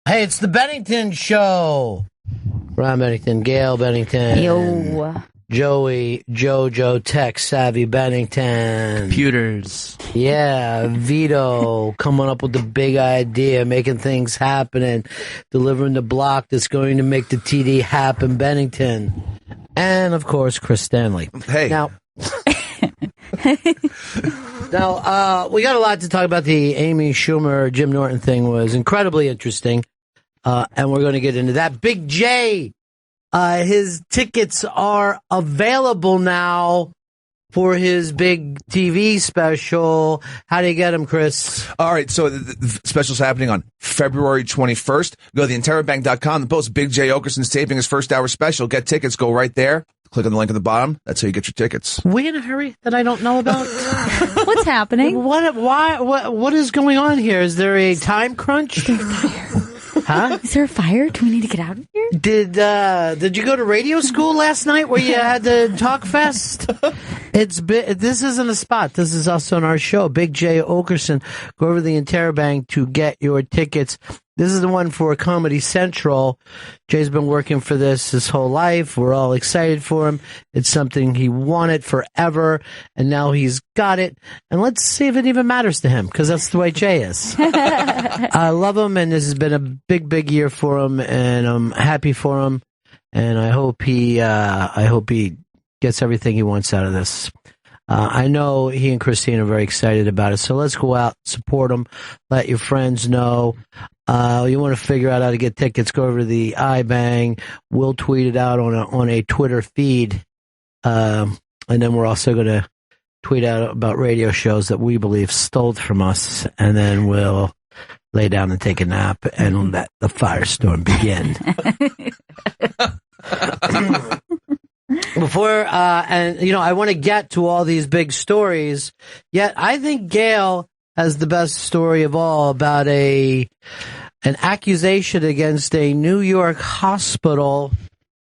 Hey, it's the Bennington Show. Ron Bennington, Gail Bennington. Yo. Joey, Jojo, Tech Savvy Bennington. Computers. Yeah, Vito coming up with the big idea, making things happen, and delivering the block that's going to make the TD happen, Bennington. And, of course, Chris Stanley. Hey. Now, we got a lot to talk about. The Amy Schumer, Jim Norton thing was incredibly interesting, and we're going to get into that. Big J, his tickets are available now for his big TV special. How do you get them, Chris? All right, so the special's happening on February 21st. Go to theinterrobang.com and post Big J Okerson's taping his first hour special. Get tickets, go right there. Click on the link at the bottom. That's how you get your tickets. We in a hurry that I don't know about? What's happening? What is going on here? Is there a time crunch? Huh? Is there a fire? Do we need to get out of here? Did you go to radio school last night where you had the talk fest? This isn't a spot. This is also on our show. Big J Okerson. Go over to the Interrobang to get your tickets. This is the one for Comedy Central. Jay's been working for this his whole life. We're all excited for him. It's something he wanted forever, and now he's got it. And let's see if it even matters to him, because that's the way Jay is. I love him, and this has been a big, big year for him, and I'm happy for him. And I hope he gets everything he wants out of this. I know he and Christine are very excited about it. So let's go out, support them, let your friends know. You want to figure out how to get tickets, go over to the iBang. We'll tweet it out on a Twitter feed. And then we're also going to tweet out about radio shows that we believe stole from us. And then we'll lay down and take a nap and let the firestorm begin. Before, I want to get to all these big stories, yet I think Gail has the best story of all about an accusation against a New York hospital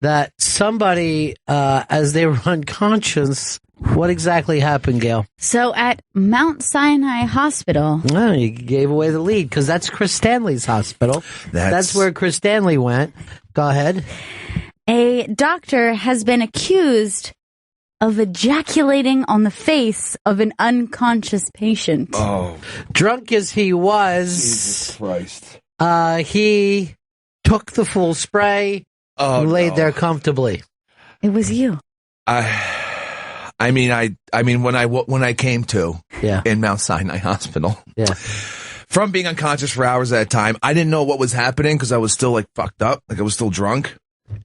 that somebody, as they were unconscious, what exactly happened, Gail? So at Mount Sinai Hospital. Oh, you gave away the lead, because that's Chris Stanley's hospital. That's where Chris Stanley went. Go ahead. A doctor has been accused of ejaculating on the face of an unconscious patient. Oh. Drunk as he was, Jesus Christ. He took the full spray and laid there comfortably. It was you. I mean, when I came to in Mount Sinai Hospital, from being unconscious for hours at a time, I didn't know what was happening because I was still like fucked up, like I was still drunk.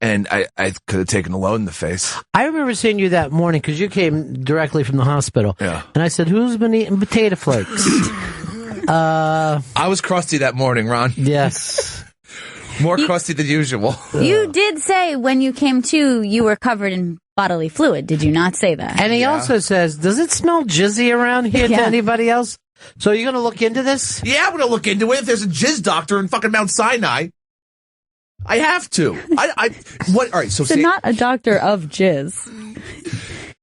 And I could have taken a load in the face. I remember seeing you that morning because you came directly from the hospital. Yeah. And I said, who's been eating potato flakes? I was crusty that morning, Ron. Yes. More crusty than usual. You did say when you came to, you were covered in bodily fluid. Did you not say that? And he also says, does it smell jizzy around here to anybody else? So you're going to look into this? Yeah, I'm going to look into it. If there's a jizz doctor in fucking Mount Sinai, I have to. What? All right. So not a doctor of jizz.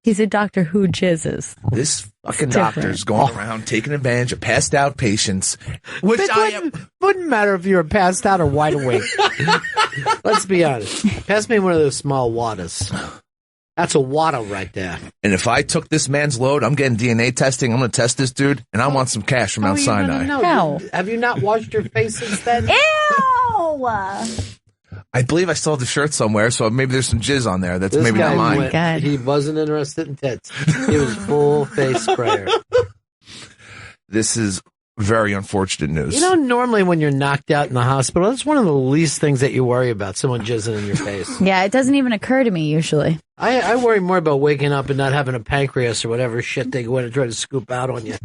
He's a doctor who jizzes. This fucking doctor's going around taking advantage of passed out patients, which wouldn't matter if you were passed out or wide awake. Let's be honest. Pass me one of those small waters. That's a wada right there. And if I took this man's load, I'm getting DNA testing. I'm going to test this dude, and I want some cash from Mount Sinai. No. Have you not washed your face since then? Ew! I believe I still have the shirt somewhere, so maybe there's some jizz on there. That's maybe not mine. God. He wasn't interested in tits. He was full face sprayer. This is very unfortunate news. You know, normally when you're knocked out in the hospital, that's one of the least things that you worry about, someone jizzing in your face. Yeah, it doesn't even occur to me usually. I worry more about waking up and not having a pancreas or whatever shit they go in and try to scoop out on you.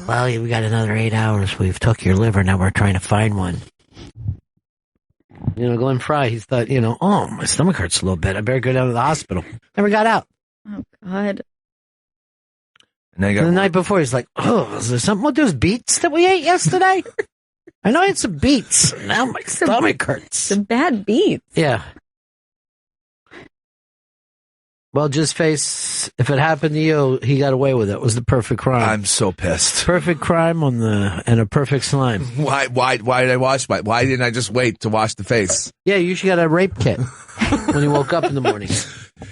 Well, we got another 8 hours. We've took your liver. Now we're trying to find one. You know, Glenn Fry, he thought, oh, my stomach hurts a little bit. I better go down to the hospital. Never got out. Oh, God. And the night before, he's like, oh, is there something with those beets that we ate yesterday? I know I had some beets. Now my stomach hurts. Some bad beets. Yeah. Well, just face, if it happened to you, he got away with it. It was the perfect crime. I'm so pissed. Perfect crime and a perfect slime. Why did I wash why didn't I just wait to wash the face? Yeah, you should get a rape kit when you woke up in the morning.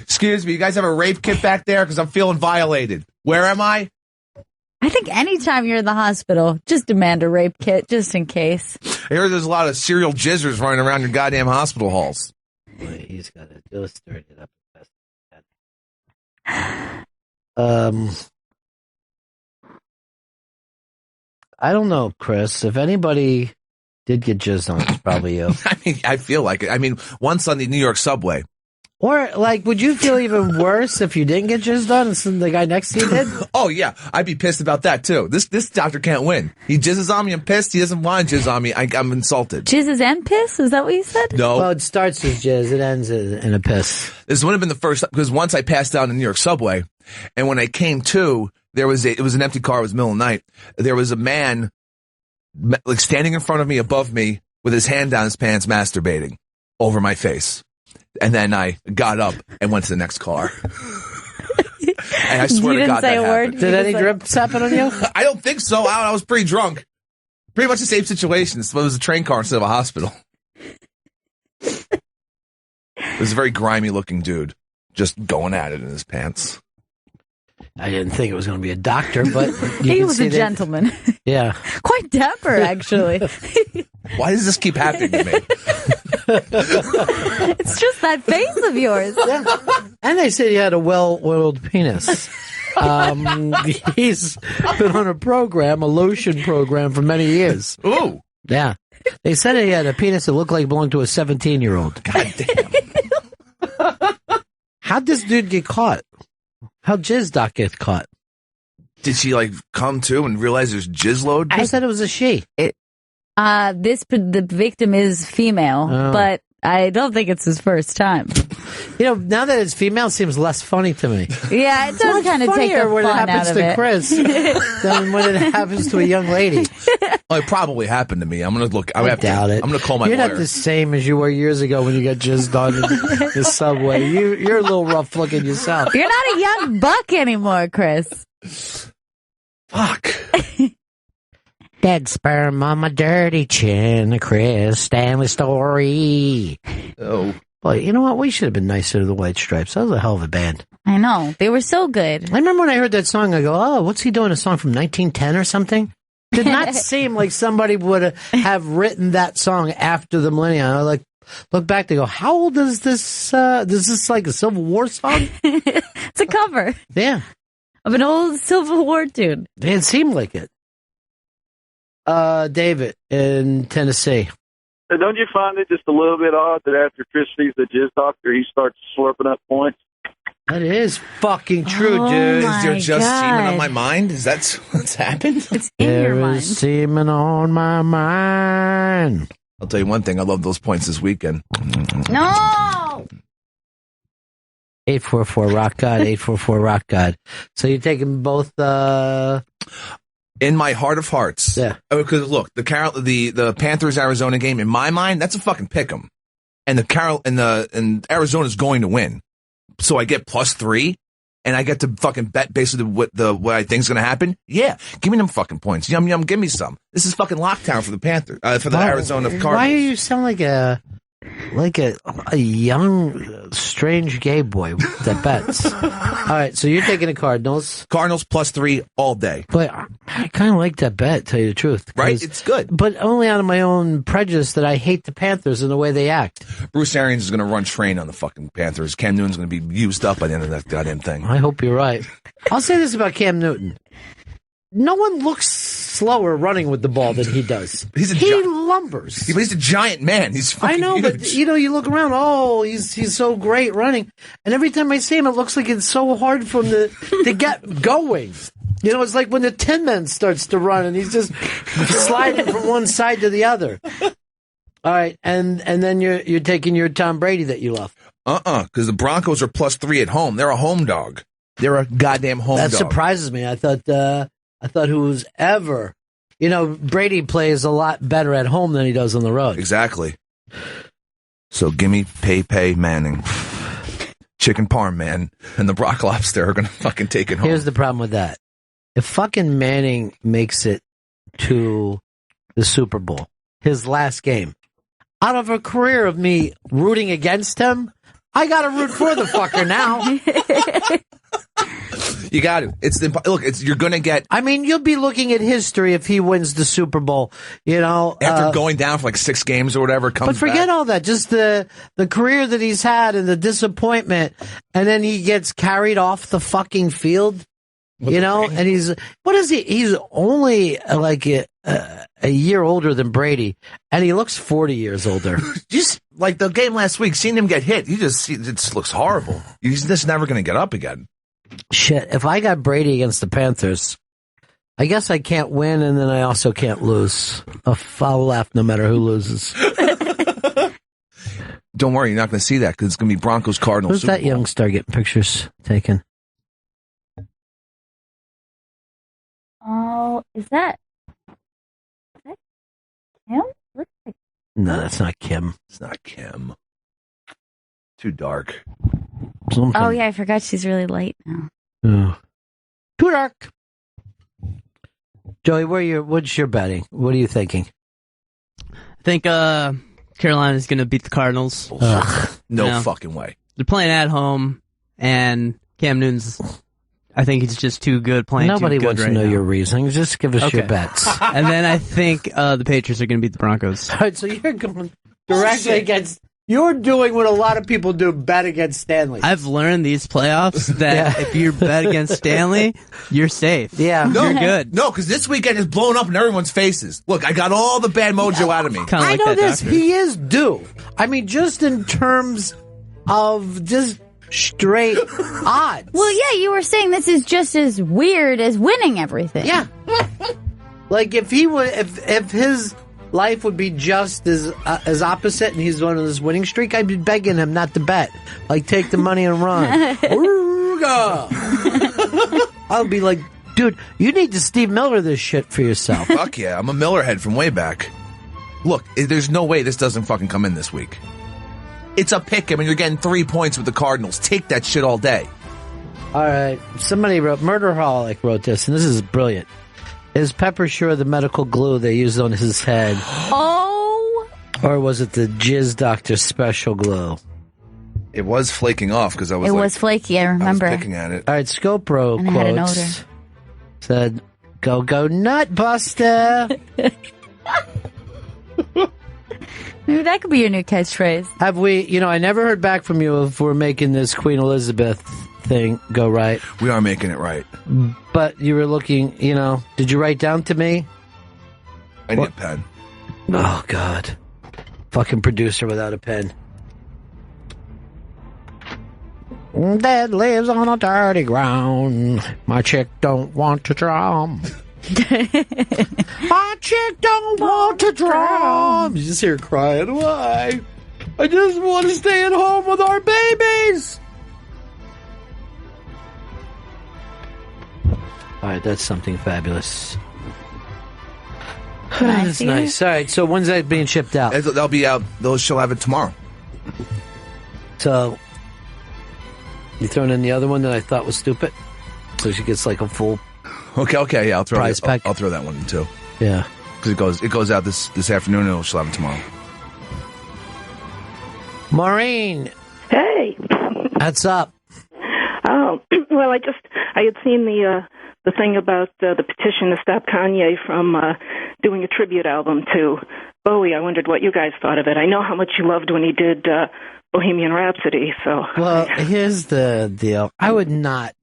Excuse me, you guys have a rape kit back there? Because I'm feeling violated. Where am I? I think anytime you're in the hospital, just demand a rape kit, just in case. I hear there's a lot of serial jizzers running around your goddamn hospital halls. Wait, he's got to just stir it up. I don't know, Chris. If anybody did get jizzed on, it's probably you. I mean, I feel like it. I mean, once on the New York subway. Or, like, would you feel even worse if you didn't get jizzed on and the guy next to you did? Oh, yeah. I'd be pissed about that, too. This doctor can't win. He jizzes on me. I'm pissed. He doesn't want to jizz on me. I'm insulted. Jizzes and piss? Is that what you said? No. Well, it starts as jizz. It ends in a piss. This would have been the first, because once I passed out in the New York subway, and when I came to, it was an empty car. It was the middle of the night. There was a man, like, standing in front of me, above me, with his hand down his pants, masturbating over my face. And then I got up and went to the next car. And I swear to God, that happened. Did any drips happen on you? I don't think so. I was pretty drunk. Pretty much the same situation. It was a train car instead of a hospital. It was a very grimy looking dude, just going at it in his pants. I didn't think it was going to be a doctor, but he was a gentleman. Yeah. Quite dapper, actually. Why does this keep happening to me? It's just that face of yours. Yeah. And they said he had a well-oiled penis. He's been on a lotion program for many years. Ooh. Yeah. They said he had a penis that looked like it belonged to a 17-year-old. God damn. How'd this dude get caught? How'd Jizz Doc get caught? Did she, like, come to and realize there's jizz load? I said it was a she. The victim is female, but I don't think it's his first time. You know, now that it's female, it seems less funny to me. Yeah, it does kind of take the when it fun happens out of to it. Chris than when it happens to a young lady. Well, it probably happened to me. I'm gonna look. I doubt it. I'm gonna call my You're lawyer. not the same as you were years ago when you got jizzed on in the subway. You're a little rough looking yourself. You're not a young buck anymore, Chris. Fuck. Dead sperm on my dirty chin, a Chris Stanley story. Oh. Boy, you know what? We should have been nicer to the White Stripes. That was a hell of a band. I know. They were so good. I remember when I heard that song, I go, oh, what's he doing? A song from 1910 or something? Did not seem like somebody would have written that song after the millennium. I like look back, they go, how old is this? Is this like a Civil War song? It's a cover. Yeah. Of an old Civil War tune. It seemed like it. David in Tennessee. Don't you find it just a little bit odd that after Chris sees the jizz doctor, he starts slurping up points? That is fucking true, dude. Is there just semen on my mind? Is that what's happened? It's in your mind. There is semen on my mind. I'll tell you one thing. I love those points this weekend. No! 844 Rock God, 844 Rock God. So you're taking both, In my heart of hearts. Yeah. Because look, the Panthers Arizona game, in my mind, that's a fucking pick'em. And Arizona's going to win. So I get +3 and I get to fucking bet basically what I think's going to happen. Yeah. Give me them fucking points. Yum, yum, give me some. This is fucking lockdown for the Panthers, for the Arizona Cardinals. Why do you sound like a young, strange gay boy that bets? All right, so you're taking the Cardinals. Cardinals +3 all day. But I kind of like that bet, tell you the truth. Right? It's good. But only out of my own prejudice that I hate the Panthers and the way they act. Bruce Arians is going to run train on the fucking Panthers. Cam Newton's going to be used up by the end of that goddamn thing. I hope you're right. I'll say this about Cam Newton. No one looks slower running with the ball than he does. He lumbers. He's a giant man. He's fucking I know, huge. but you look around. Oh, he's so great running, and every time I see him, it looks like it's so hard for him to get going. You know, it's like when the Tin Man starts to run, and he's just sliding from one side to the other. All right, and then you're taking your Tom Brady that you love. Because the Broncos are +3 at home. They're a home dog. They're a goddamn home dog. That surprises me. I thought who's ever, Brady plays a lot better at home than he does on the road. Exactly. So give me Pay Manning. chicken parm, man, and the Brock Lobster are going to fucking take it home. Here's the problem with that. If fucking Manning makes it to the Super Bowl, his last game, out of a career of me rooting against him, I got to root for the fucker now. You got to. You're going to get. I mean, you'll be looking at history if he wins the Super Bowl, After going down for like 6 games or whatever, comes But forget back. all that. Just the career that he's had and the disappointment, and then he gets carried off the fucking field, and what is he? He's only like a year older than Brady, and he looks 40 years older. Just like the game last week, seeing him get hit, it just looks horrible. He's just never going to get up again. Shit, if I got Brady against the Panthers, I guess I can't win, and then I also can't lose. I'll laugh no matter who loses. Don't worry, you're not going to see that because it's going to be Broncos Cardinals. Who's that young star getting pictures taken? Oh, is that Kim? Looks like. No, that's not Kim. It's not Kim. Too dark. Oh, yeah, I forgot she's really light now. Oh. Too dark. Joey, what's your betting? What are you thinking? I think Carolina's going to beat the Cardinals. No fucking way. They're playing at home, and Cam Newton's, I think he's just too good playing. Nobody too good wants right to know now. your reasoning. Just give us your bets. And then I think the Patriots are going to beat the Broncos. All right, so you're going directly against... You're doing what a lot of people do, bet against Stanley. I've learned these playoffs that if you bet against Stanley, you're safe. Yeah. You're good. No, because this weekend is blown up in everyone's faces. Look, I got all the bad mojo out of me. Kinda I like know that this. doctor. He is due. I mean, just in terms of just straight odds. Well, yeah, you were saying this is just as weird as winning everything. Yeah. Like if he would, if his life would be just as opposite, and he's on this winning streak, I'd be begging him not to bet. Like, take the money and run. I'll be like, dude, you need to Steve Miller this shit for yourself. Fuck yeah, I'm a Miller head from way back. Look, there's no way this doesn't fucking come in this week. It's a pick. I mean, you're getting 3 points with the Cardinals. Take that shit all day. All right, somebody wrote, Murderholic wrote this, and this is brilliant. Is Pepper Sure the medical glue they used on his head? Oh. Or was it the Jizz Doctor special glue? It was flaking off because I was was flaky, I remember. I was picking at it. All right, Scopro And I had an quotes said, go nut buster. Maybe that could be your new catchphrase. Have we, I never heard back from you if we're making this Queen Elizabeth thing go right. We are making it right. But you were looking, did you write down to me? I need a pen. Oh, God. Fucking producer without a pen. That lives on a dirty ground. My chick don't want to drown. My chick don't want to drown. You just hear her crying. Why? I just want to stay at home with our babies. All right, that's something fabulous. That's nice. All right, so when's that being shipped out? They'll be out. She'll have it tomorrow. So, you throwing in the other one that I thought was stupid? So she gets like a full... Okay, yeah, I'll throw prize pack. I'll throw that one in too. Yeah. Because it goes out this afternoon and she'll have it tomorrow. Maureen. Hey. What's up? Oh, well, I had seen the thing about the petition to stop Kanye from doing a tribute album to Bowie. I wondered what you guys thought of it. I know how much you loved when he did Bohemian Rhapsody. So, well, here's the deal. I would not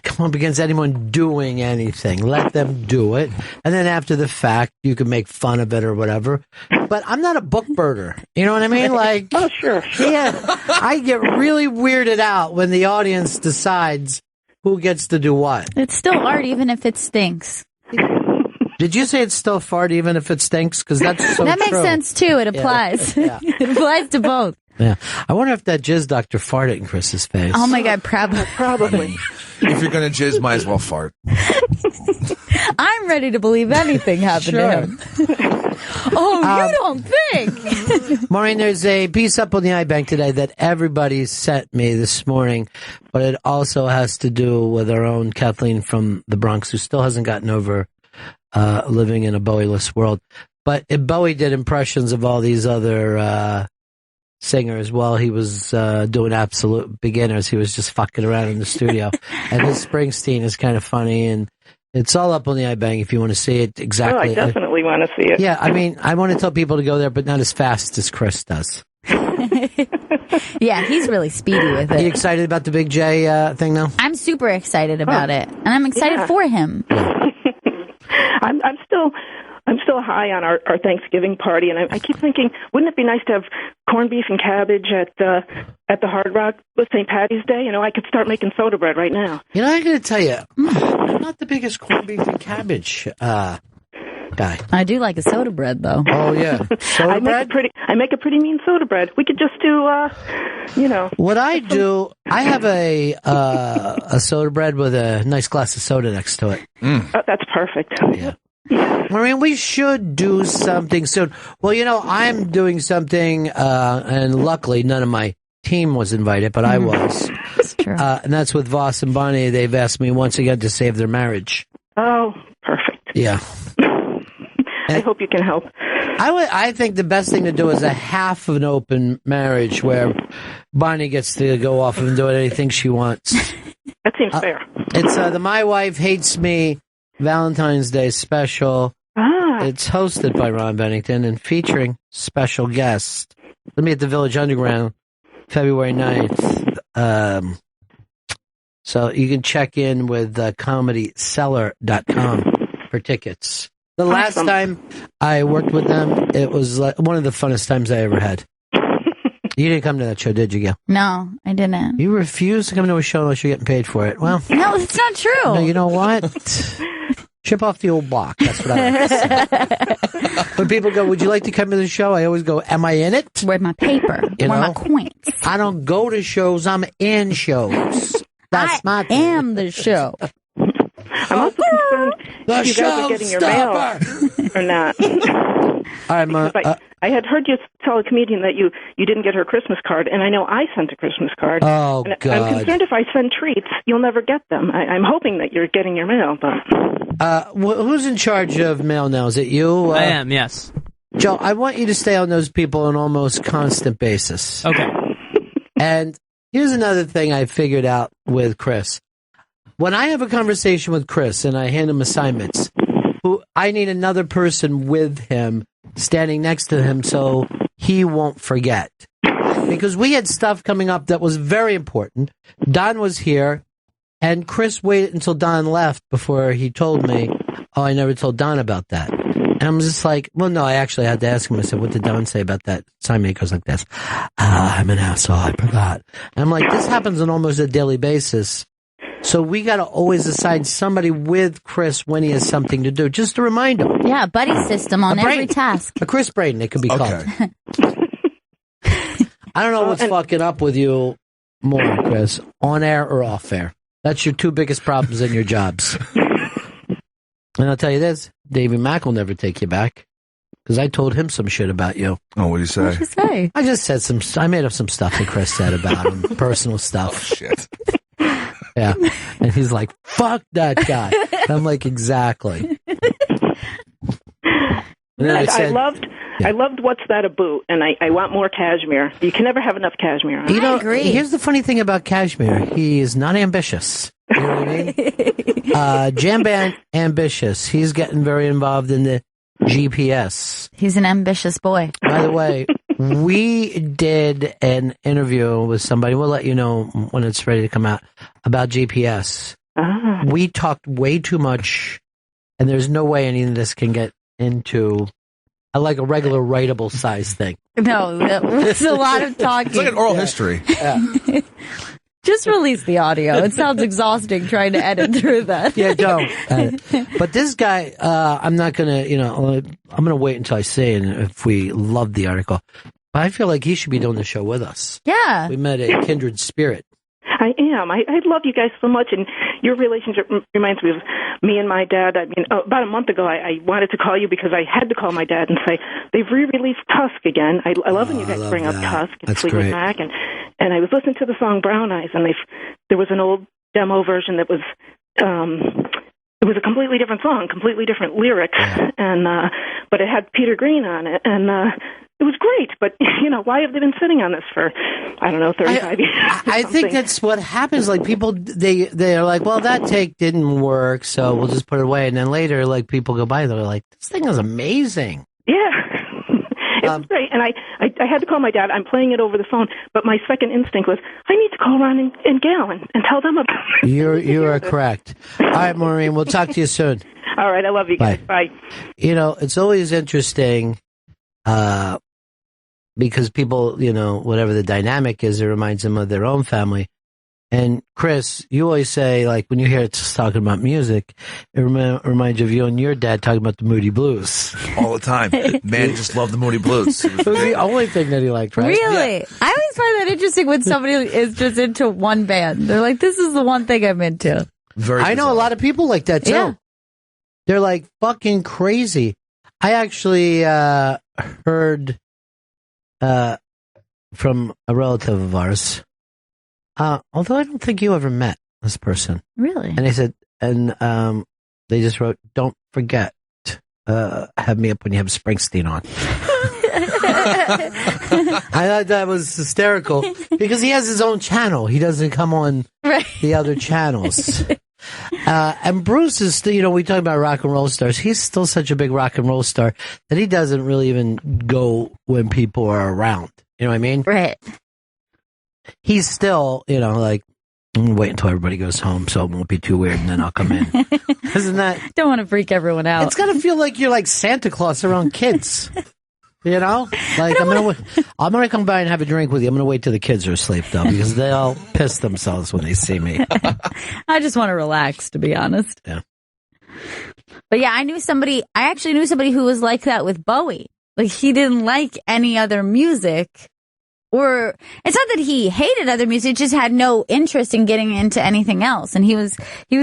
come up against anyone doing anything. Let them do it. And then after the fact, you can make fun of it or whatever. But I'm not a book birder. You know what I mean? Like, oh, sure. Yeah. I get really weirded out when the audience decides who gets to do what. It's still art, even if it stinks. Did you say it's still fart, even if it stinks? Because that's so That makes true. sense, too. It applies. Yeah. It applies to both. Yeah. I wonder if that jizz doctor farted in Chris's face. Oh, my God, probably. If you're going to jizz, might as well fart. I'm ready to believe anything happened to him. Oh, you don't think? Maureen, there's a piece up on the iBank today that everybody sent me this morning, but it also has to do with our own Kathleen from the Bronx, who still hasn't gotten over living in a Bowie-less world. But Bowie did impressions of all these other singers while he was doing absolute beginners. He was just fucking around in the studio. And his Springsteen is kind of funny, and it's all up on the iBank if you want to see it exactly. Oh, I definitely want to see it. Yeah, I mean, I want to tell people to go there, but not as fast as Chris does. Yeah, he's really speedy with Are you it. excited about the Big J thing now? I'm super excited about it, and I'm excited for him. I'm still high on our Thanksgiving party, and I keep thinking, wouldn't it be nice to have corned beef and cabbage at the Hard Rock with St. Patty's Day? You know, I could start making soda bread right now. You know, I got to tell you, I'm not the biggest corned beef and cabbage guy. I do like a soda bread, though. Oh yeah, soda bread. I make a pretty mean soda bread. We could just do, What I do, I have a soda bread with a nice glass of soda next to it. Oh, that's perfect. Yeah. Maureen, we should do something soon. Well, you know, I'm doing something, and luckily none of my team was invited, but I was. That's true. And that's with Voss and Bonnie. They've asked me once again to save their marriage. Oh, perfect. Yeah. I hope you can help. I think the best thing to do is a half of an open marriage where Bonnie gets to go off and do anything she wants. That seems fair. It's the My Wife Hates Me Valentine's Day special. It's hosted by Ron Bennington and featuring special guests. Let me at the Village Underground, February 9th. So you can check in with comedyseller.com for tickets. The last time I worked with them, it was one of the funnest times I ever had. You didn't come to that show, did you, Gail? No, I didn't. You refused to come to a show unless you're getting paid for it. Well, no, it's not true. No, you know what? Chip off the old block. That's what I like to say. When people go, would you like to come to the show? I always go, am I in it? Where's my paper? Where my coins? I don't go to shows. I'm in shows. That's my thing. I am the show. I'm also concerned if you guys are getting your mail or not. I had heard you tell a comedian that you didn't get her Christmas card, and I know I sent a Christmas card. Oh, and God. I'm concerned if I send treats, you'll never get them. I'm hoping that you're getting your mail, but... who's in charge of mail now? Is it you? I am, yes. Joe, I want you to stay on those people on an almost constant basis. Okay. And here's another thing I figured out with Chris. When I have a conversation with Chris and I hand him assignments, I need another person with him standing next to him so he won't forget. Because we had stuff coming up that was very important. Don was here, and Chris waited until Don left before he told me, oh, I never told Don about that. And I'm just like, well, no, I actually had to ask him. I said, what did Don say about that assignment? He goes like this, I'm an asshole, I forgot. And I'm like, this happens on almost a daily basis. So we got to always assign somebody with Chris when he has something to do, just to remind him. Yeah, buddy system on every task. A Chris Braden, it could be called. I don't know what's fucking up with you more, Chris, on air or off air. That's your two biggest problems in your jobs. And I'll tell you this, Davey Mack will never take you back. Because I told him some shit about you. Oh, what did you say? What'd you say? I just said I made up some stuff that Chris said about him, personal stuff. Oh, shit. Yeah. And he's like, fuck that guy. And I'm like, exactly. I loved What's That a Boot, and I want more cashmere. You can never have enough cashmere. You know, I agree. Here's the funny thing about Cashmere. He is not ambitious. You know what I mean? Jam Band ambitious. He's getting very involved in the GPS. He's an ambitious boy. By the way, we did an interview with somebody. We'll let you know when it's ready to come out about GPS. We talked way too much, and there's no way any of this can get into like a regular writable size thing. No, that was a lot of talking. It's like an oral history. Yeah. Just release the audio. It sounds exhausting trying to edit through that. Yeah, don't. But this guy, I'm not going to, I'm going to wait until I see it if we love the article. But I feel like he should be doing the show with us. Yeah. We met a kindred spirit. I am. I love you guys so much, and your relationship reminds me of me and my dad. I mean, about a month ago, I wanted to call you because I had to call my dad and say, they've re-released Tusk again. I love when you guys bring up Tusk and Fleetwood Mac, and I was listening to the song Brown Eyes, and there was an old demo version that was... it was a completely different song, completely different lyrics, and but it had Peter Green on it, and it was great. But why have they been sitting on this for 35 years? I think that's what happens. Like people, they're like, well, that take didn't work, so we'll just put it away. And then later, like people go by, they're like, this thing is amazing. Yeah. It was great, and I had to call my dad. I'm playing it over the phone, but my second instinct was, I need to call Ron and Gail and tell them about it. You are correct. All right, Maureen, we'll talk to you soon. All right, I love you guys. Bye. It's always interesting because people, whatever the dynamic is, it reminds them of their own family. And Chris, you always say, like, when you hear it talking about music, it reminds you of you and your dad talking about the Moody Blues. All the time. Man just loved the Moody Blues. It was the only thing that he liked, right? Really? Yeah. I always find that interesting when somebody is just into one band. They're like, this is the one thing I'm into. I know a lot of people like that, too. Yeah. They're, like, fucking crazy. I actually heard from a relative of ours, although I don't think you ever met this person. Really? And they said, they just wrote, don't forget, have me up when you have Springsteen on. I thought that was hysterical because he has his own channel. He doesn't come on the other channels. And Bruce is still, we talk about rock and roll stars. He's still such a big rock and roll star that he doesn't really even go when people are around. You know what I mean? Right. He's still, like, I'm going to wait until everybody goes home so it won't be too weird and then I'll come in. Isn't that? Don't want to freak everyone out. It's got to feel like you're like Santa Claus around kids. Like I'm gonna come by and have a drink with you. I'm gonna wait till the kids are asleep though, because they'll piss themselves when they see me. I just want to relax, to be honest. Yeah. But yeah, I actually knew somebody who was like that with Bowie. Like he didn't like any other music, or it's not that he hated other music, just had no interest in getting into anything else. And he was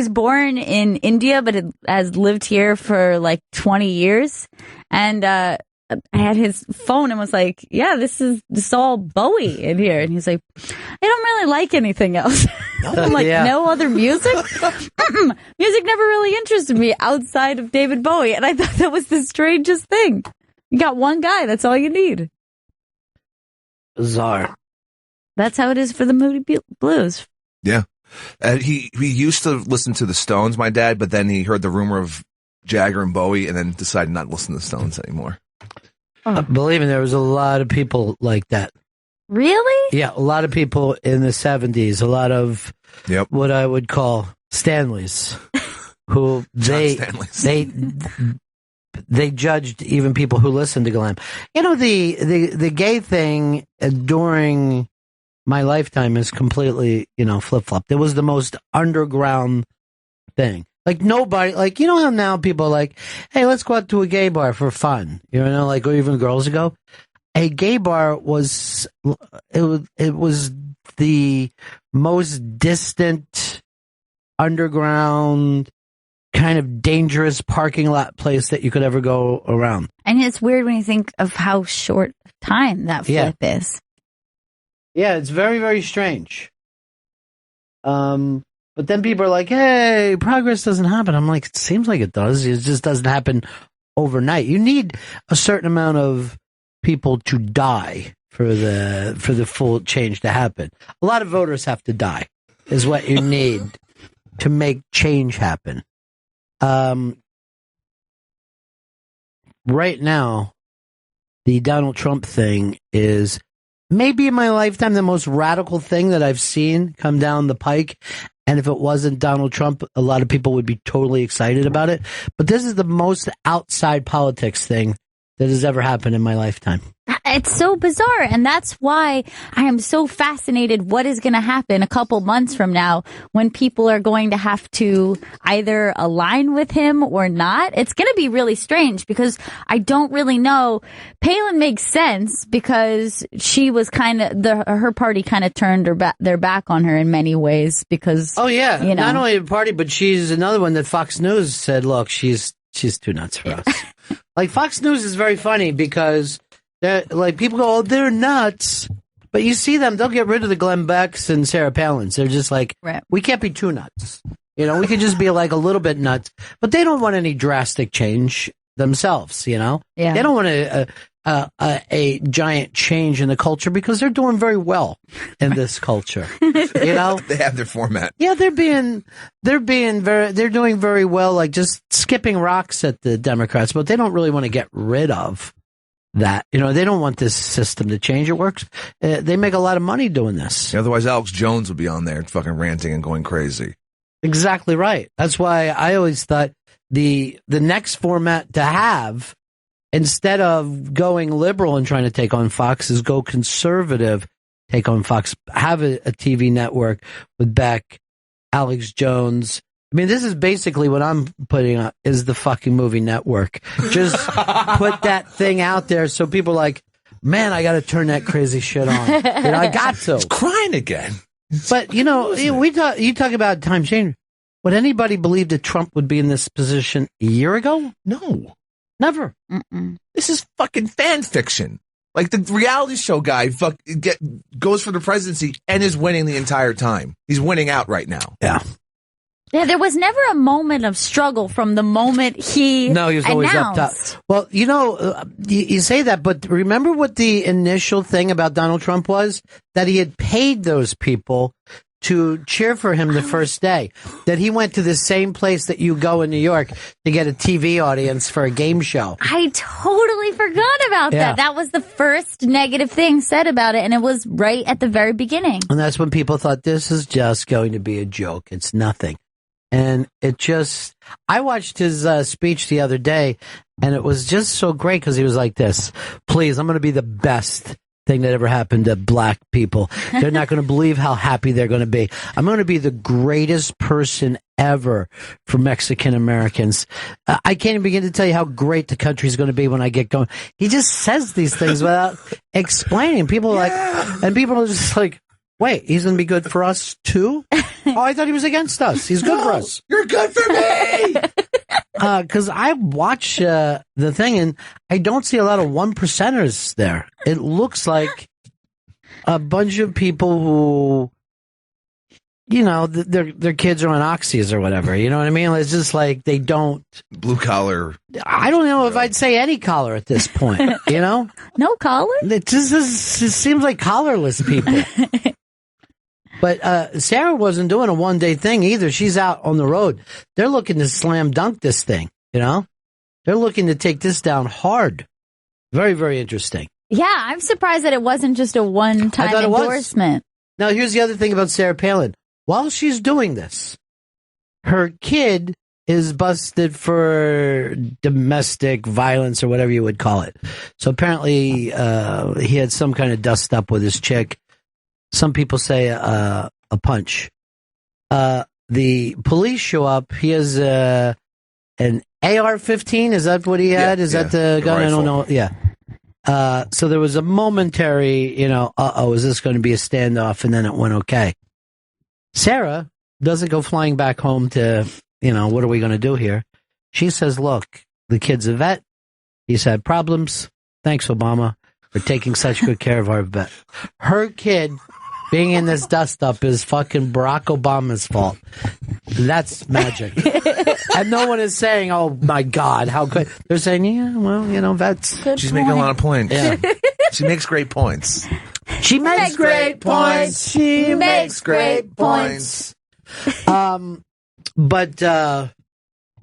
born in India, but has lived here for like 20 years. And, I had his phone and was like, yeah, this is all Bowie in here. And he's like, I don't really like anything else. I'm like, no other music? Music never really interested me outside of David Bowie. And I thought that was the strangest thing. You got one guy. That's all you need. Bizarre. That's how it is for the Moody Blues. Yeah. He used to listen to the Stones, my dad, but then he heard the rumor of Jagger and Bowie and then decided not to listen to the Stones anymore. Believe me, there was a lot of people like that. Really? Yeah, a lot of people in the 70s, a lot of what I would call Stanleys, who they judged even people who listened to glam. The gay thing during my lifetime is completely, flip-flopped. It was the most underground thing. Like nobody, like, how now people are like, hey, let's go out to a gay bar for fun. Or even girls go. A gay bar was, it was the most distant, underground, kind of dangerous parking lot place that you could ever go around. And it's weird when you think of how short time that flip is. Yeah, it's very, very strange. But then people are like, hey, progress doesn't happen. I'm like, it seems like it does. It just doesn't happen overnight. You need a certain amount of people to die for the full change to happen. A lot of voters have to die is what you need to make change happen. Right now, the Donald Trump thing is maybe in my lifetime the most radical thing that I've seen come down the pike. And if it wasn't Donald Trump, a lot of people would be totally excited about it. But this is the most outside politics thing that has ever happened in my lifetime. It's so bizarre, and that's why I am so fascinated what is going to happen a couple months from now when people are going to have to either align with him or not. It's going to be really strange because I don't really know. Palin makes sense because she was kind of, her party kind of turned their back on her in many ways because, oh yeah, you know. Not only a party, but she's another one that Fox News said, look, she's too nuts for us. Like, Fox News is very funny because like, people go, oh, they're nuts. But you see them, they'll get rid of the Glenn Becks and Sarah Palins. They're just like, right. We can't be too nuts. You know, we can just be like a little bit nuts. But they don't want any drastic change themselves, you know? Yeah. They don't want a giant change in the culture because they're doing very well in this culture. You know? They have their format. Yeah, they're doing very well, like just skipping rocks at the Democrats, but they don't really want to get rid of that. You know, they don't want this system to change. It works. They make a lot of money doing this. Otherwise, Alex Jones would be on there fucking ranting and going crazy. Exactly right. That's why I always thought the next format to have, instead of going liberal and trying to take on Fox, is go conservative, take on Fox, have a TV network with Beck, Alex Jones. I mean, this is basically what I'm putting on is the fucking movie network. Just put that thing out there so people are like, man, I got to turn that crazy shit on. You know, I got to. It's crying again. But, you know, you talk about time change. Would anybody believe that Trump would be in this position a year ago? No. Never. Mm-mm. This is fucking fan fiction. Like, the reality show guy goes for the presidency and is winning the entire time. He's winning out right now. Yeah. Yeah, there was never a moment of struggle from the moment he No, he was always announced. up top. Well, you know, you say that, but remember what the initial thing about Donald Trump was? That he had paid those people to cheer for him the first day. That he went to the same place that you go in New York to get a TV audience for a game show. I totally forgot about that. That was the first negative thing said about it, and it was right at the very beginning. And that's when people thought, this is just going to be a joke. It's nothing. And it just, I watched his speech the other day, and it was just so great because he was like this, please, I'm going to be the best thing that ever happened to black people. They're not going to believe how happy they're going to be. I'm going to be the greatest person ever for Mexican Americans. I can't even begin to tell you how great the country's going to be when I get going. He just says these things without explaining. People are like, and people are just like, wait, he's going to be good for us too? Oh, I thought he was against us. He's good for us. You're good for me! Because I watch the thing, and I don't see a lot of 1%ers there. It looks like a bunch of people who, you know, their kids are on oxys or whatever. You know what I mean? It's just like they don't... Blue collar. I don't know if I'd say any collar at this point, you know? No collar? It just seems like collarless people. But Sarah wasn't doing a one-day thing either. She's out on the road. They're looking to slam dunk this thing, you know? They're looking to take this down hard. Very, very interesting. Yeah, I'm surprised that it wasn't just a one-time endorsement. Now, here's the other thing about Sarah Palin. While she's doing this, her kid is busted for domestic violence or whatever you would call it. So apparently he had some kind of dust-up with his chick. Some people say a punch. The police show up. He has an AR-15. Is that what he had? Is that the gun? I don't know. Yeah. So there was a momentary, you know, is this going to be a standoff? And then it went okay. Sarah doesn't go flying back home to, you know, what are we going to do here? She says, look, the kid's a vet. He's had problems. Thanks, Obama, for taking such good care of our vet. Her kid being in this dust-up is fucking Barack Obama's fault. That's magic. And no one is saying, oh, my God, how good. They're saying, yeah, well, you know, vets. She's making a lot of points. Yeah. She makes great points. She makes great points. She makes great points. But I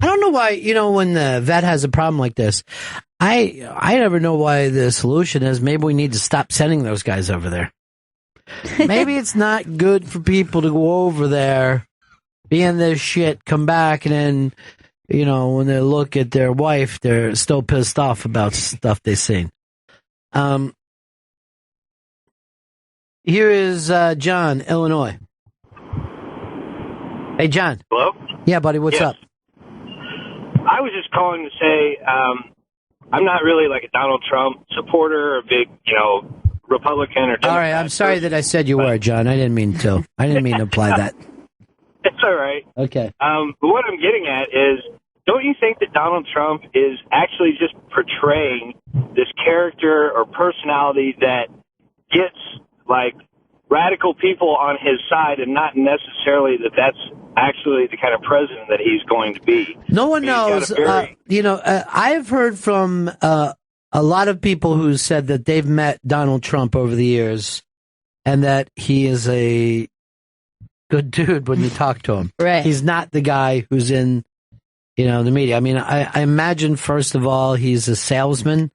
don't know why, you know, when the vet has a problem like this, I never know why the solution is maybe we need to stop sending those guys over there. Maybe it's not good for people to go over there, be in this shit, come back, and then, you know, when they look at their wife, they're still pissed off about stuff they've seen. Here is John, Illinois. Hey, John. Hello? Yeah, buddy, what's up? I was just calling to say I'm not really like a Donald Trump supporter or a big, Republican or Democrat. All right, I'm sorry that I said you were, John. I didn't mean to. I didn't mean to imply that. It's all right. Okay. But what I'm getting at is, don't you think that Donald Trump is actually just portraying this character or personality that gets, like, radical people on his side and not necessarily that that's actually the kind of president that he's going to be? No one knows. I've heard from a lot of people who said that they've met Donald Trump over the years and that he is a good dude when you talk to him. Right. He's not the guy who's in, the media. I mean, I imagine, first of all, he's a salesman.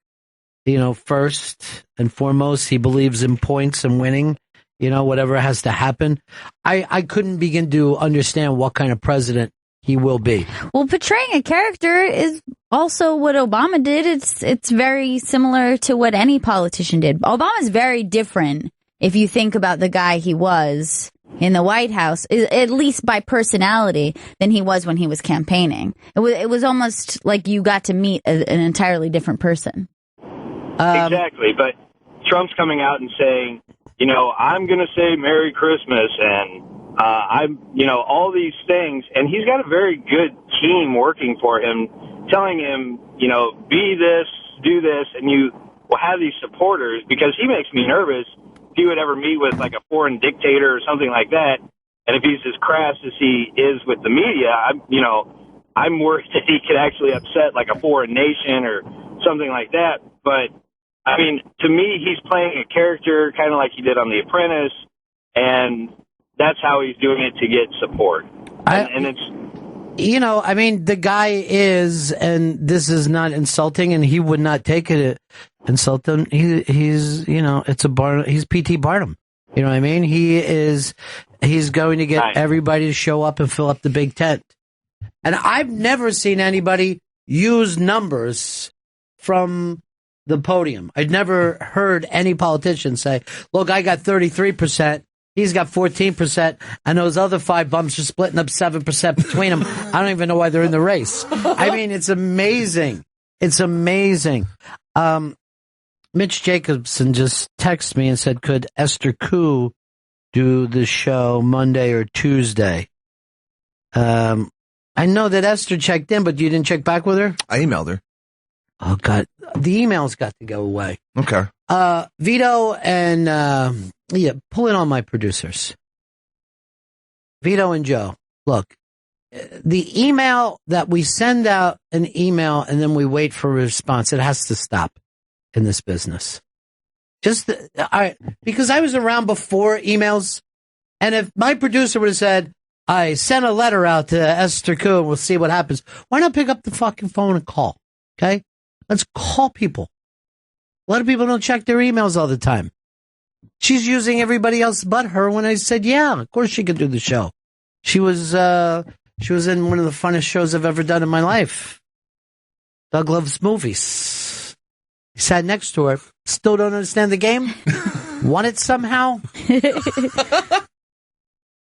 First and foremost, he believes in points and winning, whatever has to happen. I couldn't begin to understand what kind of president he will be. Well, portraying a character is also what Obama did. It's very similar to what any politician did. Obama's very different if you think about the guy he was in the White House, at least by personality, than he was when he was campaigning. It was almost like you got to meet an entirely different person. Exactly, but Trump's coming out and saying, I'm going to say Merry Christmas and all these things, and he's got a very good team working for him, telling him, be this, do this, and you will have these supporters, because he makes me nervous if he would ever meet with like a foreign dictator or something like that, and if he's as crass as he is with the media, I'm worried that he could actually upset like a foreign nation or something like that. But I mean, to me, he's playing a character kind of like he did on The Apprentice, and that's how he's doing it to get support. And it's... the guy is, and this is not insulting, and he would not take it insulting. He's he's P.T. Barnum. You know what I mean? He's going to get everybody to show up and fill up the big tent. And I've never seen anybody use numbers from the podium. I'd never heard any politician say, look, I got 33%, he's got 14%, and those other 5 bums are splitting up 7% between them. I don't even know why they're in the race. I mean, it's amazing. It's amazing. Mitch Jacobson just texted me and said, could Esther Koo do the show Monday or Tuesday? I know that Esther checked in, but you didn't check back with her? I emailed her. Oh, God. The email's got to go away. Okay. Vito and, pull in all my producers. Vito and Joe. Look, the email that we send out an email and then we wait for a response, it has to stop in this business. Because I was around before emails, and if my producer would have said, I sent a letter out to Esther Koo and we'll see what happens, why not pick up the fucking phone and call? Okay? Let's call people. A lot of people don't check their emails all the time. She's using everybody else but her when I said, yeah, of course she could do the show. She was in one of the funnest shows I've ever done in my life. Doug Loves Movies. He sat next to her. Still don't understand the game? Won it somehow?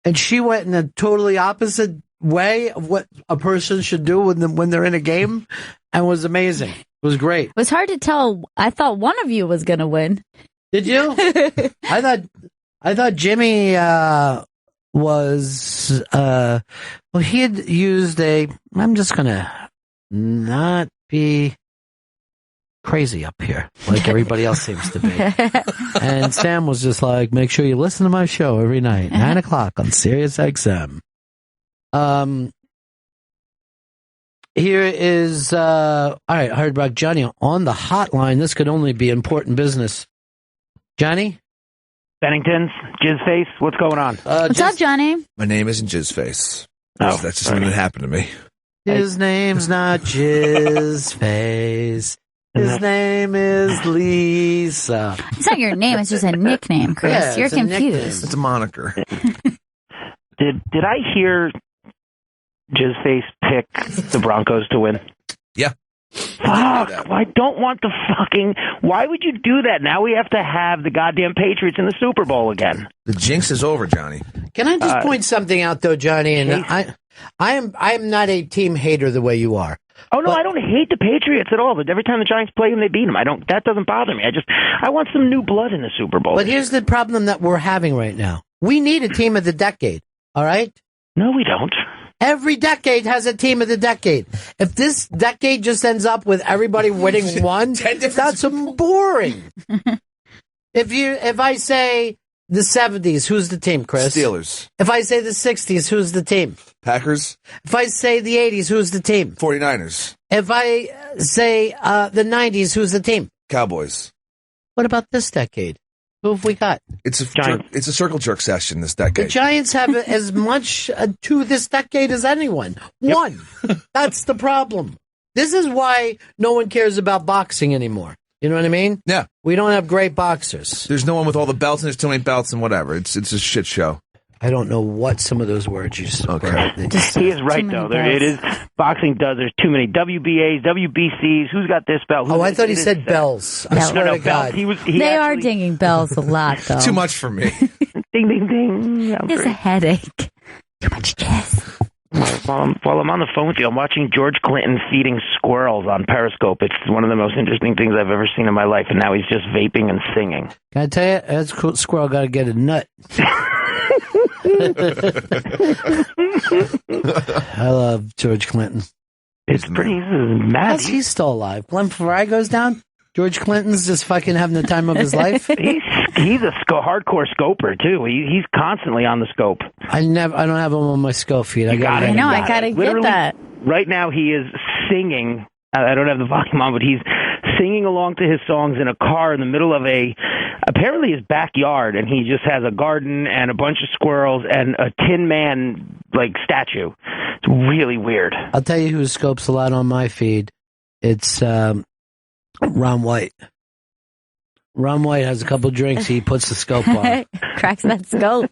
And she went in a totally opposite way of what a person should do when they're in a game, and was amazing. It was great. It was hard to tell. I thought one of you was going to win. Did you? I thought Jimmy was he had used I'm just going to not be crazy up here like everybody else seems to be. And Sam was just like, make sure you listen to my show every night, 9:00 on Sirius XM. Here is all right, I heard about Johnny on the hotline. This could only be important business. Johnny Bennington's Jizzface, what's going on? What's up, Johnny? My name isn't Jizzface. Oh, that's just something that happened to me. His name's not Jizzface. His name is Lisa. It's not your name. It's just a nickname, Chris. Yeah, You're it's a nickname. confused. It's a moniker. Did I hear Jizzface pick the Broncos to win? Yeah. Fuck, I don't want the fucking... Why would you do that? Now we have to have the goddamn Patriots in the Super Bowl again. The jinx is over, Johnny. Can I just point something out, though, Johnny? And I am not a team hater the way you are. Oh, no, I don't hate the Patriots at all, but every time the Giants play them, they beat them. That doesn't bother me. I want some new blood in the Super Bowl. But here's the problem that we're having right now. We need a team of the decade, all right? No, we don't. Every decade has a team of the decade. If this decade just ends up with everybody winning one, that's boring. If I say the 70s, who's the team, Chris? Steelers. If I say the 60s, who's the team? Packers. If I say the 80s, who's the team? 49ers. If I say the 90s, who's the team? Cowboys. What about this decade? Who have we got? It's a circle jerk session this decade. The Giants have as much to this decade as anyone. Yep. One. That's the problem. This is why no one cares about boxing anymore. You know what I mean? Yeah. We don't have great boxers. There's no one with all the belts, and there's too many belts and whatever. It's a shit show. I don't know what some of those words you said. Okay. He is right, though. It is boxing does. There's too many WBAs, WBCs. Who's got this belt? I thought he said bells. I swear to God. They are dinging bells a lot, though. Too much for me. Ding, ding, ding. It's a headache. Too much jazz. While I'm on the phone with you, I'm watching George Clinton feeding squirrels on Periscope. It's one of the most interesting things I've ever seen in my life, and now he's just vaping and singing. Can I tell you, that squirrel got to get a nut. I love George Clinton. It's pretty mad. He's still alive. When Fry goes down, George Clinton's just fucking having the time of his life. He's a hardcore scoper too. He's constantly on the scope. I don't have him on my scope feed. I gotta get that. Right now he is singing. I don't have the volume on, but he's singing along to his songs in a car in the middle of apparently his backyard, and he just has a garden and a bunch of squirrels and a Tin Man statue. It's really weird. I'll tell you who scopes a lot on my feed. It's Ron White. Ron White has a couple drinks. He puts the scope on. Cracks that scope.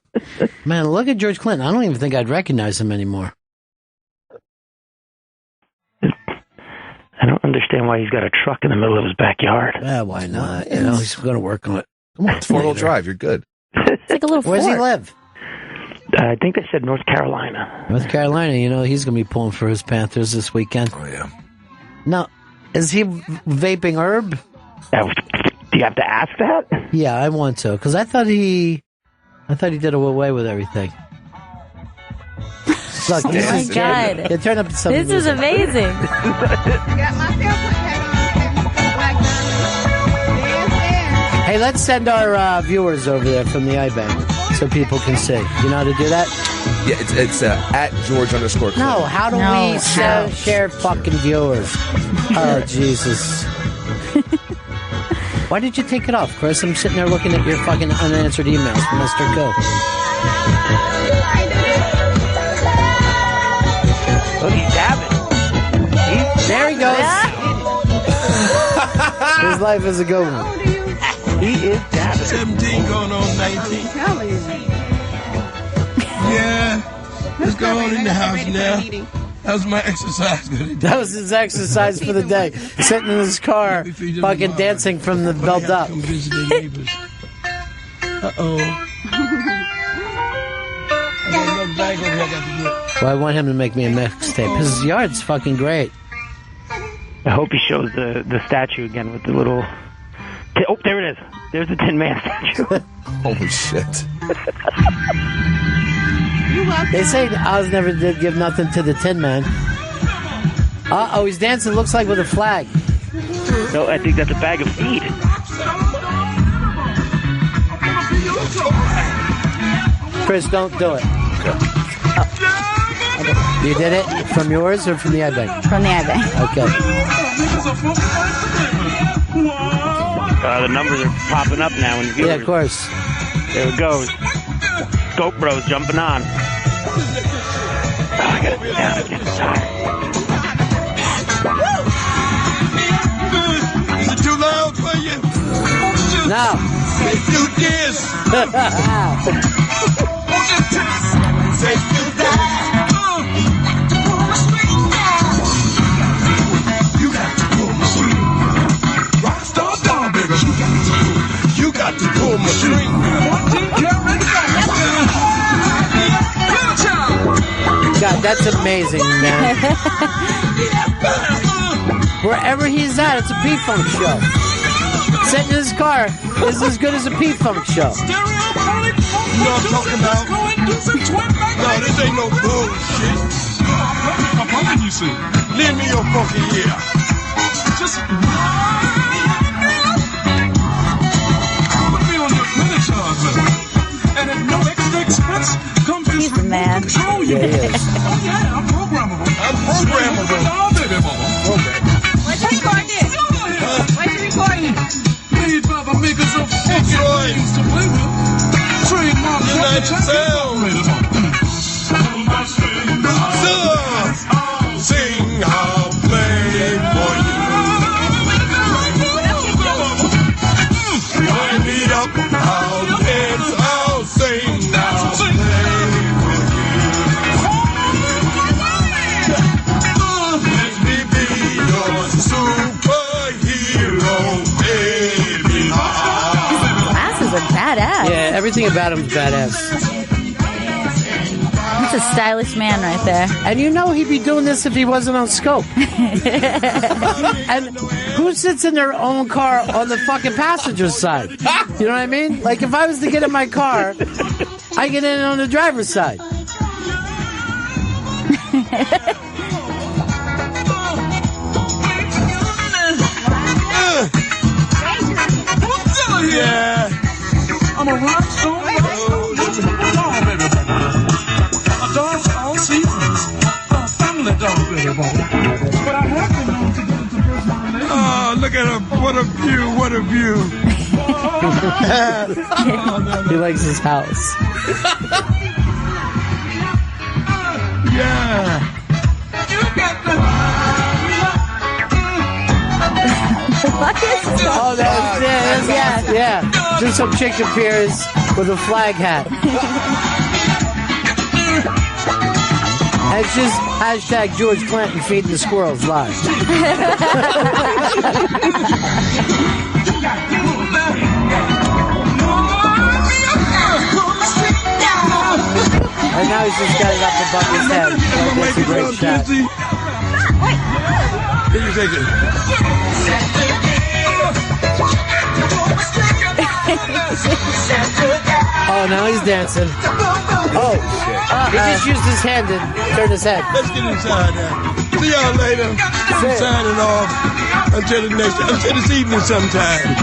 Man, look at George Clinton. I don't even think I'd recognize him anymore. I don't understand why he's got a truck in the middle of his backyard. Yeah, why not? He's going to work on it. Come on, it's 4-wheel drive. You're good. It's like a little Where does he live? I think they said North Carolina. North Carolina, he's going to be pulling for his Panthers this weekend. Oh, yeah. Now, is he vaping herb? Do you have to ask that? Yeah, I want to, because I thought he did away with everything. Look, oh my God! Yeah, turn up some. This is amazing. Hey, let's send our viewers over there from the iBank so people can see. You know how to do that? Yeah, it's at George_Clinton. No, how do we share fucking viewers? Oh, Jesus. Why did you take it off, Chris? I'm sitting there looking at your fucking unanswered emails from Mr. Go. Oh, he's dabbing. There he goes. His life is a good one. He is dabbing. 17 going on 19. Yeah. Let's go on in the house now. That was my exercise. That was his exercise for the day. Sitting in his car, fucking dancing from the belt up. Uh-oh. Well, I want him to make me a mixtape. His yard's fucking great. I hope he shows the statue again with the little... Oh, there it is. There's the Tin Man statue. Holy shit. They say Oz never did give nothing to the Tin Man. Uh-oh, he's dancing, looks like with a flag. No, I think that's a bag of feed. Chris, don't do it. Okay. You did it from yours or from the iBank? From the iBank. Okay. The numbers are popping up now. Yeah, of course. There it goes. Scope Bros jumping on. Oh, I gotta sit down and get tired. Is it too loud for you? No. Let's do this. You got to That's amazing, man. Wherever he's at, it's a P-Funk show. Sitting in his car is as good as a P-Funk show. You know what I'm talking about? No, this ain't no bullshit. How funky you sing? Lend me your funky ear. Just put me on your credit charge, and at no extra expense, come He's the man. control you. Yeah, he is. Oh yeah, I'm programmable. Oh, baby mama. Where'd you record this? Where'd you record it? Made by the makers of funky things to play with. Trademark United Sound. Sing, I'll play for you. Wind it up, I'll dance, I'll sing, I'll play for you. Let me be your superhero, baby. Glasses are badass. Yeah, everything about him is badass. That's a stylish man right there. And you know he'd be doing this if he wasn't on Scope. And who sits in their own car on the fucking passenger side? You know what I mean? Like, if I was to get in my car, I get in on the driver's side. Yeah. I'm a rock star. A dog for all seasons. A family dog, baby boy. But I have to know to get into personal relations. Oh, look at him. What a view. What a view. He likes his house. Yeah. You got the... Oh, yeah. Just some chick appears with a flag hat. And it's just hashtag George Clinton feeding the squirrels live. And now he's just got it up above his head. Like, that's a great shot. Can you take it? Oh, now he's dancing. Oh, he just used his hand to turn his head. Let's get inside now. See y'all later. I'm signing off until this evening sometime.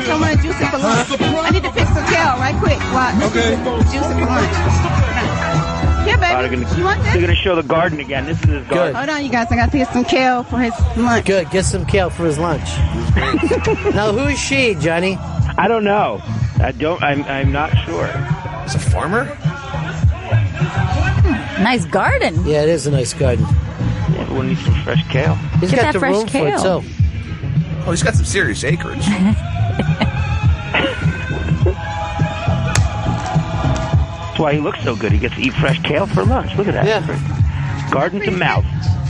I want to juice it for lunch. I need to pick some kale right quick. Watch. Okay. Juice it for lunch. Here, baby. You want this? They're going to show the garden again. This is his garden. Hold on, you guys. I got to get some kale for his lunch. Good. Get some kale for his lunch. Now, who is she, Johnny? I don't know. I'm not sure. He's a farmer? Nice garden. Yeah, it is a nice garden. Yeah, we'll need some fresh kale. He's Get got that the room fresh for it, kale. too. Oh, he's got some serious acreage. That's why he looks so good. He gets to eat fresh kale for lunch. Look at that. Yeah. Garden to mouth.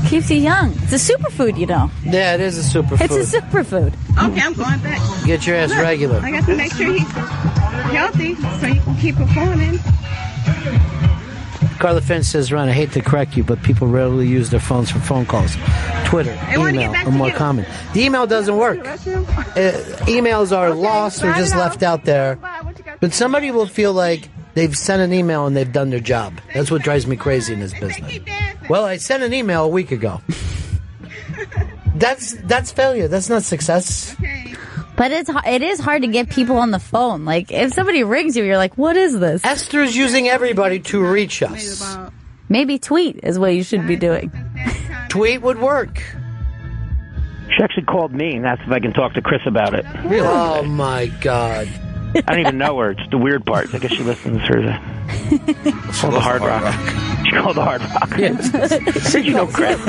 Keeps you young. It's a superfood, you know. Yeah, it is a superfood. It's a superfood. Okay, I'm going back. Get your ass regular. I got to make sure he's healthy so he can keep performing. Carla Finn says, Ron, I hate to correct you, but people rarely use their phones for phone calls. Twitter, email are more common. The email doesn't work. Emails are lost or just left out there. But somebody will feel like they've sent an email and they've done their job. That's what drives me crazy in this business. Well, I sent an email a week ago. That's failure. That's not success. But it is hard to get people on the phone. Like, if somebody rings you, you're like, what is this? Esther's using everybody to reach us. Maybe tweet is what you should be doing. Tweet would work. She actually called me and asked if I can talk to Chris about it. Really? Oh, my God. I don't even know her. It's the weird part. I guess she listens to her. Called the Hard Rock. She called the Hard Rock. Yes. You know, Chris.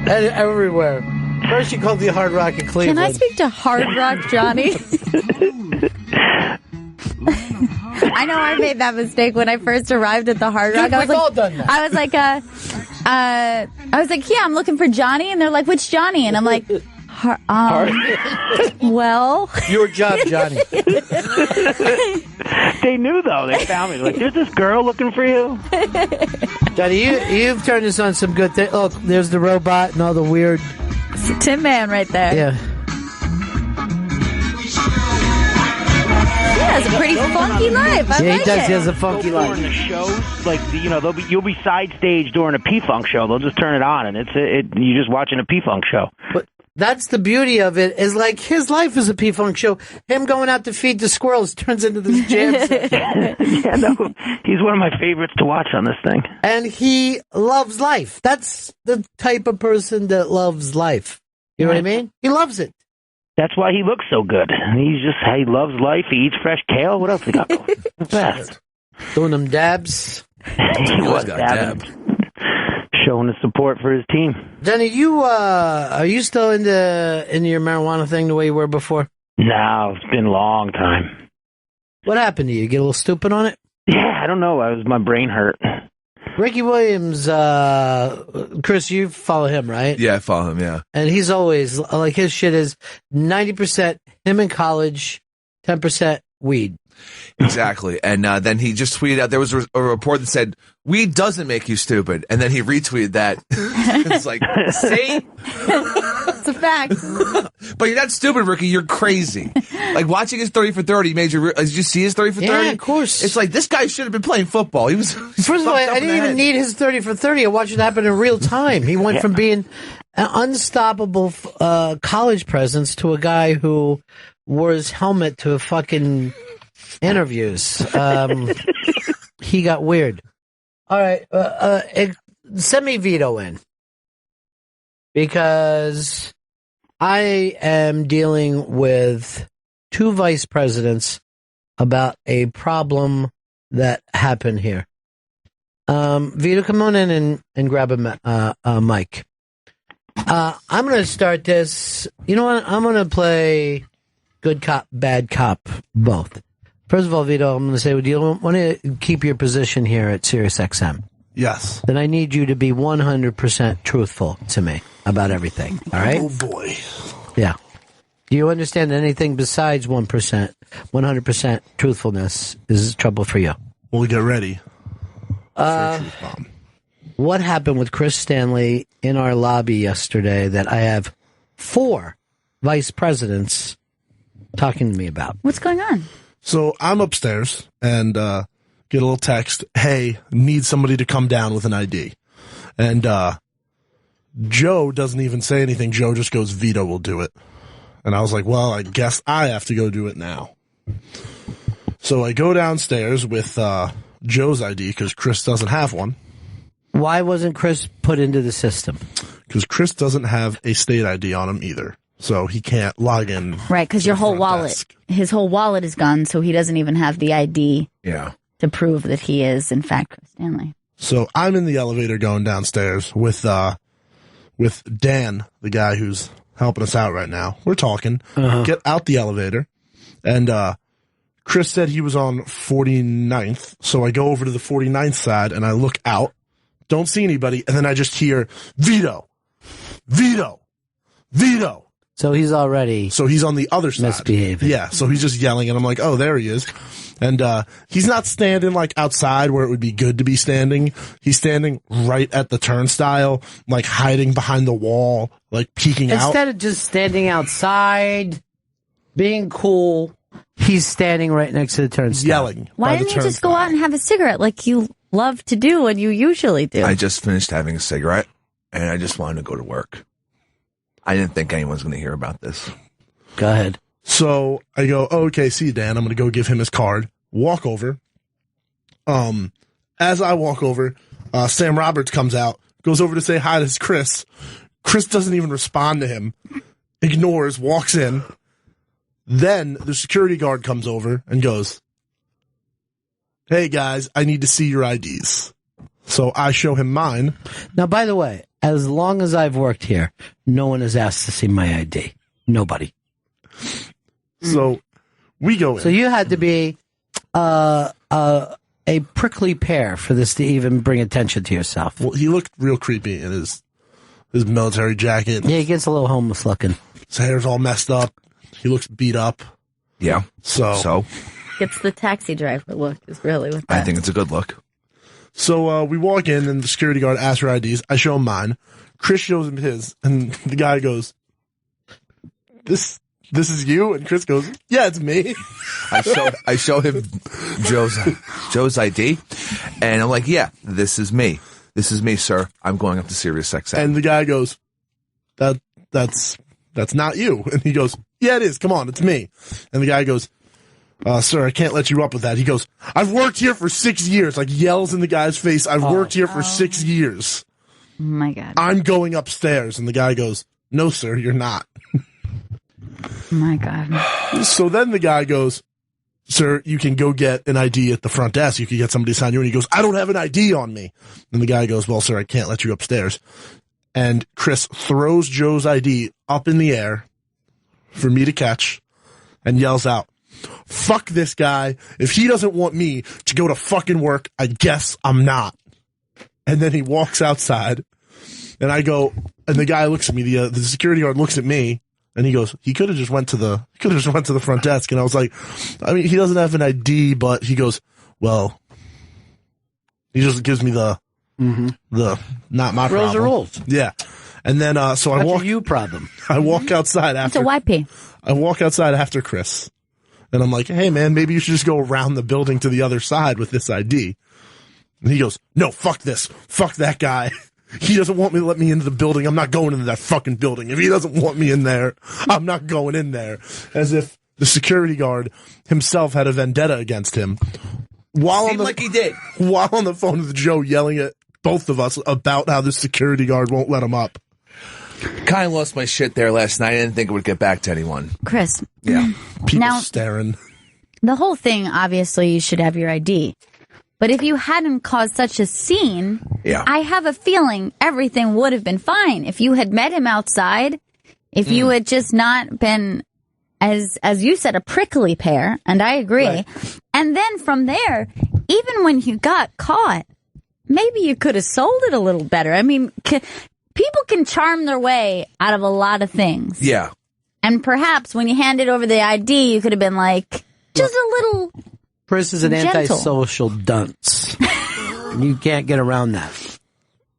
Everywhere. First you called the Hard Rock in Cleveland. Can I speak to Hard Rock Johnny? I know I made that mistake when I first arrived at the Hard Rock. Dude, we've all done that. I was like, yeah, I'm looking for Johnny, and they're like, which Johnny? And I'm like, Well, your job, Johnny. They knew though. They found me. Like, there's this girl looking for you. Johnny, you've turned us on some good things. Oh, there's the robot and all the weird. It's a Tin Man right there. Yeah. He has a pretty funky life. I like he does. it. He has a funky life. During the shows, like you'll be side stage during a P-Funk show. They'll just turn it on, and you're just watching a P-Funk show. But that's the beauty of it. Is like his life is a P-Funk show. Him going out to feed the squirrels turns into this jam session. Yeah, no, he's one of my favorites to watch on this thing. And he loves life. That's the type of person that loves life. You know what I mean? He loves it. That's why he looks so good. He loves life. He eats fresh kale. What else he got? The best. Doing them dabs. He was dabbing. Showing his support for his team. Johnny, are you still into your marijuana thing the way you were before? No, it's been a long time. What happened to you? Get a little stupid on it? Yeah, I don't know. My brain hurt. Ricky Williams, Chris, you follow him, right? Yeah, I follow him, yeah. And he's always, like, his shit is 90% him in college, 10% weed. Exactly. And then he just tweeted out, there was a report that said, weed doesn't make you stupid. And then he retweeted that. It's like, see? It's a fact. But you're not stupid, Ricky. You're crazy. Like, watching his 30 for 30 made you... Did you see his 30 for 30? Yeah, of course. It's like, this guy should have been playing football. First of all, I didn't even need his 30 for 30. I watched it happen in real time. He went from being an unstoppable college presence to a guy who wore his helmet to fucking interviews. He got weird. All right. Send me Vito in. Because I am dealing with two vice presidents about a problem that happened here. Vito, come on in and grab a mic. I'm going to start this. You know what? I'm going to play good cop, bad cop, both. First of all, Vito, I'm going to say, do you want to keep your position here at SiriusXM? Yes. Then I need you to be 100% truthful to me about everything. All right? Oh, boy. Yeah. Do you understand anything besides 100% truthfulness is trouble for you? Well, get ready. What happened with Chris Stanley in our lobby yesterday that I have 4 vice presidents talking to me about? What's going on? So I'm upstairs and get a little text, hey, need somebody to come down with an ID. And Joe doesn't even say anything. Joe just goes, Vito will do it. And I was like, well, I guess I have to go do it now. So I go downstairs with Joe's ID because Chris doesn't have one. Why wasn't Chris put into the system? Because Chris doesn't have a state ID on him either. So he can't log in. Right, because your whole wallet, his whole wallet is gone, so he doesn't even have the ID to prove that he is, in fact, Chris Stanley. So I'm in the elevator going downstairs with Dan, the guy who's helping us out right now. We're talking. Get out the elevator. And Chris said he was on 49th. So I go over to the 49th side and I look out. Don't see anybody. And then I just hear, Vito, Vito, Vito. So he's already So he's on the other side. misbehaving. Yeah, so he's just yelling, and I'm like, oh, there he is. And he's not standing, like, outside where it would be good to be standing. He's standing right at the turnstile, like, hiding behind the wall, like, peeking out. Instead of just standing outside, being cool, he's standing right next to the turnstile. Yelling. Why didn't you just go out and have a cigarette like you love to do and you usually do? I just finished having a cigarette, and I just wanted to go to work. I didn't think anyone's going to hear about this. Go ahead. So I go, oh, okay, see you, Dan. I'm going to go give him his card. Walk over. As I walk over, Sam Roberts comes out, goes over to say hi to Chris. Chris doesn't even respond to him. Ignores, walks in. Then the security guard comes over and goes, hey, guys, I need to see your IDs. So I show him mine. Now, by the way, as long as I've worked here, no one has asked to see my ID. Nobody. So we go in. So you had to be a prickly pear for this to even bring attention to yourself. Well, he looked real creepy in his military jacket. Yeah, he gets a little homeless looking. His hair's all messed up. He looks beat up. Yeah. So It's the taxi driver look is really what that. I think it's a good look. So we walk in, and the security guard asks for IDs. I show him mine. Chris shows him his, and the guy goes, This is you? And Chris goes, yeah, it's me. I show him Joe's ID, and I'm like, yeah, this is me. This is me, sir. I'm going up to Sirius XM. And the guy goes, that's not you. And he goes, yeah, it is. Come on, it's me. And the guy goes, sir, I can't let you up with that. He goes, I've worked here for 6 years. Like, yells in the guy's face, I've worked here for 6 years. Oh my God. I'm going upstairs. And the guy goes, no, sir, you're not. Oh my God. So then the guy goes, sir, you can go get an ID at the front desk. You can get somebody to sign you. And he goes, I don't have an ID on me. And the guy goes, well, sir, I can't let you upstairs. And Chris throws Joe's ID up in the air for me to catch and yells out, fuck this guy. If he doesn't want me to go to fucking work, I guess I'm not. And then he walks outside, and I go, and the guy looks at me, the security guard looks at me, and he goes, he could have just went to the front desk. And I was like, I mean, he doesn't have an ID, but he goes, well, he just gives me the not my rules problem. are rules. Yeah. And then, so I That's walk, a you problem. I walk outside after. It's a YP. I walk outside after Chris, and I'm like, hey man, maybe you should just go around the building to the other side with this ID. And he goes, no, fuck this. Fuck that guy. He doesn't want me to let me into the building. I'm not going into that fucking building. If he doesn't want me in there, I'm not going in there. As if the security guard himself had a vendetta against him. Seemed like he did. While on the phone with Joe yelling at both of us about how the security guard won't let him up. Kind of lost my shit there last night. I didn't think it would get back to anyone. Chris. Yeah. People Now- staring. The whole thing, obviously, you should have your ID. But if you hadn't caused such a scene, Yeah. I have a feeling everything would have been fine. If you had met him outside, if you had just not been, as you said, a prickly pear, and I agree. Right. And then from there, even when you got caught, maybe you could have sold it a little better. I mean, people can charm their way out of a lot of things. Yeah. And perhaps when you handed over the ID, you could have been like, just a little... Chris is an gentle. antisocial dunce. You can't get around that.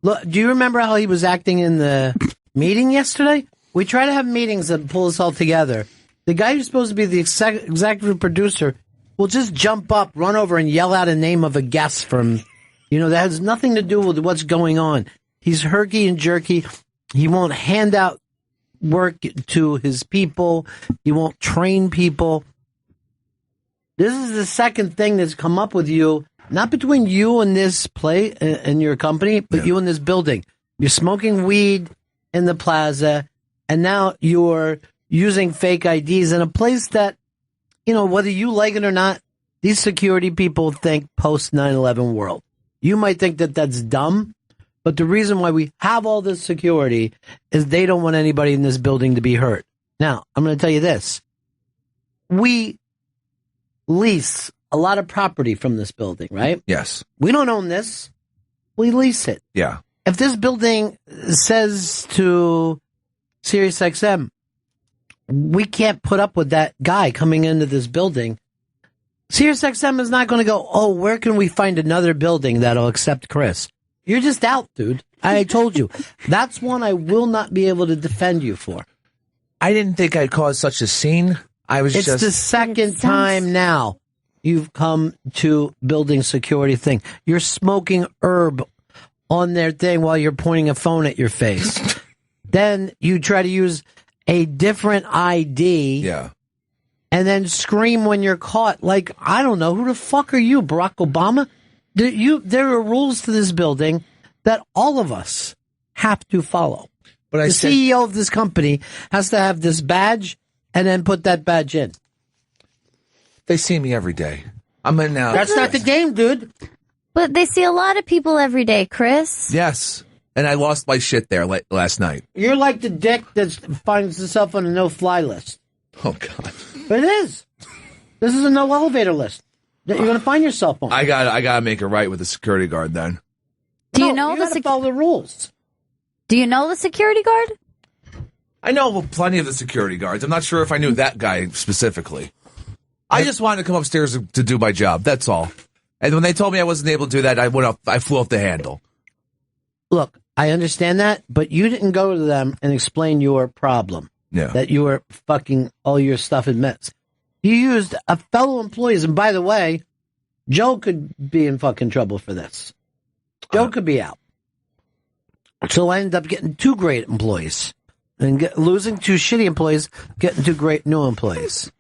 Look, do you remember how he was acting in the meeting yesterday? We try to have meetings that pull us all together. The guy who's supposed to be the executive producer will just jump up, run over, and yell out a name of a guest from, that has nothing to do with what's going on. He's herky and jerky. He won't hand out work to his people. He won't train people. This is the second thing that's come up with you, not between you and this play and your company, but you and this building. You're smoking weed in the plaza, and now you're using fake IDs in a place that, whether you like it or not, these security people think post 9/11 world. You might think that that's dumb, but the reason why we have all this security is they don't want anybody in this building to be hurt. Now, I'm going to tell you this. We lease a lot of property from this building, right? Yes. We don't own this. We lease it. Yeah. If this building says to SiriusXM, we can't put up with that guy coming into this building, SiriusXM is not going to go, oh, where can we find another building that'll accept Chris? You're just out, dude. I told you. That's one I will not be able to defend you for. I didn't think I'd cause such a scene. It's the second time now you've come to building security thing. You're smoking herb on their thing while you're pointing a phone at your face. Then you try to use a different ID. Yeah. And then scream when you're caught. Like, I don't know, who the fuck are you, Barack Obama? There are rules to this building that all of us have to follow. But the CEO of this company has to have this badge and then put that badge in. They see me every day. I'm in now. That's not the game, dude. But they see a lot of people every day, Chris. Yes. And I lost my shit there last night. You're like the dick that finds himself on a no-fly list. Oh, God. But it is. This is a no-elevator list that you're going to find yourself on. I gotta make it right with the security guard then. Do you know you follow the rules. Do you know the security guard? I know plenty of the security guards. I'm not sure if I knew that guy specifically. I just wanted to come upstairs to do my job. That's all. And when they told me I wasn't able to do that, I flew off the handle. Look, I understand that, but you didn't go to them and explain your problem. Yeah. That you were fucking all your stuff in mess. You used a fellow employees, and by the way, Joe could be in fucking trouble for this. Joe could be out. So I ended up getting 2 great employees. And losing 2 shitty employees, getting 2 great new employees.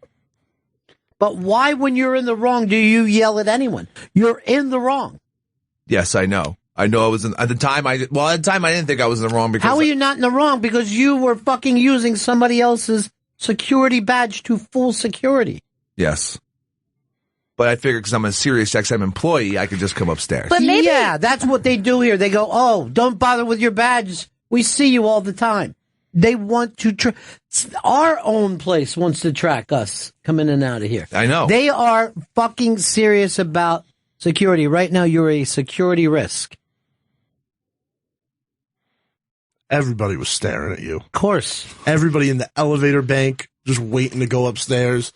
But why, when you're in the wrong, do you yell at anyone? You're in the wrong. Yes, I know. I know I was at the time. I didn't think I was in the wrong because. How are you not in the wrong? Because you were fucking using somebody else's security badge to full security. Yes. But I figured because I'm a Sirius XM employee, I could just come upstairs. But maybe, yeah, that's what they do here. They go, oh, don't bother with your badges. We see you all the time. They want to our own place wants to track us coming in and out of here. I know. They are fucking serious about security. Right now, you're a security risk. Everybody was staring at you. Of course. Everybody in the elevator bank just waiting to go upstairs.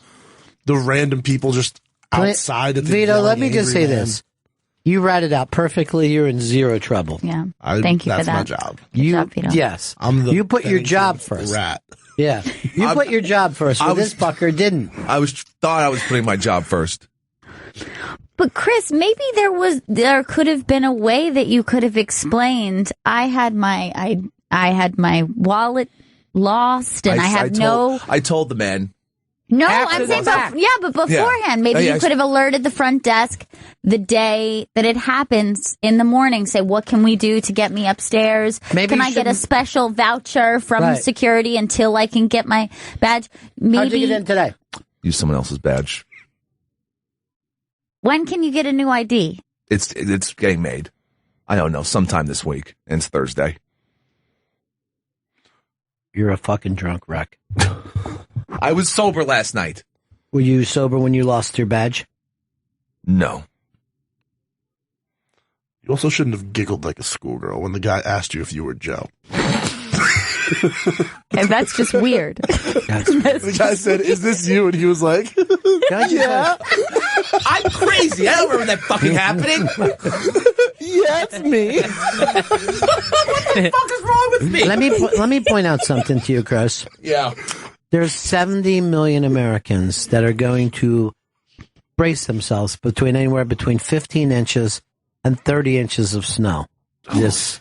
The random people just outside at the Vito, let me angry just say man. this. You ratted out perfectly. You're in zero trouble. Yeah. Thank you for that. That's my job. Good job, Vito. Yes. You put your job first. Rat. Yeah. You put your job first. Well, this fucker didn't. I thought I was putting my job first. But Chris, maybe there could have been a way that you could have explained. I had my wallet lost, and I told the man. No, I'm saying, but beforehand, maybe you could have alerted the front desk the day that it happens in the morning. Say, what can we do to get me upstairs? Can I get a special voucher from security until I can get my badge? Maybe. How'd you get in today? Use someone else's badge. When can you get a new ID? It's getting made. I don't know, sometime this week. And it's Thursday. You're a fucking drunk wreck. I was sober last night. Were you sober when you lost your badge? No. You also shouldn't have giggled like a schoolgirl when the guy asked you if you were Joe. And that's just weird. The guy said, "Is this you?" And he was like, "Yeah." I'm crazy. I don't remember that fucking happening. Yeah, it's me. What the fuck is wrong with me? Let me point out something to you, Chris. Yeah. There's 70 million Americans that are going to brace themselves anywhere between 15 inches and 30 inches of snow this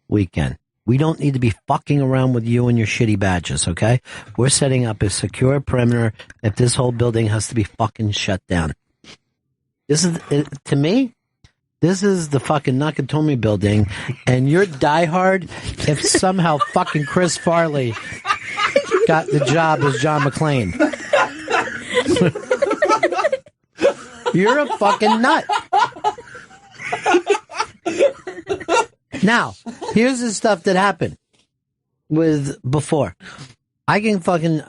weekend. We don't need to be fucking around with you and your shitty badges, okay? We're setting up a secure perimeter if this whole building has to be fucking shut down. This is, to me, this is the fucking Nakatomi building, and you're diehard if somehow fucking Chris Farley got the job as John McClane. You're a fucking nut. Now, here's the stuff that happened with before. I can fucking,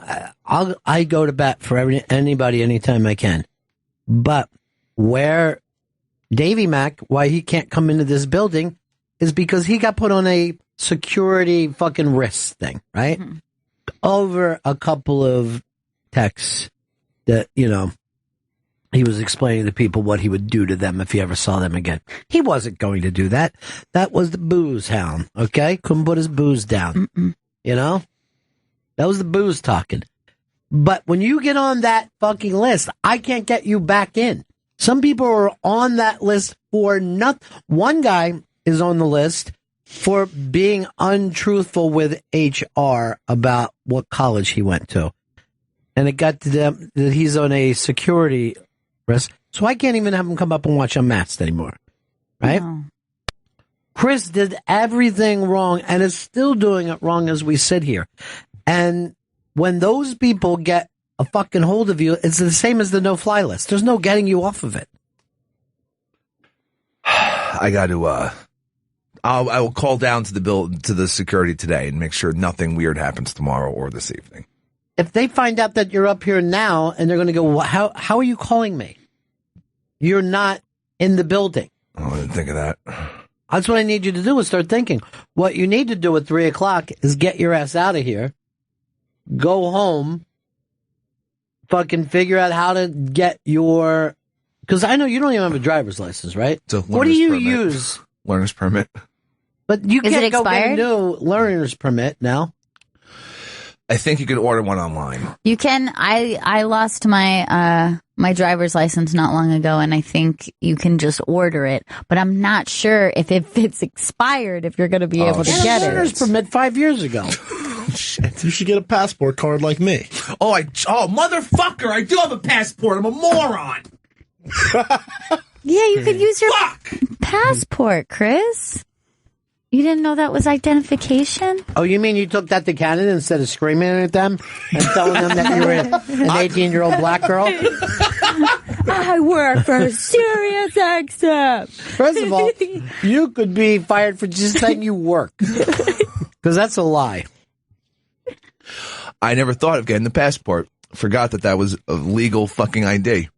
I go to bat for anybody anytime I can. But where Davy Mac, why he can't come into this building is because he got put on a security fucking risk thing, right? Mm-hmm. Over a couple of texts that, he was explaining to people what he would do to them if he ever saw them again. He wasn't going to do that. That was the booze hound, okay? Couldn't put his booze down, That was the booze talking. But when you get on that fucking list, I can't get you back in. Some people are on that list for nothing. One guy is on the list for being untruthful with HR about what college he went to. And it got to them that he's on a security risk. So I can't even have him come up and watch Unmasked anymore. Right? No. Chris did everything wrong and is still doing it wrong as we sit here. And when those people get a fucking hold of you, it's the same as the no-fly list. There's no getting you off of it. I got to, I will call down to the security today and make sure nothing weird happens tomorrow or this evening. If they find out that you're up here now and they're going to go, well, how are you calling me? You're not in the building. Oh, I didn't think of that. That's what I need you to do is start thinking. What you need to do at 3:00 is get your ass out of here go home, fucking figure out how to get your... Because I know you don't even have a driver's license, right? What do you use? Learner's permit. But you can't go get a new learner's permit now. I think you can order one online. You can. I lost my my driver's license not long ago, and I think you can just order it. But I'm not sure if it's expired, if you're going to be able to get it. Learner's permit 5 years ago. Shit, you should get a passport card like me. Oh, motherfucker! I do have a passport. I'm a moron. Yeah, you could use your passport, Chris. You didn't know that was identification? Oh, you mean you took that to Canada instead of screaming at them and telling them that you were an 18-year-old black girl? I work for Sirius XM. First of all, you could be fired for just saying you work. Because that's a lie. I never thought of getting the passport. Forgot that was a legal fucking ID.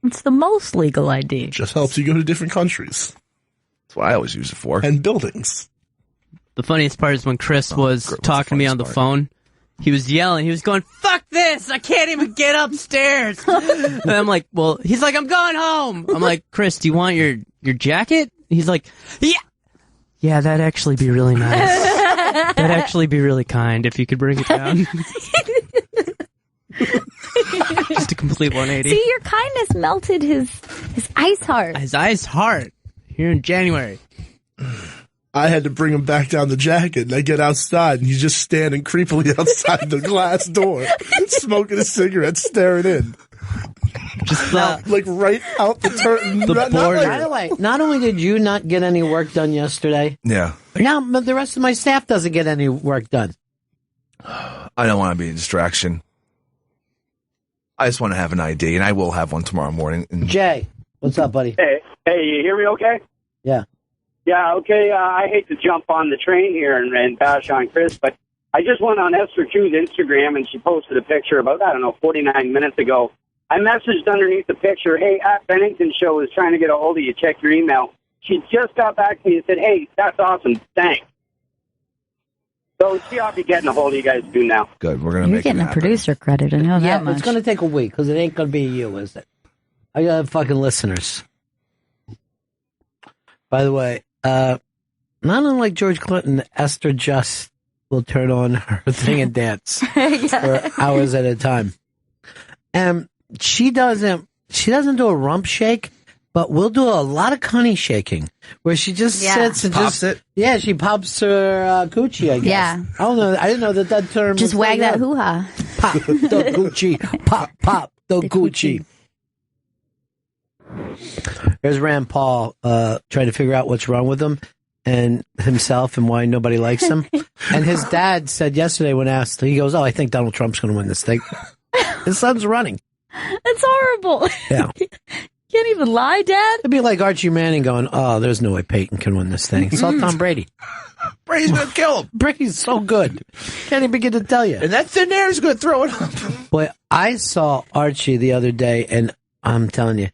It's the most legal ID. Just helps you go to different countries. That's what I always use it for. And buildings. The funniest part is when Chris was talking to me on the phone, he was yelling. He was going, "Fuck this! I can't even get upstairs!" And I'm like, well, he's like, "I'm going home." I'm like, "Chris, do you want your jacket?" He's like, Yeah, that'd actually be really nice. That'd actually be really kind if you could bring it down. Just a complete 180. See, your kindness melted his ice heart. His ice heart. Here in January. I had to bring him back down the jacket, and I get outside, and he's just standing creepily outside the glass door, smoking a cigarette, staring in. Just like right out the turn. By the way, not only did you not get any work done yesterday, now the rest of my staff doesn't get any work done. I don't want to be a distraction. I just want to have an ID, and I will have one tomorrow morning. Jay, what's up, buddy? Hey, you hear me okay? Yeah. Yeah, okay. I hate to jump on the train here and bash on Chris, but I just went on Esther Q's Instagram, and she posted a picture about, 49 minutes ago. I messaged underneath the picture, "Hey, at Bennington Show is trying to get a hold of you. Check your email." She just got back to me and said, "Hey, that's awesome. Thanks." So see, I'll be getting a hold of you guys soon now. Good. We're gonna You're make getting a producer credit. I know that much. It's going to take a week because it ain't going to be you, is it? I got fucking listeners. By the way, not unlike George Clinton, Esther just will turn on her thing and dance for hours at a time. And she doesn't do a rump shake, but we'll do a lot of cunny shaking where she just sits and pops it. Yeah, she pops her coochie, I guess. Yeah. I don't know. I didn't know that term. Just was wag that hoo-ha. Pop the coochie. Pop the coochie. There's Rand Paul trying to figure out what's wrong with him and himself and why nobody likes him. And his dad said yesterday when asked, he goes, "Oh, I think Donald Trump's going to win this thing." His son's running. That's horrible. Yeah. Can't even lie, Dad. It'd be like Archie Manning going, "Oh, there's no way Peyton can win this thing." It's all Tom Brady. Brady's going to kill him. Brady's so good. Can't even begin to tell you. And that thin air is going to throw it up. Boy, I saw Archie the other day, and I'm telling you,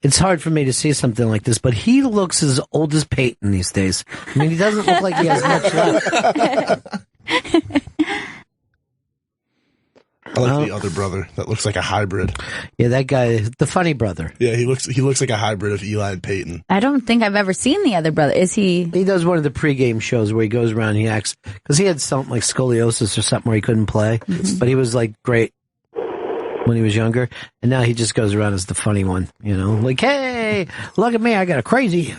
it's hard for me to see something like this, but he looks as old as Peyton these days. I mean, he doesn't look like he has much left. I like the other brother that looks like a hybrid. Yeah, that guy, the funny brother. Yeah, he looks like a hybrid of Eli and Peyton. I don't think I've ever seen the other brother. Is he? He does one of the pregame shows where he goes around and he acts, because he had something like scoliosis or something where he couldn't play, but he was like great when he was younger, and now he just goes around as the funny one, you know, like, "Hey, look at me, I got a crazy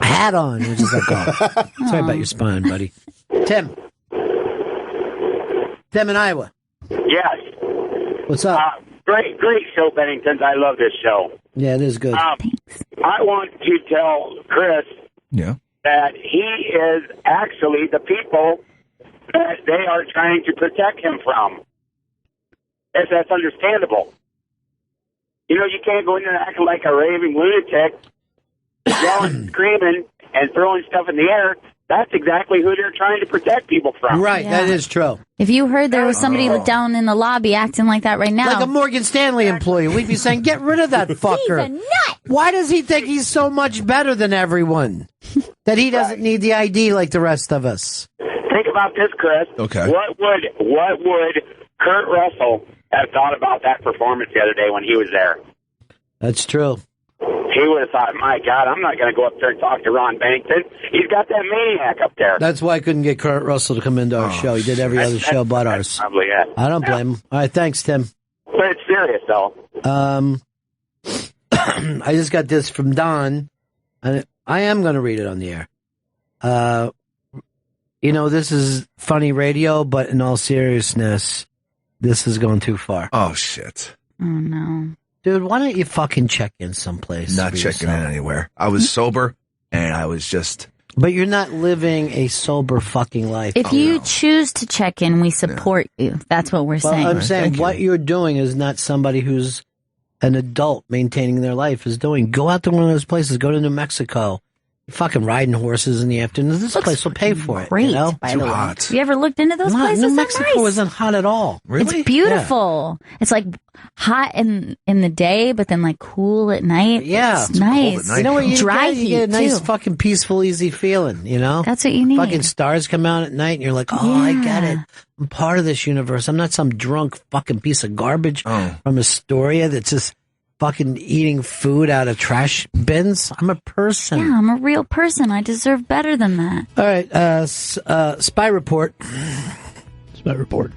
hat on." It's just like, "Oh, sorry about your spine, buddy." Tim in Iowa. Yes. What's up? Great show, Bennington. I love this show. Yeah, it is good. I want to tell Chris that he is actually the people that they are trying to protect him from. If that's understandable. You know, you can't go in there acting like a raving lunatic, yelling, screaming, and throwing stuff in the air. That's exactly who they're trying to protect people from. Right, that is true. If you heard there was somebody down in the lobby acting like that right now. Like a Morgan Stanley employee, we'd be saying, "Get rid of that fucker." He's a nut. Why does he think he's so much better than everyone? That he doesn't need the ID like the rest of us? think about this, Chris. Okay. What would Kurt Russell have thought about that performance the other day when he was there? That's true. He would have thought, my God, I'm not going to go up there and talk to Ron Bennington. He's got that maniac up there. That's why I couldn't get Kurt Russell to come into our show. He did every other show but ours. Probably it. I don't blame him. All right, thanks, Tim. But it's serious, though. I just got this from Don, and I am going to read it on the air. This is funny radio, but in all seriousness, this is going too far. Oh, shit. Oh, no. Dude, why don't you fucking check in someplace? Not checking in anywhere. I was sober, and I was just... But you're not living a sober fucking life. If you choose to check in, we support you. That's what we're saying. I'm saying what you're doing is not somebody who's an adult maintaining their life is doing. Go out to one of those places. Go to New Mexico. You're fucking riding horses in the afternoon. This place will pay for it. Great, by the way. Have you ever looked into those places? New They're Mexico nice. isn't hot at all. It's beautiful. Yeah. It's like hot in the day, but then like cool at night. Yeah, it's nice. You know what? You Dry you get a nice too. fucking peaceful, easy feeling. You know, that's what you need. Fucking stars come out at night, and you're like, oh, I get it. I'm part of this universe. I'm not some drunk fucking piece of garbage from Astoria that's just fucking eating food out of trash bins. I'm a person. Yeah, I'm a real person. I deserve better than that. All right, spy report. Spy report.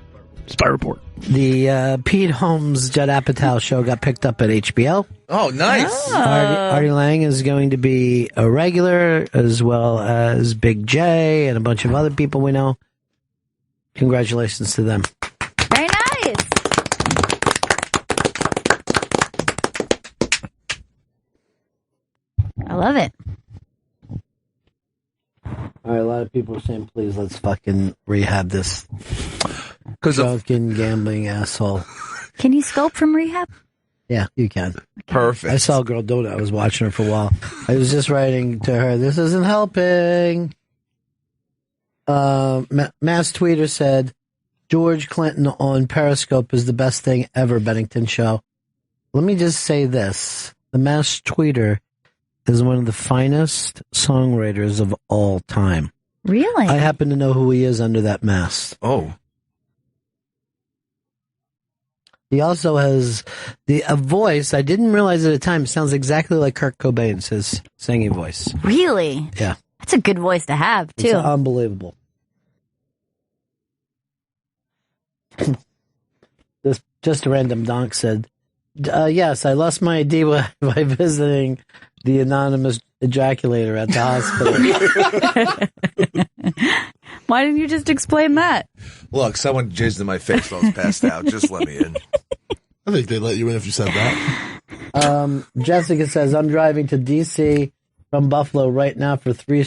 Spy report. The Pete Holmes Judd Apatow show got picked up at HBO. Oh, nice. Artie Lang is going to be a regular, as well as Big J and a bunch of other people we know. Congratulations to them. Very nice. I love it. All right, a lot of people are saying, please, let's fucking rehab this drunken, gambling asshole. Can you scope from rehab? Yeah, you can. Perfect. I saw a girl doing it. I was watching her for a while. I was just writing to her, this isn't helping. Mass Tweeter said, George Clinton on Periscope is the best thing ever, Bennington Show. Let me just say this. The Mass Tweeter is one of the finest songwriters of all time. Really? I happen to know who he is under that mask. Oh. He also has a voice, I didn't realize at the time, sounds exactly like Kurt Cobain's, his singing voice. Really? Yeah. That's a good voice to have, too. It's unbelievable. This just a random donk said, yes, I lost my ID by visiting the anonymous ejaculator at the hospital. Why didn't you just explain that? Look, someone jizzed in my face while I was passed out. Just let me in. I think they'd let you in if you said that. Jessica says, I'm driving to D.C. from Buffalo right now for 3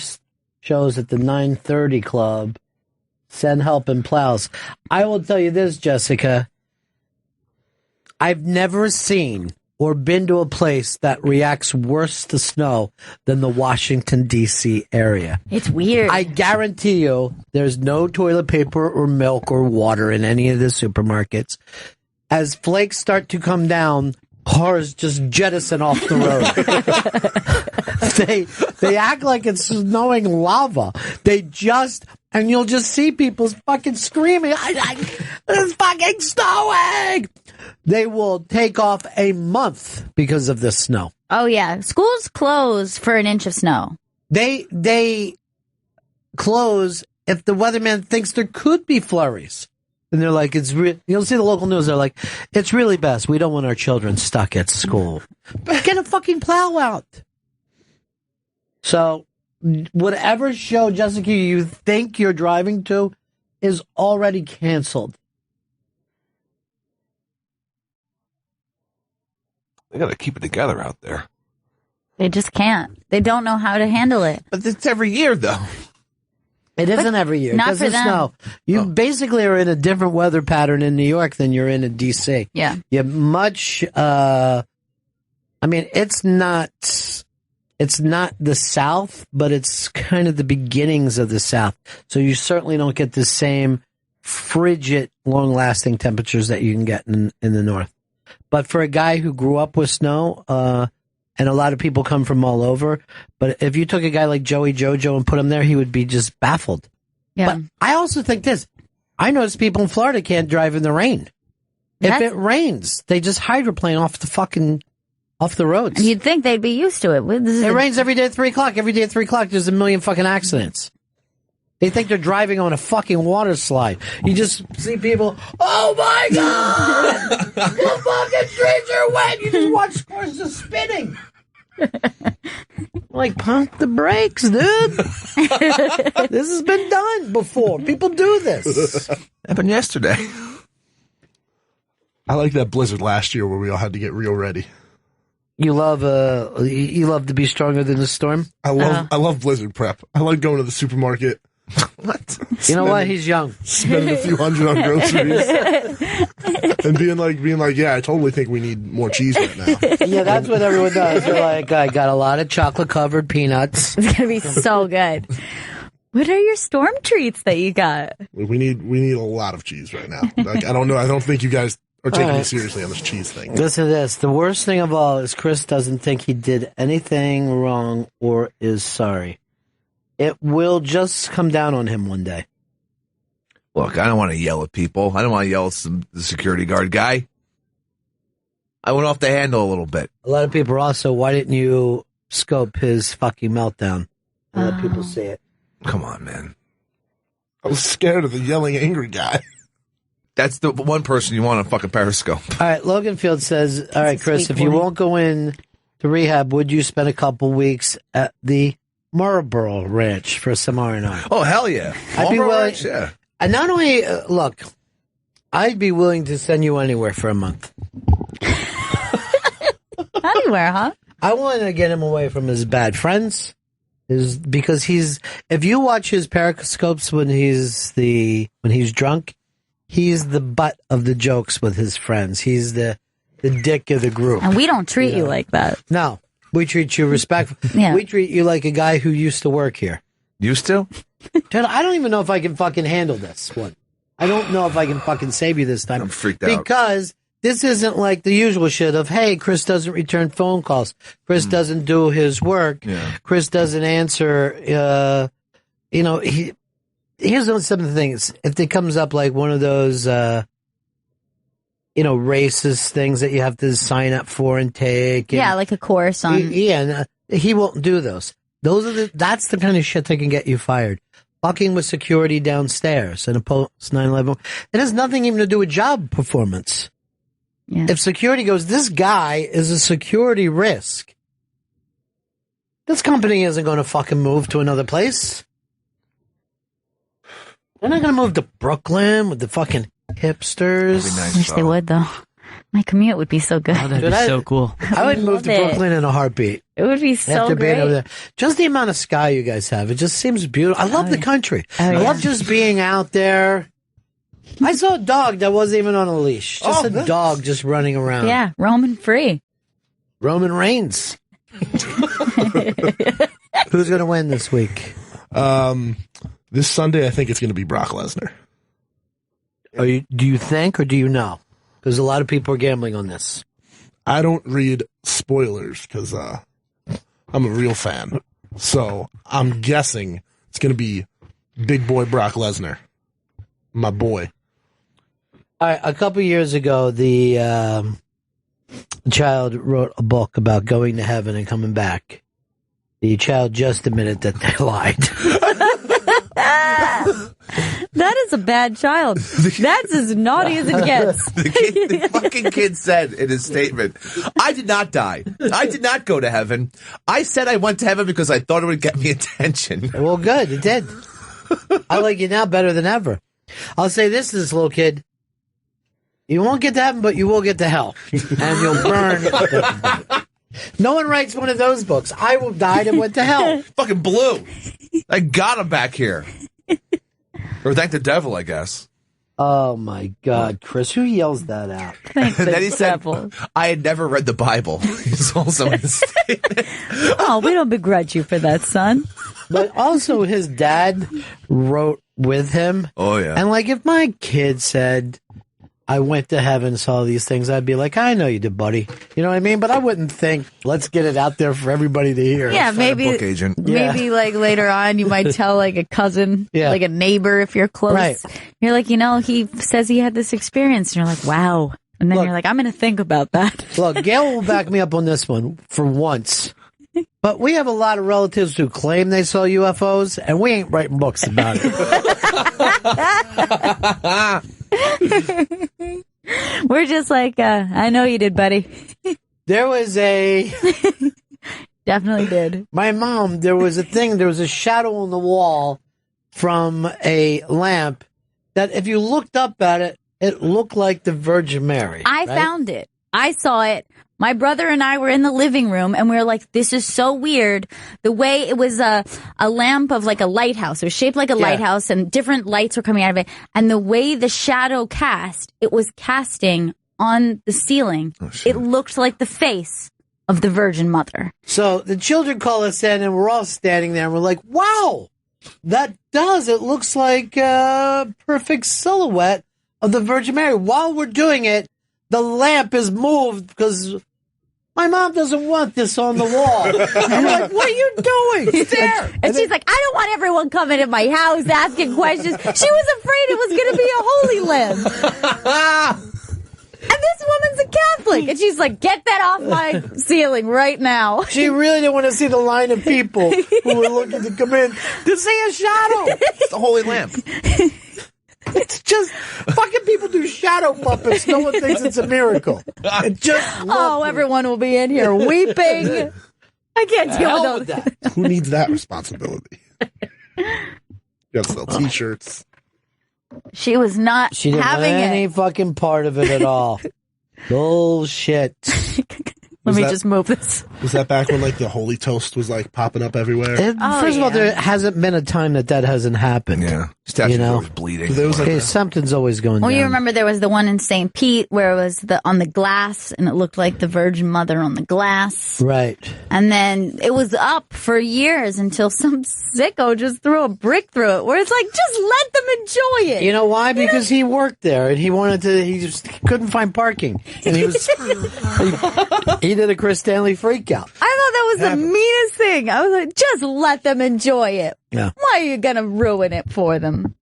shows at the 9:30 Club. Send help and plows. I will tell you this, Jessica. I've never seen or been to a place that reacts worse to snow than the Washington, D.C. area. It's weird. I guarantee you there's no toilet paper or milk or water in any of the supermarkets. As flakes start to come down, cars just jettison off the road. They act like it's snowing lava. And you'll just see people fucking screaming, it's fucking snowing! They will take off a month because of this snow. Oh, yeah. Schools close for an inch of snow. They close if the weatherman thinks there could be flurries. And they're like, you'll see the local news, they're like, it's really best. We don't want our children stuck at school. Get a fucking plow out. So, whatever show, Jessica, you think you're driving to is already canceled. They got to keep it together out there. They just can't. They don't know how to handle it. But it's every year, though. It isn't every year. Not It doesn't for them. snow. You basically are in a different weather pattern in New York than you're in D.C. Yeah. You're much, I mean, it's not the South, but it's kind of the beginnings of the South. So you certainly don't get the same frigid, long-lasting temperatures that you can get in the North. But for a guy who grew up with snow, and a lot of people come from all over, but if you took a guy like Joey Jojo and put him there, he would be just baffled. But I also think this. I notice people in Florida can't drive in the rain. If it rains, they just hydroplane off the roads. And you'd think they'd be used to it. It rains every day at 3 o'clock. Every day at 3 o'clock, there's a million fucking accidents. They think they're driving on a fucking water slide. You just see people, oh my God! The fucking streets are wet! You just watch cars just spinning. Like, pump the brakes, dude. This has been done before. People do this. Happened yesterday. I like that blizzard last year where we all had to get real ready. You love to be stronger than the storm? I love blizzard prep. I like going to the supermarket. What? You know what? He's young. Spending a few hundred on groceries. And being like, yeah, I totally think we need more cheese right now. Yeah, that's what everyone does. They're like, I got a lot of chocolate-covered peanuts. It's going to be so good. What are your storm treats that you got? We need a lot of cheese right now. Like, I don't know. I don't think you guys are taking me seriously on this cheese thing. Listen to this. The worst thing of all is Chris doesn't think he did anything wrong or is sorry. It will just come down on him one day. Look, I don't want to yell at people. I don't want to yell at the security guard guy. I went off the handle a little bit. A lot of people are also, why didn't you scope his fucking meltdown? A lot of people say it. Come on, man. I was scared of the yelling angry guy. That's the one person you want on fucking Periscope. All right, Logan Field says, all right, Chris, if you won't go in to rehab, would you spend a couple weeks at the Marlboro Ranch for some R&R? Oh, hell yeah. I'd be willing. Ranch, yeah. And not only, look, I'd be willing to send you anywhere for a month. Anywhere, huh? I want to get him away from his bad friends. Because if you watch his Periscopes when he's drunk, he's the butt of the jokes with his friends. He's the dick of the group. And we don't treat you like that. No. We treat you respectful. Yeah. We treat you like a guy who used to work here. Used to? Dude, I don't even know if I can fucking handle this one. I don't know if I can fucking save you this time. I'm freaked out. Because this isn't like the usual shit of, hey, Chris doesn't return phone calls. Chris doesn't do his work. Yeah. Chris doesn't answer. Here's some of the things. If it comes up like one of those, racist things that you have to sign up for and take. Yeah, like a course on. He won't do those. That's the kind of shit that can get you fired. Fucking with security downstairs in a post 9/11. It has nothing even to do with job performance. Yeah. If security goes, this guy is a security risk. This company isn't going to fucking move to another place. They're not going to move to Brooklyn with the fucking hipsters. I wish they would, though. My commute would be so good. Oh, that'd be so cool. I would move to Brooklyn in a heartbeat. It would be so great. Over there. Just the amount of sky you guys have. It just seems beautiful. I love the country. I love just being out there. I saw a dog that wasn't even on a leash. Just a dog just running around. Yeah, roaming free. Roman Reigns. Who's going to win this week? This Sunday, I think it's going to be Brock Lesnar. Do you think or do you know? Because a lot of people are gambling on this. I don't read spoilers because I'm a real fan. So I'm guessing it's going to be big boy Brock Lesnar. My boy. All right, a couple years ago, the child wrote a book about going to heaven and coming back. The child just admitted that they lied. That is a bad child. That's as naughty as it gets. The fucking kid said in his statement, I did not die. I did not go to heaven. I said I went to heaven because I thought it would get me attention. Well, good. It did. I like you now better than ever. I'll say this to this little kid. You won't get to heaven, but you will get to hell. And you'll burn. No one writes one of those books. I died and went to hell. Fucking blue. I got him back here. Or thank the devil, I guess. Oh, my God, Chris. Who yells that out? And then he said, I had never read the Bible. He's also in his statement. Oh, we don't begrudge you for that, son. But also his dad wrote with him. Oh, yeah. And, like, if my kid said, I went to heaven, saw these things, I'd be like, I know you did, buddy. You know what I mean? But I wouldn't think, let's get it out there for everybody to hear. Yeah, maybe, book agent. maybe like later on you might tell like a cousin, like a neighbor if you're close. Right. You're like, he says he had this experience. And you're like, wow. And then you're like, I'm going to think about that. Look, Gail will back me up on this one for once. But we have a lot of relatives who claim they saw UFOs, and we ain't writing books about it. We're just like, I know you did, buddy. There was Definitely did. My mom, there was a shadow on the wall from a lamp that if you looked up at it, it looked like the Virgin Mary. I found it. I saw it. My brother and I were in the living room, and we were like, this is so weird. The way it was a lamp of like a lighthouse. It was shaped like a lighthouse, and different lights were coming out of it. And the way the shadow cast, it was casting on the ceiling. It looked like the face of the Virgin Mother. So the children call us in, and we're all standing there, and we're like, wow, that does. It looks like a perfect silhouette of the Virgin Mary. While we're doing it, the lamp is moved because my mom doesn't want this on the wall. I'm like, what are you doing? There. And she's like, I don't want everyone coming to my house asking questions. She was afraid it was going to be a holy lamp. And this woman's a Catholic. And she's like, get that off my ceiling right now. She really didn't want to see the line of people who were looking to come in to see a shadow. It's the holy lamp. It's just fucking people do shadow puppets. No one thinks it's a miracle. Everyone will be in here weeping. I can't deal with that. Who needs that responsibility? You gotta sell T-shirts. She was not She didn't having want any it. fucking part of it at all. Bullshit. Let me just move this. Was that back when like the holy toast was like popping up everywhere? First of all, there hasn't been a time that hasn't happened. Yeah. Statue's always bleeding. There was like something's always going Well, down. you remember there was the one in St. Pete where it was on the glass, and it looked like the Virgin Mother on the glass. Right. And then it was up for years until some sicko just threw a brick through it, where it's like, just let them enjoy it. You know why? Because he worked there, and he just couldn't find parking. And he was, he did a Chris Stanley freak out. I thought that was the meanest thing. I was like, just let them enjoy it. Yeah. Why are you going to ruin it for them?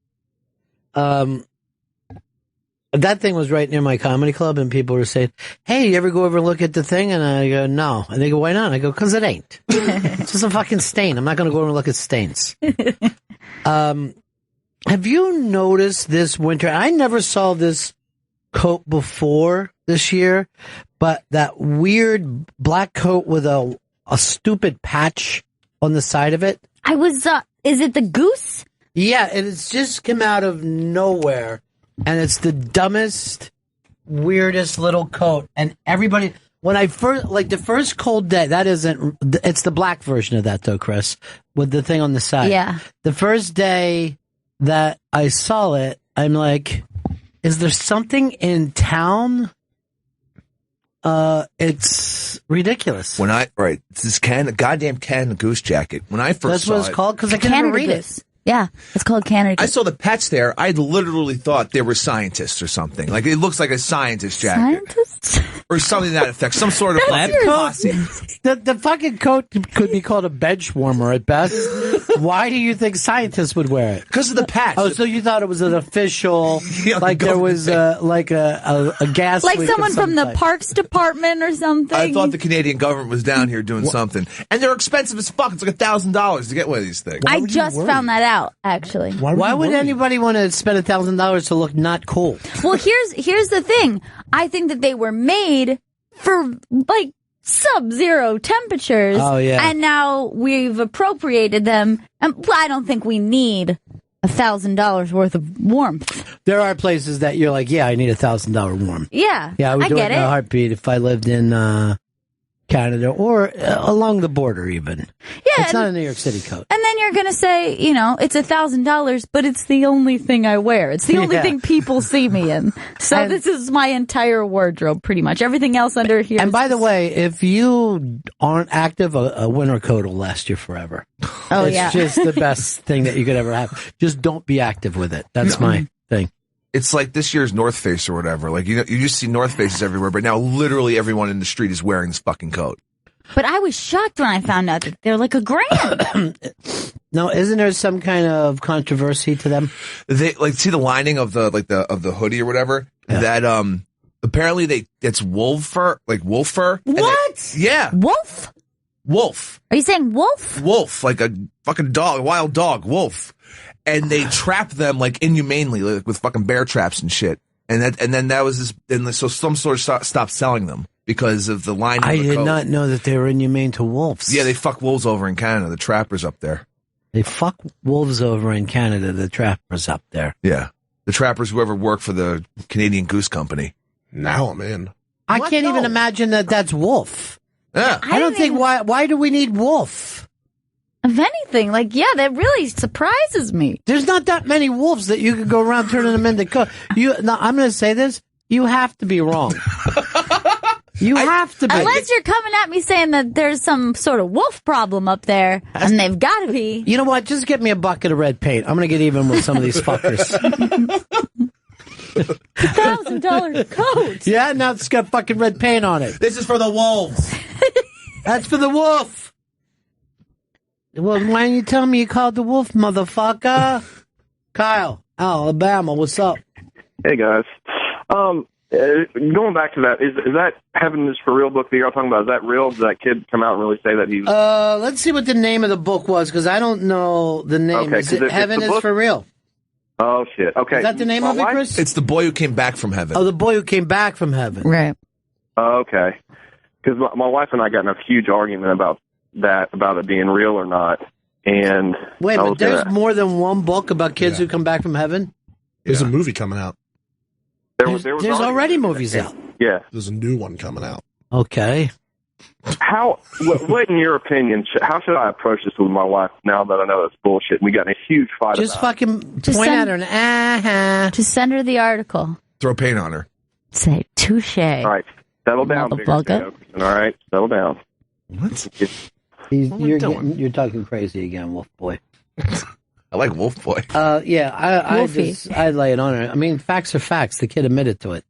That thing was right near my comedy club, and people were saying, hey, you ever go over and look at the thing? And I go, no. And they go, why not? And I go, because it ain't. It's just a fucking stain. I'm not going to go over and look at stains. Have you noticed this winter? I never saw this coat before this year, but that weird black coat with a stupid patch on the side of it. Is it the goose? Yeah, and it's just come out of nowhere. And it's the dumbest, weirdest little coat. And everybody, when I first, like the first cold day, it's the black version of that though, Chris, with the thing on the side. Yeah. The first day that I saw it, I'm like, is there something in town? It's ridiculous. It's this goddamn Canada Goose jacket. When I first That's saw what it's called? Because I couldn't Canada read Goose. it. Yeah, it's called Canada I Goose. saw the patch there. I literally thought they were scientists or something. Like, it looks like a scientist jacket. Scientists? Or something to that effect. Some sort of lab coat. The fucking coat could be called a bench warmer at best. Why do you think scientists would wear it? Because of the patch. Oh, so you thought it was an official, like there was a gas like leak someone of some from the type. Parks Department or something. I thought the Canadian government was down here doing something. And they're expensive as fuck. It's like $1,000 to get one of these things. I just found that out, actually. Why would anybody want to spend $1,000 to look not cool? Well, here's the thing. I think that they were made for like sub-zero temperatures. Oh, yeah. And now we've appropriated them. And I don't think we need $1,000 worth of warmth. There are places that you're like, yeah, I need $1,000 warm. Yeah. Yeah, I would do get it in a heartbeat if I lived in Canada or along the border even. Yeah. It's not a New York City coat. And then you're going to say, it's $1,000, but it's the only thing I wear. It's the only thing people see me in. So this is my entire wardrobe, pretty much. Everything else under here. And by the way, if you aren't active, a winter coat will last you forever. Oh, it's yeah. just the best thing that you could ever have. Just don't be active with it. That's my thing. It's like this year's North Face or whatever. Like, you just see North Faces everywhere, but now literally everyone in the street is wearing this fucking coat. But I was shocked when I found out that they're like $1,000. No, isn't there some kind of controversy to them? They see the lining of the hoodie or whatever. Yeah. That apparently it's wolf fur, like wolf fur. What? Yeah, wolf. Are you saying wolf? Wolf, like a fucking dog, a wild dog, wolf. And they trap them like inhumanely, like with fucking bear traps and shit. And then that was this. And so some stores stopped selling them because of the lining. I of the did coat. not know that they were inhumane to wolves. Yeah, they fuck wolves over in Canada. The trappers up there. They fuck wolves over in Canada. The trappers up there. Yeah, the trappers, whoever worked for the Canadian Goose Company. Now I'm in. I can't even imagine that that's wolf. Yeah, I don't think why do we need wolf? If anything, that really surprises me. There's not that many wolves that you could go around turning them into coat. I'm going to say this. You have to be wrong. You have to be. Unless you're coming at me saying that there's some sort of wolf problem up there, and they've got to be. You know what? Just get me a bucket of red paint. I'm going to get even with some of these fuckers. $1,000 coat. Yeah, now it's got fucking red paint on it. This is for the wolves. That's for the wolf. Well, why didn't you tell me you called the wolf, motherfucker? Kyle, Alabama, what's up? Hey, guys. Going back to that, is that Heaven is for Real book that you're talking about? Is that real? Did that kid come out and really say that he was... Let's see what the name of the book was, because I don't know the name. Okay, is it Heaven is for Real? Oh, shit. Okay. Is that the name of it, Chris? It's The Boy Who Came Back from Heaven. Oh, The Boy Who Came Back from Heaven. Right. Oh, okay. Because my wife and I got in a huge argument about it being real or not. And wait a minute, there's more than one book about kids who come back from heaven? There's a movie coming out. There's already movies out. Yeah. There's a new one coming out. Okay. What in your opinion, how should I approach this with my wife now that I know it's bullshit? We got in a huge fight Just about fucking point at her and Just send her the article. Throw paint on her. Say, touche. All right. Settle down, motherfucker. All right. Settle down. What? You're talking crazy again, Wolf Boy. I like Wolf Boy. Yeah, I lay it on her. I mean, facts are facts. The kid admitted to it.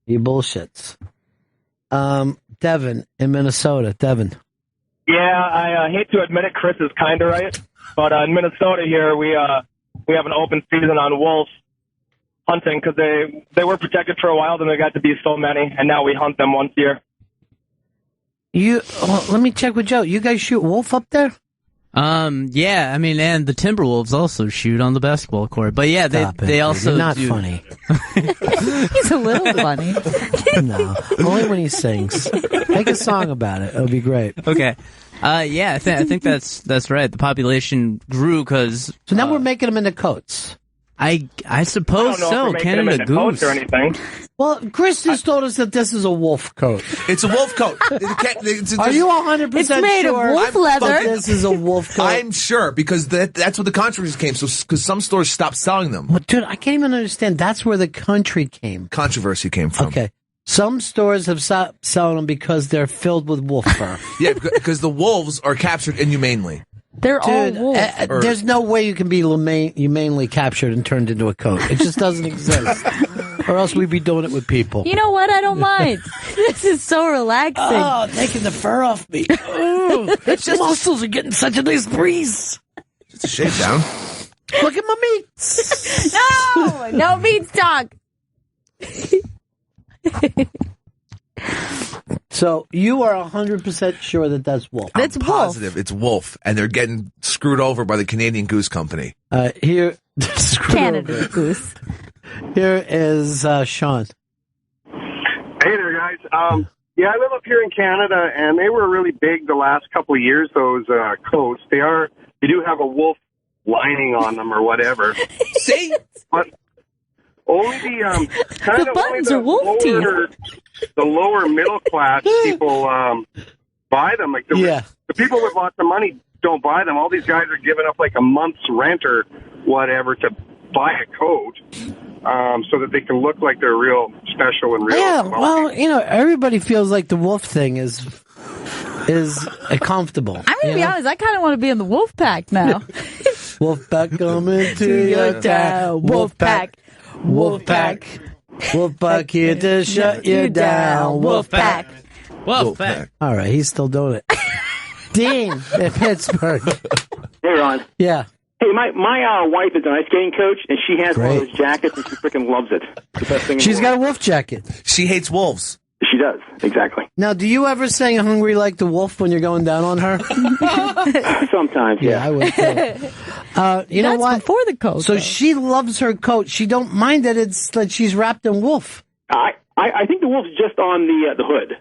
He bullshits. Devin in Minnesota. Devin. Yeah, I hate to admit it. Chris is kind of right, but in Minnesota here we have an open season on wolves hunting because they were protected for a while, then there got to be so many, and now we hunt them once a year. Let me check with Joe. You guys shoot wolf up there? Yeah, I mean, and the Timberwolves also shoot on the basketball court. But yeah, they also You're not do. funny. He's a little funny. No, only when he sings. Make a song about it. It'll be great. Okay. Yeah, I think that's right. The population grew because. So now we're making them into coats. I suppose so. Canada Goose or anything. Well, Chris just told us that this is a wolf coat. It's a wolf coat. Are you 100% It's made sure of wolf leather. This is a wolf coat? I'm sure because that's where the controversy came. So because some stores stopped selling them. Well, dude, I can't even understand. That's where the country came. Controversy came from. Okay. Some stores have stopped selling them because they're filled with wolf fur. Yeah, because the wolves are captured inhumanely. They're all wolves. There's no way you can be humanely captured and turned into a coat. It just doesn't exist. Or else we'd be doing it with people. You know what? I don't mind. This is so relaxing. Oh, taking the fur off me. It's just muscles are getting such a nice breeze. Just a shave down. Look at my meats. No meats talk. So you are 100% sure that that's wolf. That's I'm positive it's wolf, and they're getting screwed over by the Canadian Goose Company. Here, Canada Goose. Here is Sean. Hey there, guys. Yeah, I live up here in Canada, and they were really big the last couple of years. Those coats, they do have a wolf lining on them or whatever. See, but only the kind of buttons only are wolf teeth. The lower middle class people buy them. Like the people with lots of money don't buy them. All these guys are giving up like a month's rent or whatever to buy a coat. So that they can look like they're real special and real. Yeah, well, everybody feels like the wolf thing is comfortable. I'm going to be honest, I kind of want to be in the wolf pack now. Wolf pack coming to your town. Wolf pack. Wolfpack. Wolfpack here to shut you down. Wolfpack. Wolfpack. All right, he's still doing it. Dean in Pittsburgh. Hey, Ron. Yeah. Hey, my wife is an ice skating coach, and she has one of those jackets, and she freaking loves it. The best thing. She's got a wolf jacket. She hates wolves. She does, exactly. Now, do you ever sing "Hungry Like the Wolf" when you're going down on her? Sometimes, yeah. I would too. You know what? Before the coat. So she loves her coat. She don't mind that she's wrapped in wolf. I think the wolf's just on the hood.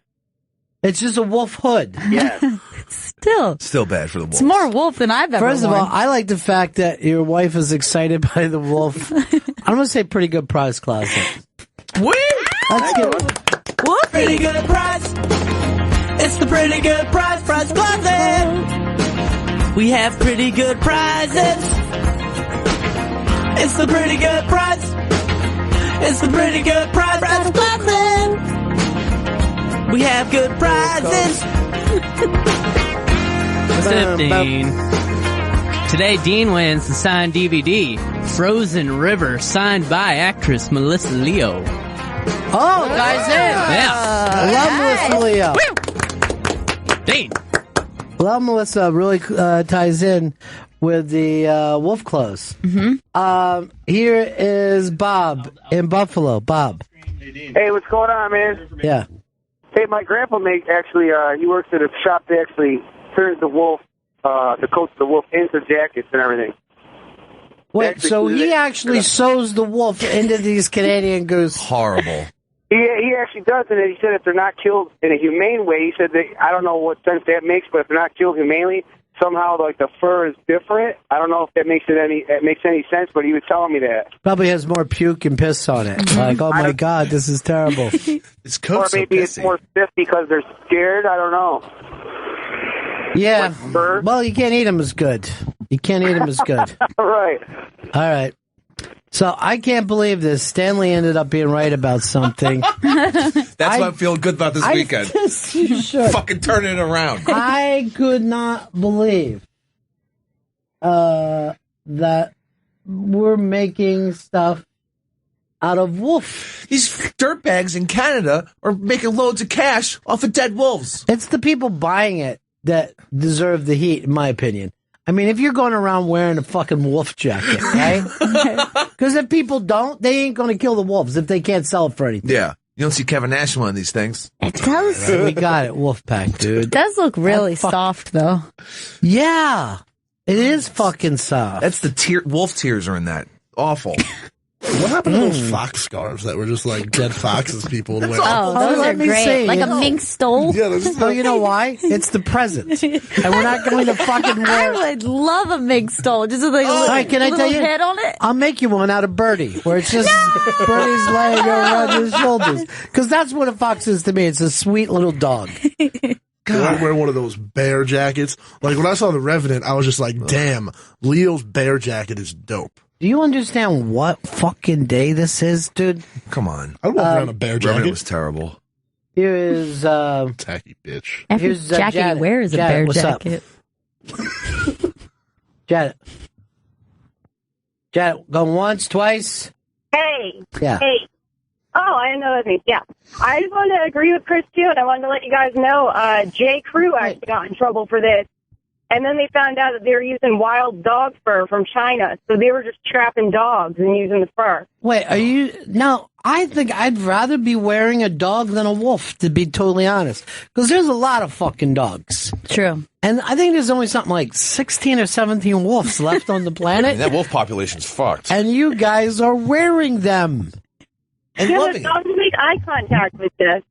It's just a wolf hood. Yes. Still bad for the wolf. It's more wolf than I've ever First of all, worn. I like the fact that your wife is excited by the wolf. I'm going to say pretty good prize closet. Woo! Let's get What? Pretty good prize. It's the pretty good prize closet. We have pretty good prizes. It's the pretty good prize. It's the pretty good prize closet. We have good prizes. What's up, Dean? Today, Dean wins the signed DVD, Frozen River, signed by actress Melissa Leo. Oh, guys in. Yeah. Love Melissa Leo. Dean. Love Melissa really ties in with the wolf clothes. Mm-hmm. Here is Bob in Buffalo. Bob. Hey, what's going on, man? Yeah. Hey, my grandpa he works at a shop that actually turns the coats of the wolf into jackets and everything. Wait, so he actually sews the wolf into these Canadian goose. Horrible. He actually does, and he said if they're not killed in a humane way, he said that, I don't know what sense that makes, but if they're not killed humanely, somehow like the fur is different. I don't know if that makes any sense, but he was telling me that. Probably has more puke and piss on it. Like, oh my God, this is terrible. It's or maybe it's more stiff because they're scared. I don't know. Yeah. Well, you can't eat them as good. You can't eat them as good. Right. All right. So I can't believe this. Stanley ended up being right about something. That's what I'm feeling good about this weekend. You should. Fucking turn it around. I could not believe that we're making stuff out of wolf. These dirtbags in Canada are making loads of cash off of dead wolves. It's the people buying it that deserve the heat, in my opinion. I mean, if you're going around wearing a fucking wolf jacket, right? Because if people don't, they ain't going to kill the wolves if they can't sell it for anything. Yeah. You don't see Kevin Nash in one of these things. It does. We got it, Wolfpack, dude. It does look really soft, though. Yeah. It is fucking soft. That's the wolf tears are in that. Awful. What happened to those fox scarves that were just like dead foxes people would wear? Oh, those are great. Like a mink stole. Yeah, oh, you know why? It's the present. And we're not going to fucking wear. I would love a mink stole. Just with like a little, right, can I little tell you? head on it. I'll make you one out of Birdie, where it's just Birdie's laying around his shoulders. Because that's what a fox is to me. It's a sweet little dog. I wear one of those bear jackets. Like when I saw The Revenant, I was just like, damn, Leo's bear jacket is dope. Do you understand what fucking day this is, dude? Come on. I walk around a bear jacket. Revenant was terrible. Here is tacky bitch. Every here's jacket Janet. you wear is a Janet, bear what's jacket. Janet. Janet, going once, twice. Hey. Yeah. Hey. Oh, I didn't know that thing. Yeah. I just wanted to agree with Chris, too, and I wanted to let you guys know J. Crew actually got in trouble for this. And then they found out that they were using wild dog fur from China. So they were just trapping dogs and using the fur. Wait, are you... No, I think I'd rather be wearing a dog than a wolf, to be totally honest. Because there's a lot of fucking dogs. True. And I think there's only something like 16 or 17 wolves left on the planet. That wolf population's fucked. And you guys are wearing them. And Yeah, loving the it. dogs make eye contact with this.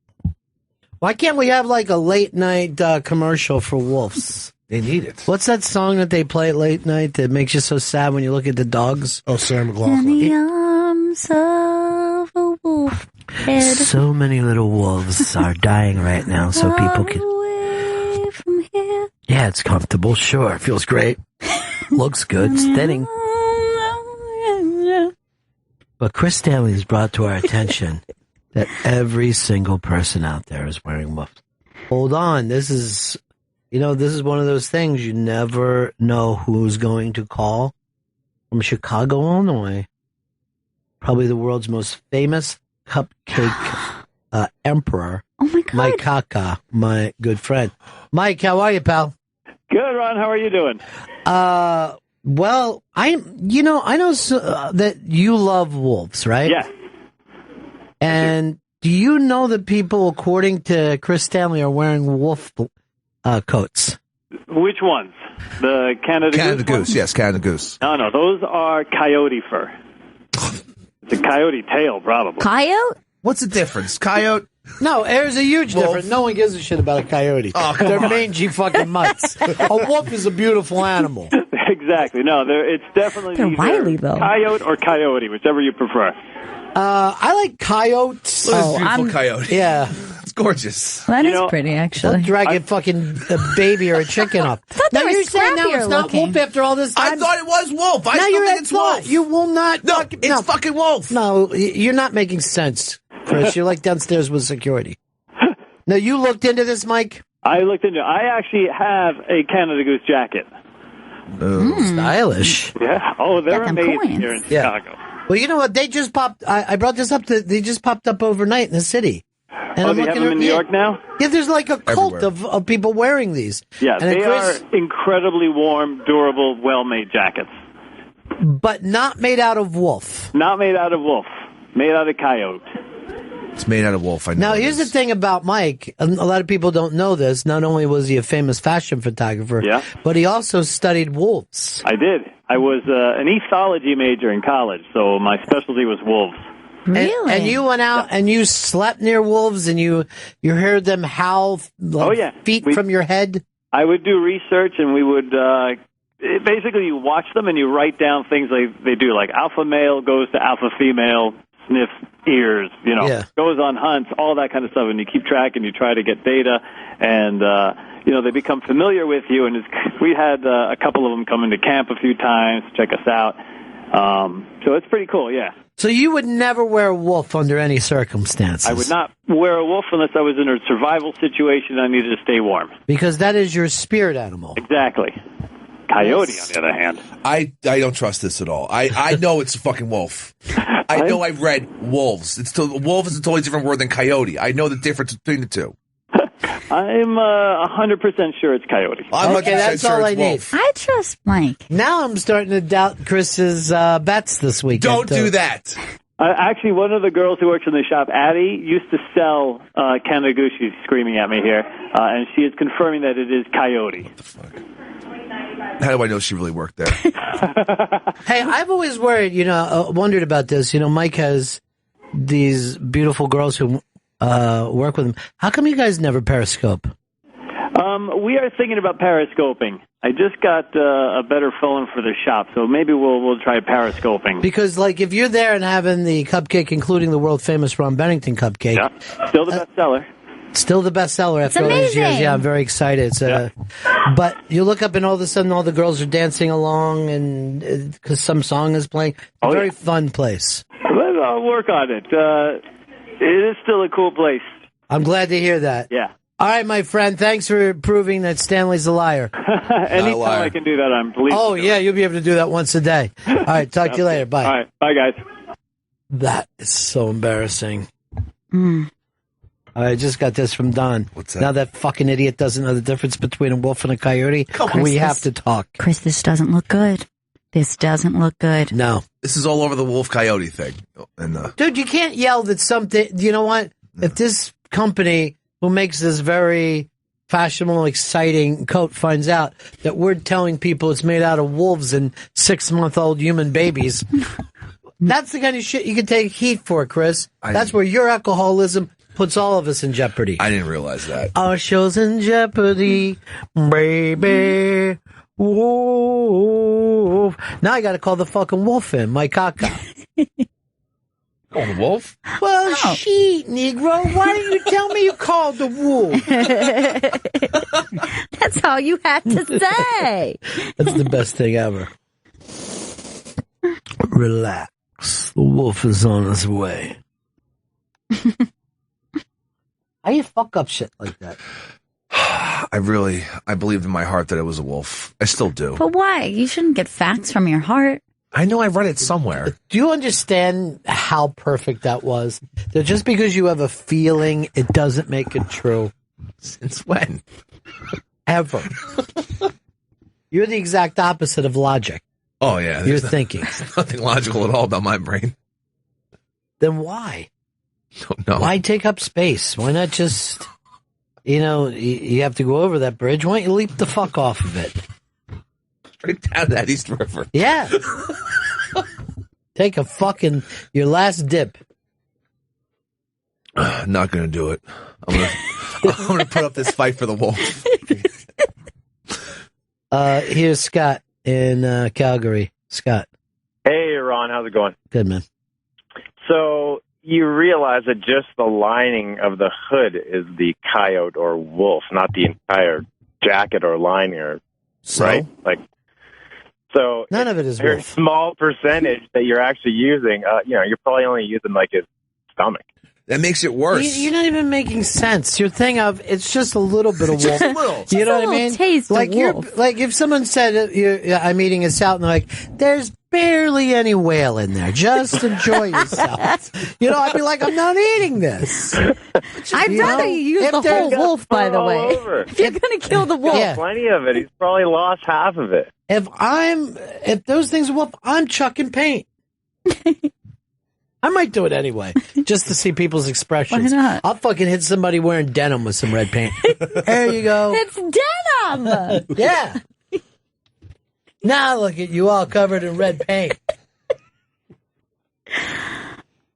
Why can't we have like a late night commercial for wolves? They need it. What's that song that they play at late night that makes you so sad when you look at the dogs? Oh, Sarah In McLachlan. the arms of a wolf head. So many little wolves are dying right now, so people can. Away from here. Yeah, it's comfortable. Sure, feels great. Looks good. It's thinning. But Chris Stanley has brought to our attention that every single person out there is wearing wolves. Hold on, this is one of those things you never know who's going to call from Chicago, Illinois. probably the world's most famous cupcake emperor. Oh my God. Mike Kaka, my good friend. Mike, how are you, pal? Good, Ron. How are you doing? Well, I know that you love wolves, right? Yeah. And do you know that people, according to Chris Stanley, are wearing wolf coats? Which ones? The Canada Goose ones? Yes, Canada Goose. No, those are coyote fur. It's a coyote tail, probably. Coyote? What's the difference? Coyote? No, there's a huge difference. No one gives a shit about a coyote. Oh, They're mangy fucking mutts. A wolf is a beautiful animal. Exactly. No, it's definitely They're wily, though. coyote or coyote, whichever you prefer. I like coyotes. Look at this beautiful coyote. Yeah. It's gorgeous. That is pretty, actually. Don't drag a fucking baby or a chicken up. I thought they now were you're saying now it's not looking. wolf after all this time? I thought it was wolf. I now still you're think it's wolf. You will not. No, it's fucking wolf. No, you're not making sense, Chris. You're like downstairs with security. Now, you looked into this, Mike? I looked into it. I actually have a Canada Goose jacket. Stylish. Yeah. Oh, they're amazing here in Chicago. Well, you know what? They just popped. I brought this up. They just popped up overnight in the city. And they have them in New York now? Yeah, there's like a cult of people wearing these. Yeah, and they are incredibly warm, durable, well-made jackets. But not made out of wolf. Not made out of wolf. Made out of coyote. It's made out of wolf. I know. Now, here's the thing about Mike. A lot of people don't know this. Not only was he a famous fashion photographer, but he also studied wolves. I did. I was an ethology major in college, so my specialty was wolves. Really? And you went out and you slept near wolves and you heard them howl feet from your head? I would do research and we would basically you watch them and you write down things they do, like alpha male goes to alpha female, sniff ears, goes on hunts, all that kind of stuff. And you keep track and you try to get data and, they become familiar with you. And we had a couple of them come into camp a few times, check us out. So it's pretty cool, yeah. So you would never wear a wolf under any circumstances? I would not wear a wolf unless I was in a survival situation and I needed to stay warm. Because that is your spirit animal. Exactly. Coyote, on the other hand. I don't trust this at all. I know it's a fucking wolf. I know I've read wolves. Wolf is a totally different word than coyote. I know the difference between the two. I'm 100% sure it's coyote. Okay, that's all I need. I trust Mike. Now I'm starting to doubt Chris's bets this weekend. Don't do that. Actually, one of the girls who works in the shop, Addie, used to sell Canada Goose. She's screaming at me here, and she is confirming that it is coyote. What the fuck? How do I know she really worked there? Hey, I've always wondered about this. Mike has these beautiful girls who work with him. How come you guys never Periscope? We are thinking about Periscoping. I just got a better phone for the shop, so maybe we'll try Periscoping. Because, if you're there and having the cupcake, including the world-famous Ron Bennington cupcake... Yeah, still the bestseller. Still the bestseller after all these years. Yeah, I'm very excited. But you look up and all of a sudden all the girls are dancing along and because some song is playing. Very fun place. I'll work on it. It is still a cool place. I'm glad to hear that. Yeah. All right, my friend. Thanks for proving that Stanley's a liar. Anytime I can do that, I'm pleased. Oh, yeah, you'll be able to do that once a day. All right, talk to you later. Bye. All right, bye, guys. That is so embarrassing. I just got this from Don. What's that? Now that fucking idiot doesn't know the difference between a wolf and a coyote, we have to talk. Chris, this doesn't look good. This doesn't look good. No. This is all over the wolf coyote thing. Dude, you can't yell that something... You know what? If this company who makes this very fashionable, exciting coat finds out that we're telling people it's made out of wolves and 6-month-old human babies, that's the kind of shit you can take heat for, Chris. That's where your alcoholism puts all of us in jeopardy. I didn't realize that. Our show's in jeopardy, baby. Wolf. Now I got to call the fucking wolf in, my caca. Call the wolf? Well, shit, Negro. Why didn't you tell me you called the wolf? That's all you had to say. That's the best thing ever. Relax. The wolf is on his way. How you fuck up shit like that? I believed in my heart that it was a wolf. I still do. But why? You shouldn't get facts from your heart. I know I read it somewhere. Do you understand how perfect that was? That just because you have a feeling, it doesn't make it true. Since when? Ever. You're the exact opposite of logic. Oh, yeah. You're thinking. Nothing logical at all about my brain. Then why? No. Why take up space? Why not just, you have to go over that bridge. Why don't you leap the fuck off of it? Straight down that East River. Yeah. Take your last dip. Not going to do it. I'm going to put up this fight for the wolf. Here's Scott in Calgary. Scott. Hey, Ron. How's it going? Good, man. So you realize that just the lining of the hood is the coyote or wolf, not the entire jacket or lining, right? So none of it is a small percentage that you're actually using. You're probably only using like his stomach. That makes it worse. You're not even making sense. You're thinking of it's just a little bit of wolf. Just a little. You know what I mean? Taste of wolf. Like if someone said I'm eating this out and they're like, there's barely any whale in there. Just enjoy yourself. I'd be like, I'm not eating this. I'd rather you use the whole wolf, by the way. If you're going to kill the wolf. Yeah. Plenty of it. He's probably lost half of it. If those things are wolf, I'm chucking paint. I might do it anyway, just to see people's expressions. Why not? I'll fucking hit somebody wearing denim with some red paint. There you go. It's denim! Yeah. Now look at you all covered in red paint.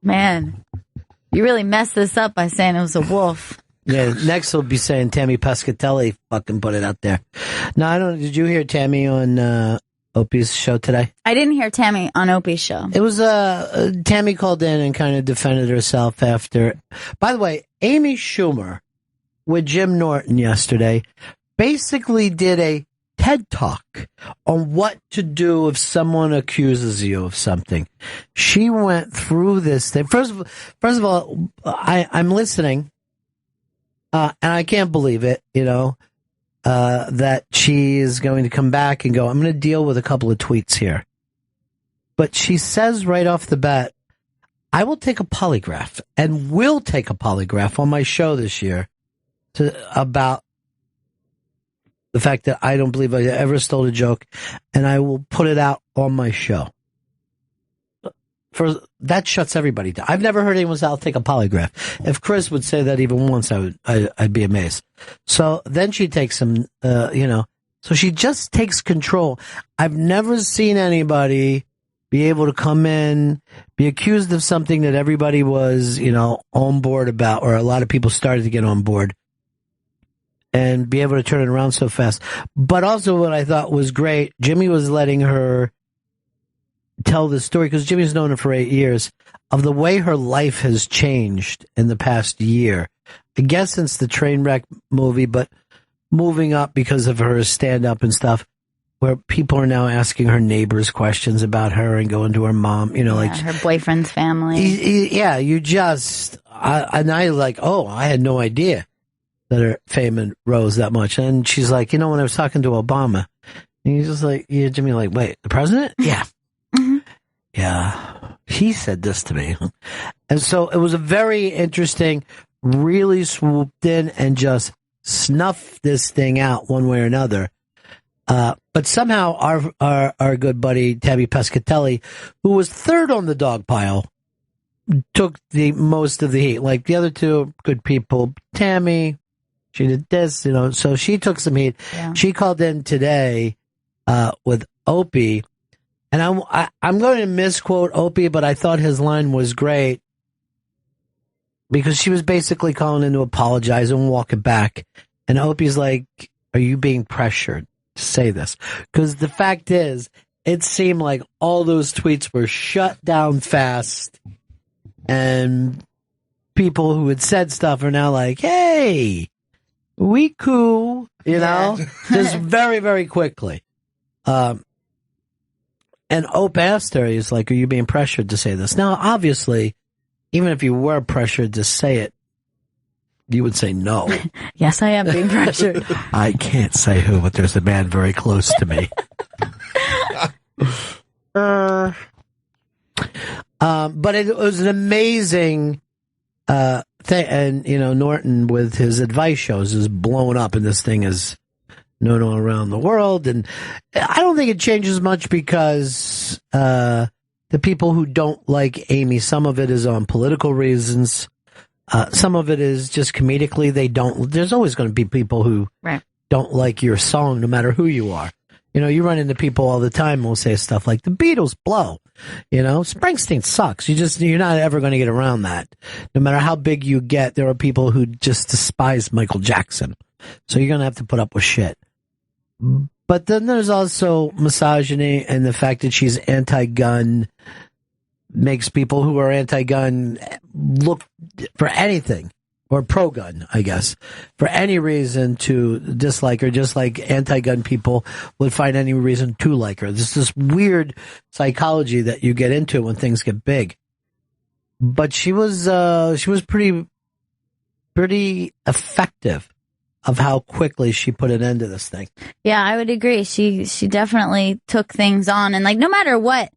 Man, you really messed this up by saying it was a wolf. Yeah, next we'll be saying Tammy Pescatelli fucking put it out there. No, I don't. Did you hear Tammy on Opie's show today? I didn't hear Tammy on Opie's show. It was Tammy called in and kind of defended herself after. By the way, Amy Schumer with Jim Norton yesterday basically did a TED Talk on what to do if someone accuses you of something. She went through this thing. First of all, I'm listening, and I can't believe it, that she is going to come back and go, I'm going to deal with a couple of tweets here. But she says right off the bat, I will take a polygraph and will take a polygraph on my show this year about the fact that I don't believe I ever stole a joke, and I will put it out on my show. That shuts everybody down. I've never heard anyone say, I'll take a polygraph. If Chris would say that even once, I'd be amazed. So then she takes some, so she just takes control. I've never seen anybody be able to come in, be accused of something that everybody was, on board about, or a lot of people started to get on board, and be able to turn it around so fast. But also what I thought was great, Jimmy was letting her tell the story, because Jimmy's known her for 8 years, of the way her life has changed in the past year. I guess since the Trainwreck movie, but moving up because of her stand-up and stuff, where people are now asking her neighbors questions about her and going to her mom, her boyfriend's family. Yeah, I had no idea that her fame rose that much. And she's like, when I was talking to Obama, and he's just like, Jimmy, like, wait, the president? Yeah. Mm-hmm. Yeah. He said this to me. And so it was a very interesting, really swooped in and just snuffed this thing out one way or another. But somehow our good buddy, Tabby Pescatelli, who was third on the dog pile, took the most of the heat. Like the other two good people, Tammy, she did this, so she took some heat. Yeah. She called in today with Opie, and I'm going to misquote Opie, but I thought his line was great, because she was basically calling in to apologize and walk it back. And Opie's like, are you being pressured to say this? Because the fact is, it seemed like all those tweets were shut down fast, and people who had said stuff are now like, hey, we cool, just very, very quickly. And Ope asked her, he's like, are you being pressured to say this? Now, obviously, even if you were pressured to say it, you would say no. Yes, I am being pressured. I can't say who, but there's a man very close to me. But it was an amazing thing. And, Norton with his advice shows is blown up, and this thing is known all around the world. And I don't think it changes much because the people who don't like Amy, some of it is on political reasons. Some of it is just comedically. There's always going to be people who don't like your song, no matter who you are. You run into people all the time who will say stuff like, the Beatles blow. Springsteen sucks. You're not ever going to get around that. No matter how big you get, there are people who just despise Michael Jackson. So you're going to have to put up with shit. But then there's also misogyny, and the fact that she's anti-gun makes people who are anti-gun look for anything, or pro-gun, I guess, for any reason to dislike her, just like anti-gun people would find any reason to like her. There's this weird psychology that you get into when things get big. But she was pretty effective of how quickly she put an end to this thing. Yeah, I would agree. She definitely took things on, and no matter what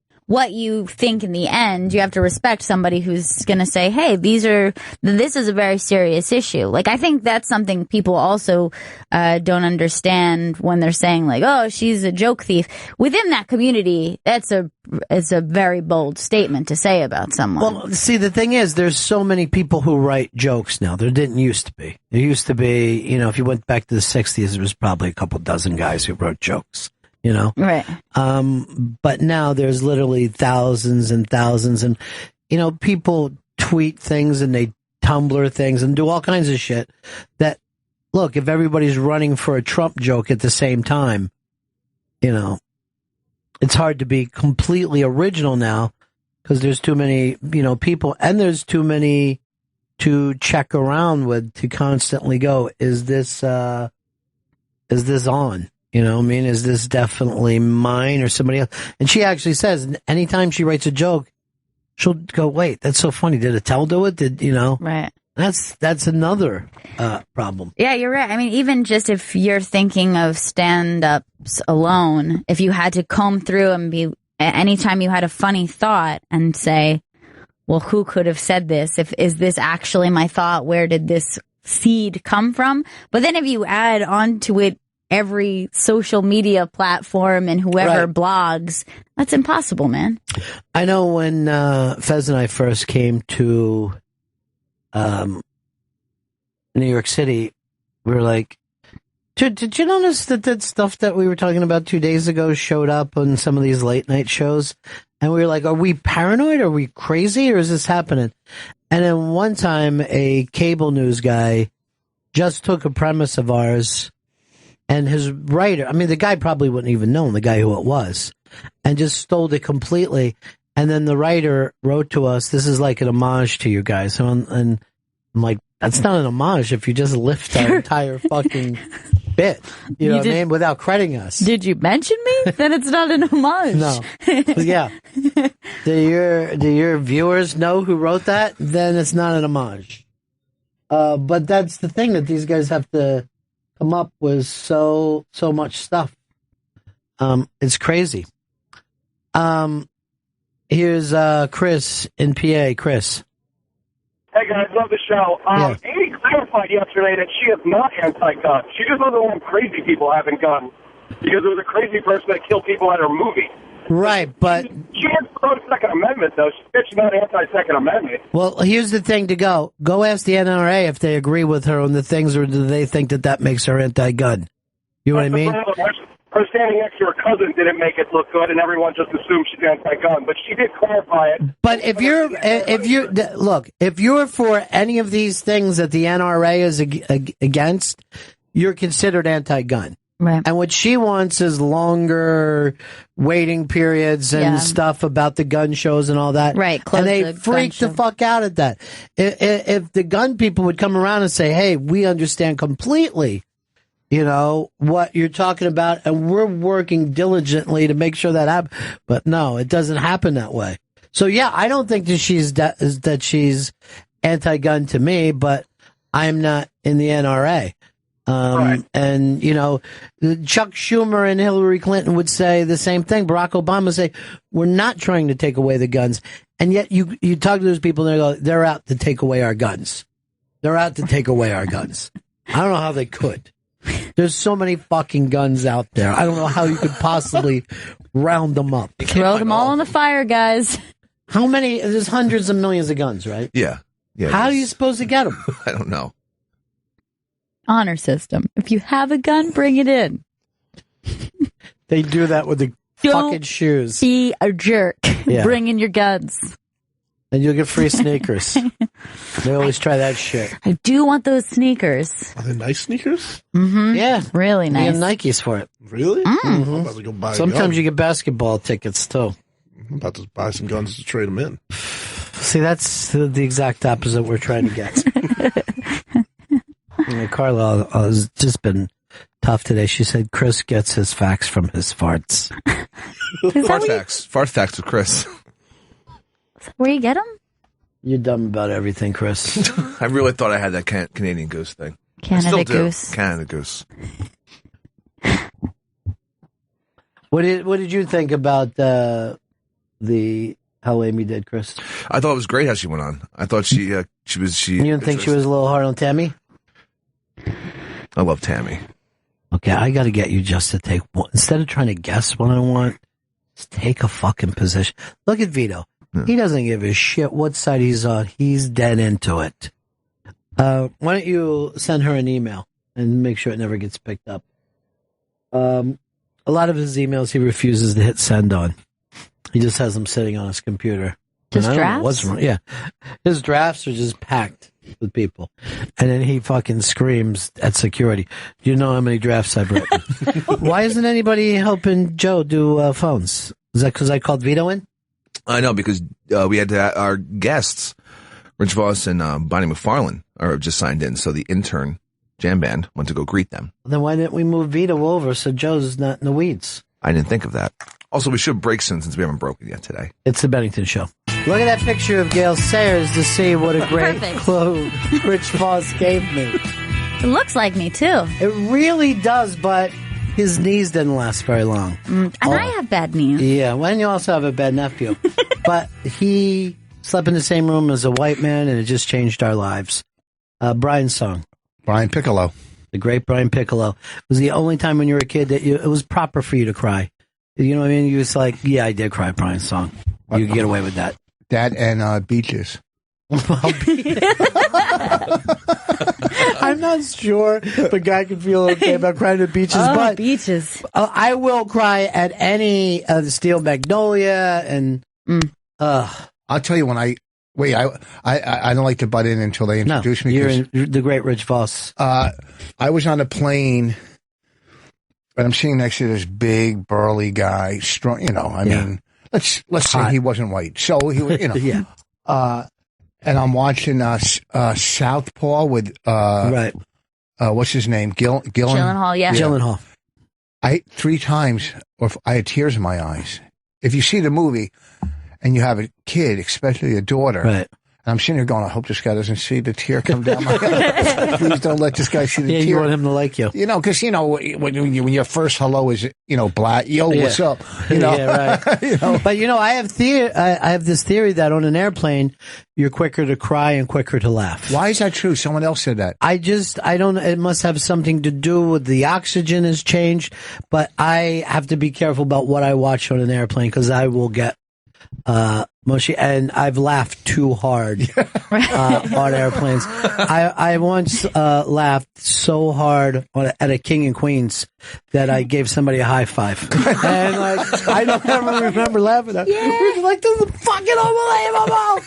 you think in the end, you have to respect somebody who's going to say, hey, this is a very serious issue. I think that's something people also don't understand when they're saying oh, she's a joke thief. Within that community, it's a very bold statement to say about someone. Well, see, the thing is, there's so many people who write jokes now. There didn't used to be. There used to be, if you went back to the 60s, there was probably a couple dozen guys who wrote jokes. Right. But now there's literally thousands and thousands, and people tweet things and they Tumblr things and do all kinds of shit. That, look, if everybody's running for a Trump joke at the same time, it's hard to be completely original now because there's too many people, and there's too many to check around with to constantly go, is this on? Is this definitely mine or somebody else? And she actually says, anytime she writes a joke, she'll go, wait, that's so funny. Did Attell do it? Right. That's another problem. Yeah, you're right. I mean, even just if you're thinking of stand-ups alone, if you had to comb through and anytime you had a funny thought and say, well, who could have said this? Is this actually my thought? Where did this seed come from? But then if you add onto it every social media platform and whoever blogs, that's impossible, man. I know when Fez and I first came to New York City, we were like, did you notice that stuff that we were talking about 2 days ago showed up on some of these late night shows? And we were like, are we paranoid? Are we crazy? Or is this happening? And then one time a cable news guy just took a premise of ours, and his writer, the guy probably wouldn't even know the guy who it was, and just stole it completely. And then the writer wrote to us, this is like an homage to you guys. And I'm like, that's not an homage if you just lift our entire fucking bit, you know what I mean, without crediting us. Did you mention me? Then it's not an homage. No. Yeah. Do your viewers know who wrote that? Then it's not an homage. But that's the thing, that these guys have to come up with so much stuff. It's crazy. Here's Chris in PA. Chris. Hey guys, love the show. Amy clarified yesterday that she is not anti-gun. She just doesn't want crazy people having guns because there was a crazy person that killed people at her movie. Right, but she is pro Second Amendment, though. She's not anti-Second Amendment. Well, here's the thing to go ask the NRA if they agree with her on the things, or do they think that makes her anti-gun? You know what I mean? Her standing next to her cousin didn't make it look good, and everyone just assumed she's anti-gun. But she did clarify it. But if you're for any of these things that the NRA is against, you're considered anti-gun. Right. And what she wants is longer waiting periods and stuff about the gun shows and all that. Right. And they freak the fuck out at that. If the gun people would come around and say, hey, we understand completely, what you're talking about, and we're working diligently to make sure that happens. But no, it doesn't happen that way. So yeah, I don't think that she's anti-gun to me, but I'm not in the NRA. And, Chuck Schumer and Hillary Clinton would say the same thing. Barack Obama would say, we're not trying to take away the guns. And yet you talk to those people and they go, they're out to take away our guns. They're out to take away our guns. I don't know how they could. There's so many fucking guns out there. I don't know how you could possibly round them up. Throw them all in the fire, guys. How many? There's hundreds of millions of guns, right? Yeah. How are you supposed to get them? I don't know. Honor system. If you have a gun, bring it in. They do that with the fucking shoes. Be a jerk. Yeah. Bring in your guns. And you'll get free sneakers. They always try that shit. I do want those sneakers. Are they nice sneakers? Mm-hmm. Yeah. Really nice. You get Nikes for it. Really? I'm about to go buy a Sometimes gun. you get basketball tickets, too. I'm about to buy some guns to trade them in. See, that's the exact opposite we're trying to get. Carla has just been tough today. She said Chris gets his facts from his farts. Fart facts with Chris. Where you get them? You're dumb about everything, Chris. I really thought I had that Canadian Goose thing. Canada Goose. Canada Goose. What did you think about how Amy did, Chris? I thought it was great how she went on. I thought she You didn't think she was a little hard on Tammy? I love Tammy. Okay, I got to get you just to take one. Instead of trying to guess what I want, just take a fucking position. Look at Vito. Yeah. He doesn't give a shit what side he's on. He's dead into it. Why don't you send her an email and make sure it never gets picked up? A lot of his emails he refuses to hit send on. He just has them sitting on his computer. Just drafts? What's wrong? Yeah. His drafts are just packed with people. And then he fucking screams at security. Do you know how many drafts I've written? Why isn't anybody helping Joe do phones? Is that because I called Vito in? I know, because we had our guests, Rich Voss and Bonnie McFarlane, are just signed in. So the intern jam band went to go greet them. Then why didn't we move Vito over so Joe's not in the weeds? I didn't think of that. Also, we should break since we haven't broken yet today. It's the Bennington Show. Look at that picture of Gail Sayers to see what a great clue Rich Voss gave me. It looks like me, too. It really does, but his knees didn't last very long. And I have bad knees. Yeah, well, and you also have a bad nephew. But he slept in the same room as a white man, and it just changed our lives. Brian's song. Brian Piccolo. The great Brian Piccolo. It was the only time when you were a kid that it was proper for you to cry. You know what I mean? You was like, yeah, I did cry Brian's song. You could get away with that. That and Beaches. I'm not sure the guy can feel okay about crying at Beaches, but Beaches. I will cry at any Steel Magnolia and. I'll tell you when I don't like to butt in until they introduce me. You're the great Rich Voss. I was on a plane, and I'm sitting next to this big burly guy, strong. I mean, let's say he wasn't white, so he was, yeah. And I'm watching Southpaw with what's his name, Gyllenhaal. Yeah, Gyllenhaal. I 3 times, I had tears in my eyes. If you see the movie and you have a kid, especially a daughter, right. And I'm sitting here going, I hope this guy doesn't see the tear come down my eye. Please don't let this guy see the tear. Yeah, you want him to like you. Because, when your first hello is, black, what's up? Yeah, right. But, I have this theory that on an airplane, you're quicker to cry and quicker to laugh. Why is that true? Someone else said that. I don't, it must have something to do with the oxygen has changed, but I have to be careful about what I watch on an airplane because I will get mushy, and I've laughed too hard on airplanes. I once laughed so hard at a King and Queens that I gave somebody a high five, and I don't ever remember laughing at. Yeah. We were like, "This is fucking unbelievable!"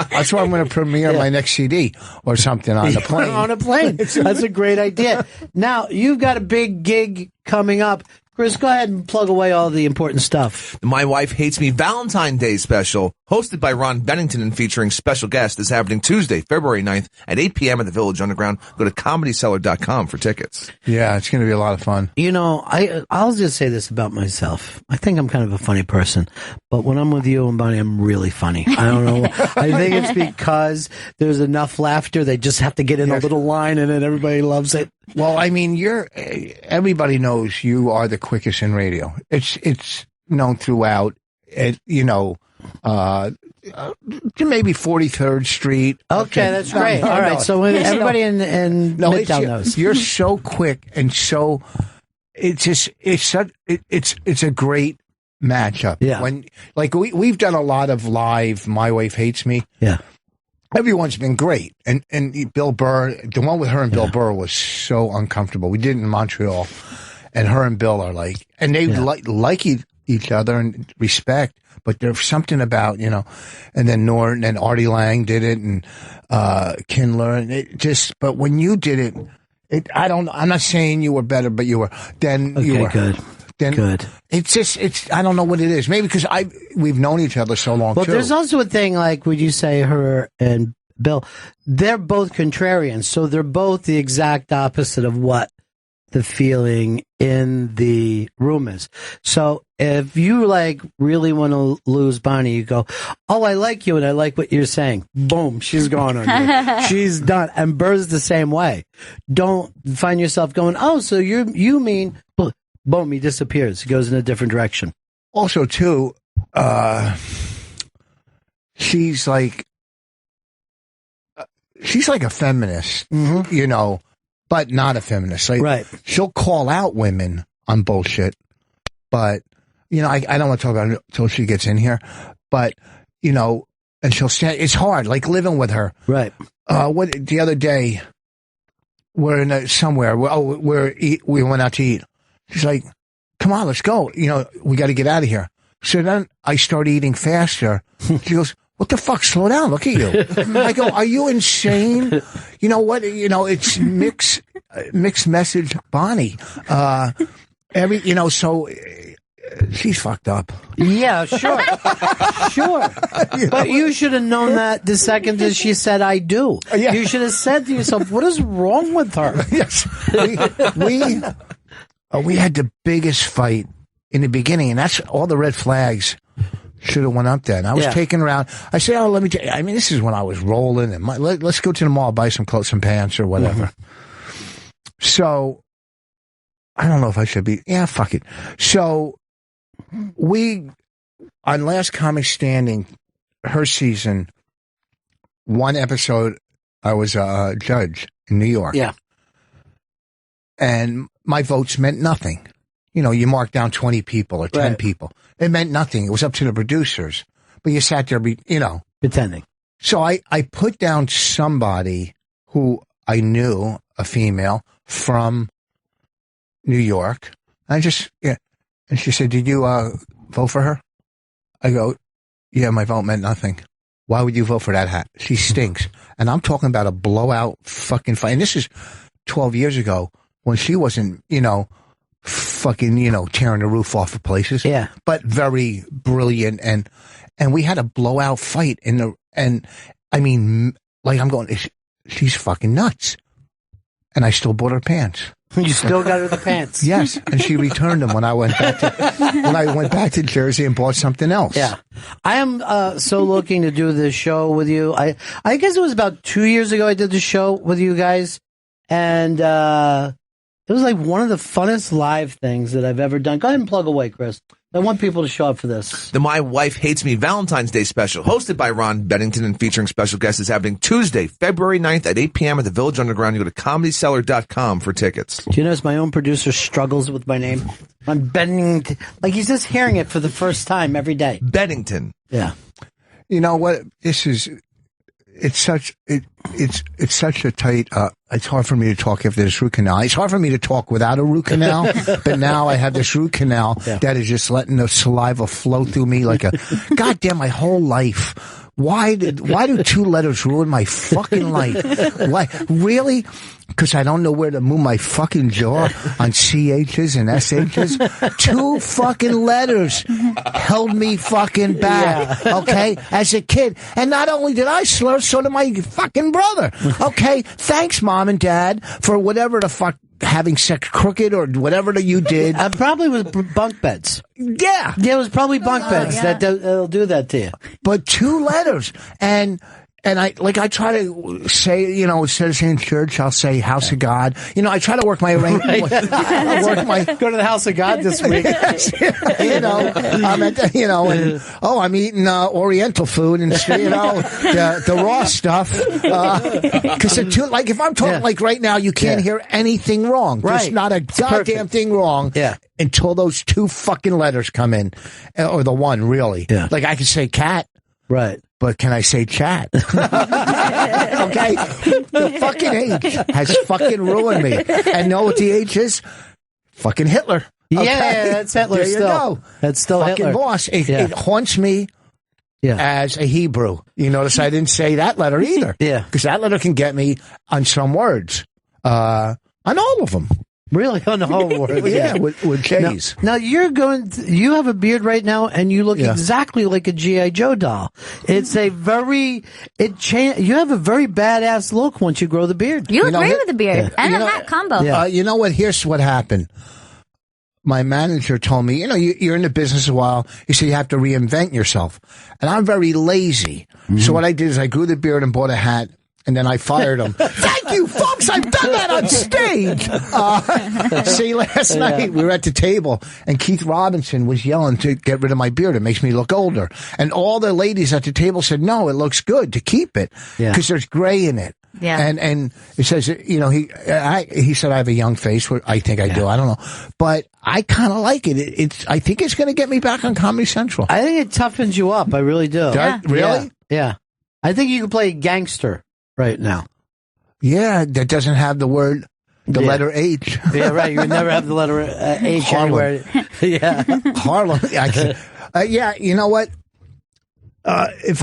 That's why I'm going to premiere my next CD or something on the plane. On a plane, that's a great idea. Now you've got a big gig coming up. Chris, go ahead and plug away all the important stuff. My Wife Hates Me Valentine's Day special hosted by Ron Bennington and featuring special guests, is happening Tuesday, February 9th at 8 p.m. at the Village Underground. Go to comedycellar.com for tickets. Yeah, it's going to be a lot of fun. You know, I'll just say this about myself. I think I'm kind of a funny person, but when I'm with you and Bonnie, I'm really funny. I don't know. I think it's because there's enough laughter. They just have to get in a little line and then everybody loves it. Well, I mean, everybody knows you are the quickest in radio. It's known throughout. Maybe 43rd Street. Okay, that's great. All right, so everybody in Midtown knows. You're so quick and so. It's a great matchup. Yeah. When we've done a lot of live My Wife Hates Me. Yeah. Everyone's been great, and Bill Burr, the one with her and Bill Burr was so uncomfortable. We did it in Montreal, and her and Bill are like, and they like each other and respect, but there's something about, and then Norton and Artie Lang did it, and Kindler, and it just. But when you did it, I'm not saying you were better, but you were. Then you were good. Then good. It's I don't know what it is. Maybe because we've known each other so long. Well, too. there's also a thing like, would you say her and Bill? They're both contrarians, so they're both the exact opposite of what the feeling in the room is. So if you really want to lose Bonnie, you go, oh, I like you and I like what you're saying. Boom, she's gone on you. She's done. And Burr's the same way. Don't find yourself going, oh, so you mean, boom, he disappears. He goes in a different direction. Also, too, she's like a feminist, but not a feminist. Right. She'll call out women on bullshit, but, I don't want to talk about it until she gets in here, but, and she'll stand, it's hard, living with her. Right. The other day, we're in somewhere, we went out to eat. She's like, come on, let's go. We got to get out of here. So then I start eating faster. She goes, what the fuck? Slow down. Look at you. I go, are you insane? You know what? It's mixed message Bonnie. So she's fucked up. Yeah, sure. Sure. But you should have known that the second that she said, I do. Yeah. You should have said to yourself, what is wrong with her? Yes. We had the biggest fight in the beginning, and that's all the red flags should have went up then. I was taking around. I said, oh, let me this is when I was rolling, and let's go to the mall, buy some clothes, some pants, or whatever. Mm-hmm. So, I don't know if I should be. Yeah, fuck it. So, on Last Comic Standing, her season, one episode, I was a judge in New York. Yeah. And my votes meant nothing. You mark down 20 people or 10 people. It meant nothing. It was up to the producers. But you sat there, pretending. So I put down somebody who I knew, a female from New York. And she said, did you vote for her? I go, yeah, my vote meant nothing. Why would you vote for that hat? She stinks. And I'm talking about a blowout fucking fight. And this is 12 years ago. When she wasn't, fucking, tearing the roof off of places. Yeah. But very brilliant. And we had a blowout fight I'm going, she's fucking nuts. And I still bought her pants. You still got her the pants? Yes. And she returned them when I went back to Jersey and bought something else. Yeah. I am so looking to do this show with you. I guess it was about 2 years ago I did the show with you guys. And it was one of the funnest live things that I've ever done. Go ahead and plug away, Chris. I want people to show up for this. The My Wife Hates Me Valentine's Day special, hosted by Ron Bennington and featuring special guests, is happening Tuesday, February 9th at 8 p.m. at the Village Underground. You go to comedycellar.com for tickets. Do you notice my own producer struggles with my name? I'm Bennington. He's just hearing it for the first time every day. Bennington. Yeah. You know what? It's such a tight, it's hard for me to talk if there's root canal. It's hard for me to talk without a root canal, but now I have this root canal that is just letting the saliva flow through me like goddamn, my whole life. Why do two letters ruin my fucking life? Why? Really? because I don't know where to move my fucking jaw on CHs and SHs. 2 fucking letters held me fucking back, okay, as a kid. And not only did I slur, so did my fucking brother. Okay, thanks, Mom and Dad, for whatever the fuck, having sex crooked or whatever that you did. Probably with bunk beds. Yeah. Yeah, it was probably bunk beds that'll do that to you. But 2 letters. And I try to say, you know, instead of saying church, I'll say house of God. You know, I try to work my arrangement. Go to the house of God this week. You know, I'm at, you know, and I'm eating Oriental food and you know the raw stuff. Because like if I'm talking like right now, you can't hear anything wrong. There's not a goddamn thing wrong. Until those 2 fucking letters come in, or the one really. Like I can say cat. Right. But can I say chat? Okay? The fucking H has fucking ruined me. And know what the H is? Fucking Hitler. Okay? Yeah, that's Hitler there you still. Go. That's still fucking Hitler. Boss. It haunts me as a Hebrew. You notice I didn't say that letter either. Because that letter can get me on some words. On all of them. Really? On the whole world? Yeah, with K's. Now you have a beard right now, and you look exactly like a G.I. Joe doll. It's a you have a very badass look once you grow the beard. You look great with the beard and a hat combo. You know what? Here's what happened. My manager told me, you know, you're in the business a while. He said you have to reinvent yourself. And I'm very lazy. So what I did is I grew the beard and bought a hat. And then I fired him. Thank you, folks. I've done that on stage. See, last night we were at the table, and Keith Robinson was yelling to get rid of my beard. It makes me look older. And all the ladies at the table said, no, it looks good to keep it because there's gray in it. Yeah. And it says, you know, he said I have a young face. I think I do. I don't know. But I kind of like it. I think it's going to get me back on Comedy Central. I think it toughens you up. I really do. Really? Yeah. I think you can play gangster right now. Yeah, that doesn't have the word, the letter H. Yeah, right. You would never have the letter H anywhere. Yeah. Harlem. Yeah, you know what? If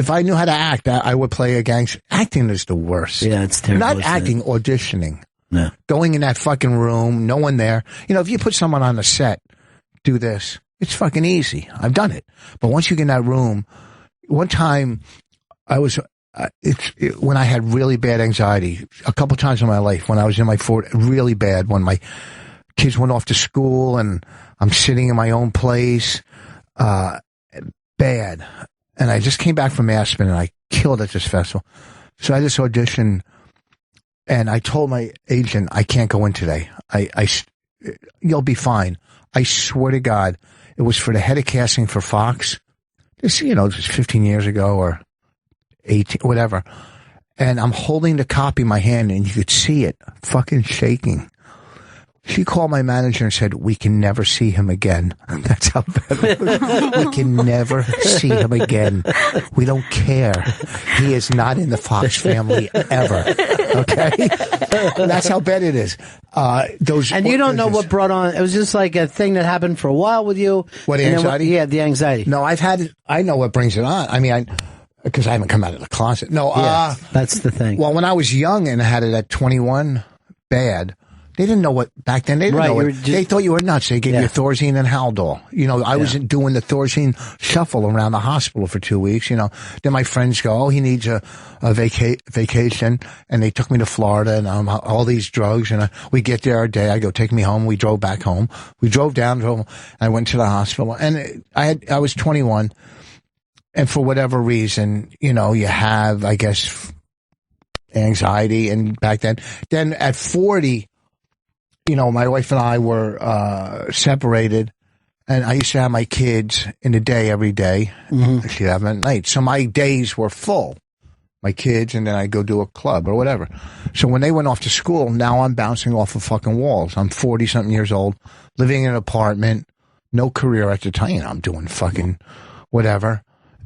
I knew how to act, I would play a gangster. Acting is the worst. Yeah, it's terrible. Not acting, auditioning. No. Going in that fucking room, no one there. You know, if you put someone on the set, do this, it's fucking easy. I've done it. But once you get in that room, one time I was... when I had really bad anxiety, a couple times in my life, when I was in my 40s, really bad, when my kids went off to school and I'm sitting in my own place, bad. And I just came back from Aspen and I killed at this festival. So I just auditioned and I told my agent, I can't go in today. You'll be fine. I swear to God, it was for the head of casting for Fox. This, you know, this was 15 years ago or 18, whatever. And I'm holding the copy in my hand and you could see it fucking shaking. She called my manager and said, we can never see him again. That's how bad it was. We can never see him again. We don't care. He is not in the Fox family ever. Okay? That's how bad it is. And you don't know what brought on, it was just like a thing that happened for a while with you. What, anxiety? Yeah, the anxiety. No, I know what brings it on. I mean, because I haven't come out of the closet. No, that's the thing. Well, when I was young and had it at 21, bad. They didn't know what back then. They didn't know it. They thought you were nuts. They gave you Thorazine and Haldol. You know, I was doing the Thorazine shuffle around the hospital for 2 weeks. You know, then my friends go, "Oh, he needs a vacation," and they took me to Florida and all these drugs. And we get there a day. I go, "Take me home." We drove back home. We drove down. I went to the hospital, and I was 21, and for whatever reason, you know, you have, I guess, anxiety. And back then at 40. You know, my wife and I were separated, and I used to have my kids in the day every day. Mm-hmm. She'd have them at night. So my days were full, my kids, and then I'd go do a club or whatever. So when they went off to school, now I'm bouncing off of fucking walls. I'm 40-something years old, living in an apartment, no career at the time. You know, I'm doing fucking whatever.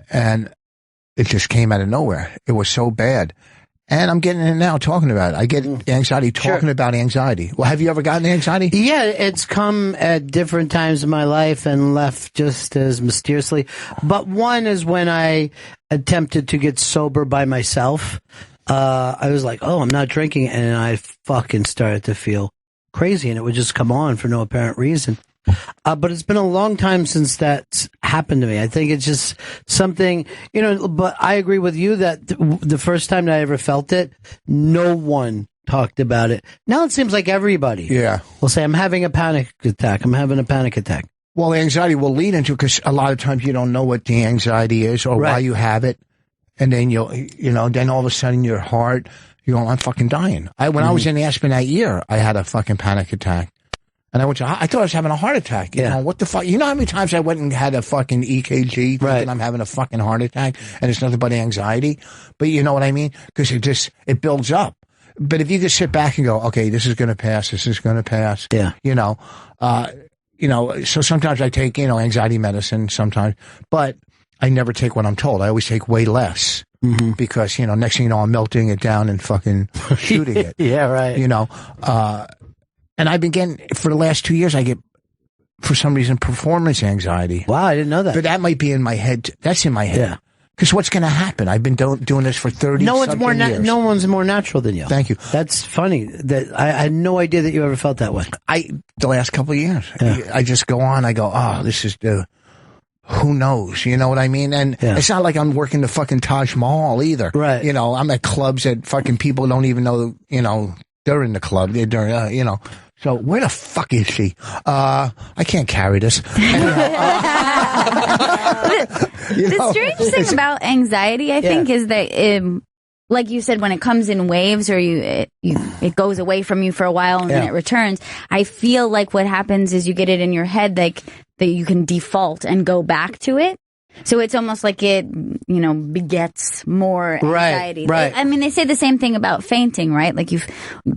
And it just came out of nowhere. It was so bad. And I'm getting it now talking about it. I get anxiety talking about anxiety. Well, have you ever gotten anxiety? Yeah, it's come at different times in my life and left just as mysteriously. But one is when I attempted to get sober by myself. I was like, oh, I'm not drinking. And I fucking started to feel crazy, and it would just come on for no apparent reason. But it's been a long time since that's happened to me. I think it's just something, but I agree with you that the first time that I ever felt it, no one talked about it. Now it seems like everybody will say, I'm having a panic attack. I'm having a panic attack. Well, the anxiety will lead into, because a lot of times you don't know what the anxiety is or why you have it. And then then all of a sudden your heart, you're going, I'm fucking dying. When I was in Aspen that year, I had a fucking panic attack. And I thought I was having a heart attack. You know, what the fuck? You know how many times I went and had a fucking EKG thinking I'm having a fucking heart attack and it's nothing but anxiety? But you know what I mean? Because it builds up. But if you just sit back and go, okay, this is going to pass. This is going to pass. Yeah. So sometimes I take, anxiety medicine sometimes, but I never take what I'm told. I always take way less. Because, next thing you know, I'm melting it down and fucking shooting it. Yeah, right. And I've been getting, for the last 2 years, I get, for some reason, performance anxiety. Wow, I didn't know that. But that might be in my head. That's in my head. Yeah. Because what's going to happen? I've been doing this for 30 years. No one's more natural than you. Thank you. That's funny. That I had no idea that you ever felt that way. The last couple of years. Yeah. I just go on. I go, oh, this is who knows? You know what I mean? And it's not like I'm working the fucking Taj Mahal either. Right. I'm at clubs that fucking people don't even know, they're in the club. They're, So where the fuck is she? I can't carry this. The strange thing about anxiety, I think, is that, like you said, when it comes in waves or it goes away from you for a while and then it returns, I feel like what happens is you get it in your head, like that you can default and go back to it. So it's almost like it, begets more anxiety. Right. I mean, they say the same thing about fainting, right? Like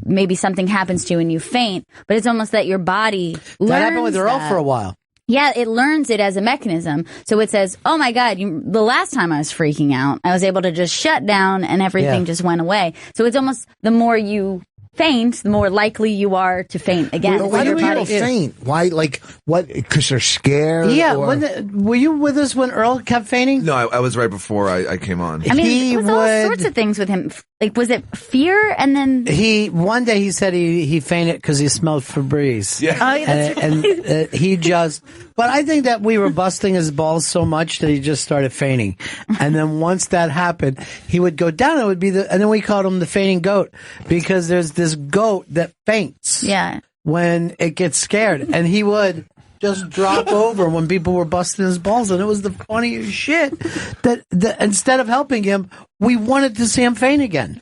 maybe something happens to you and you faint, but it's almost that your body learns that happened with Earl for a while. Yeah, it learns it as a mechanism. So it says, oh my God, the last time I was freaking out, I was able to just shut down and everything just went away. So it's almost the more you faint, the more likely you are to faint again. Why do people faint? Why, like, what? Because they're scared? Yeah. Were you with us when Earl kept fainting? No, I was right before I came on. I mean, it was all sorts of things with him. Like, was it fear? And then one day he said he fainted because he smelled Febreze. Yeah. Oh, yeah, that's and he just. But I think that we were busting his balls so much that he just started fainting. And then once that happened, he would go down. It would be and then we called him the fainting goat because there's this goat that faints. Yeah. When it gets scared, and he would just drop over when people were busting his balls, and it was the funniest shit that instead of helping him, we wanted to see him faint again.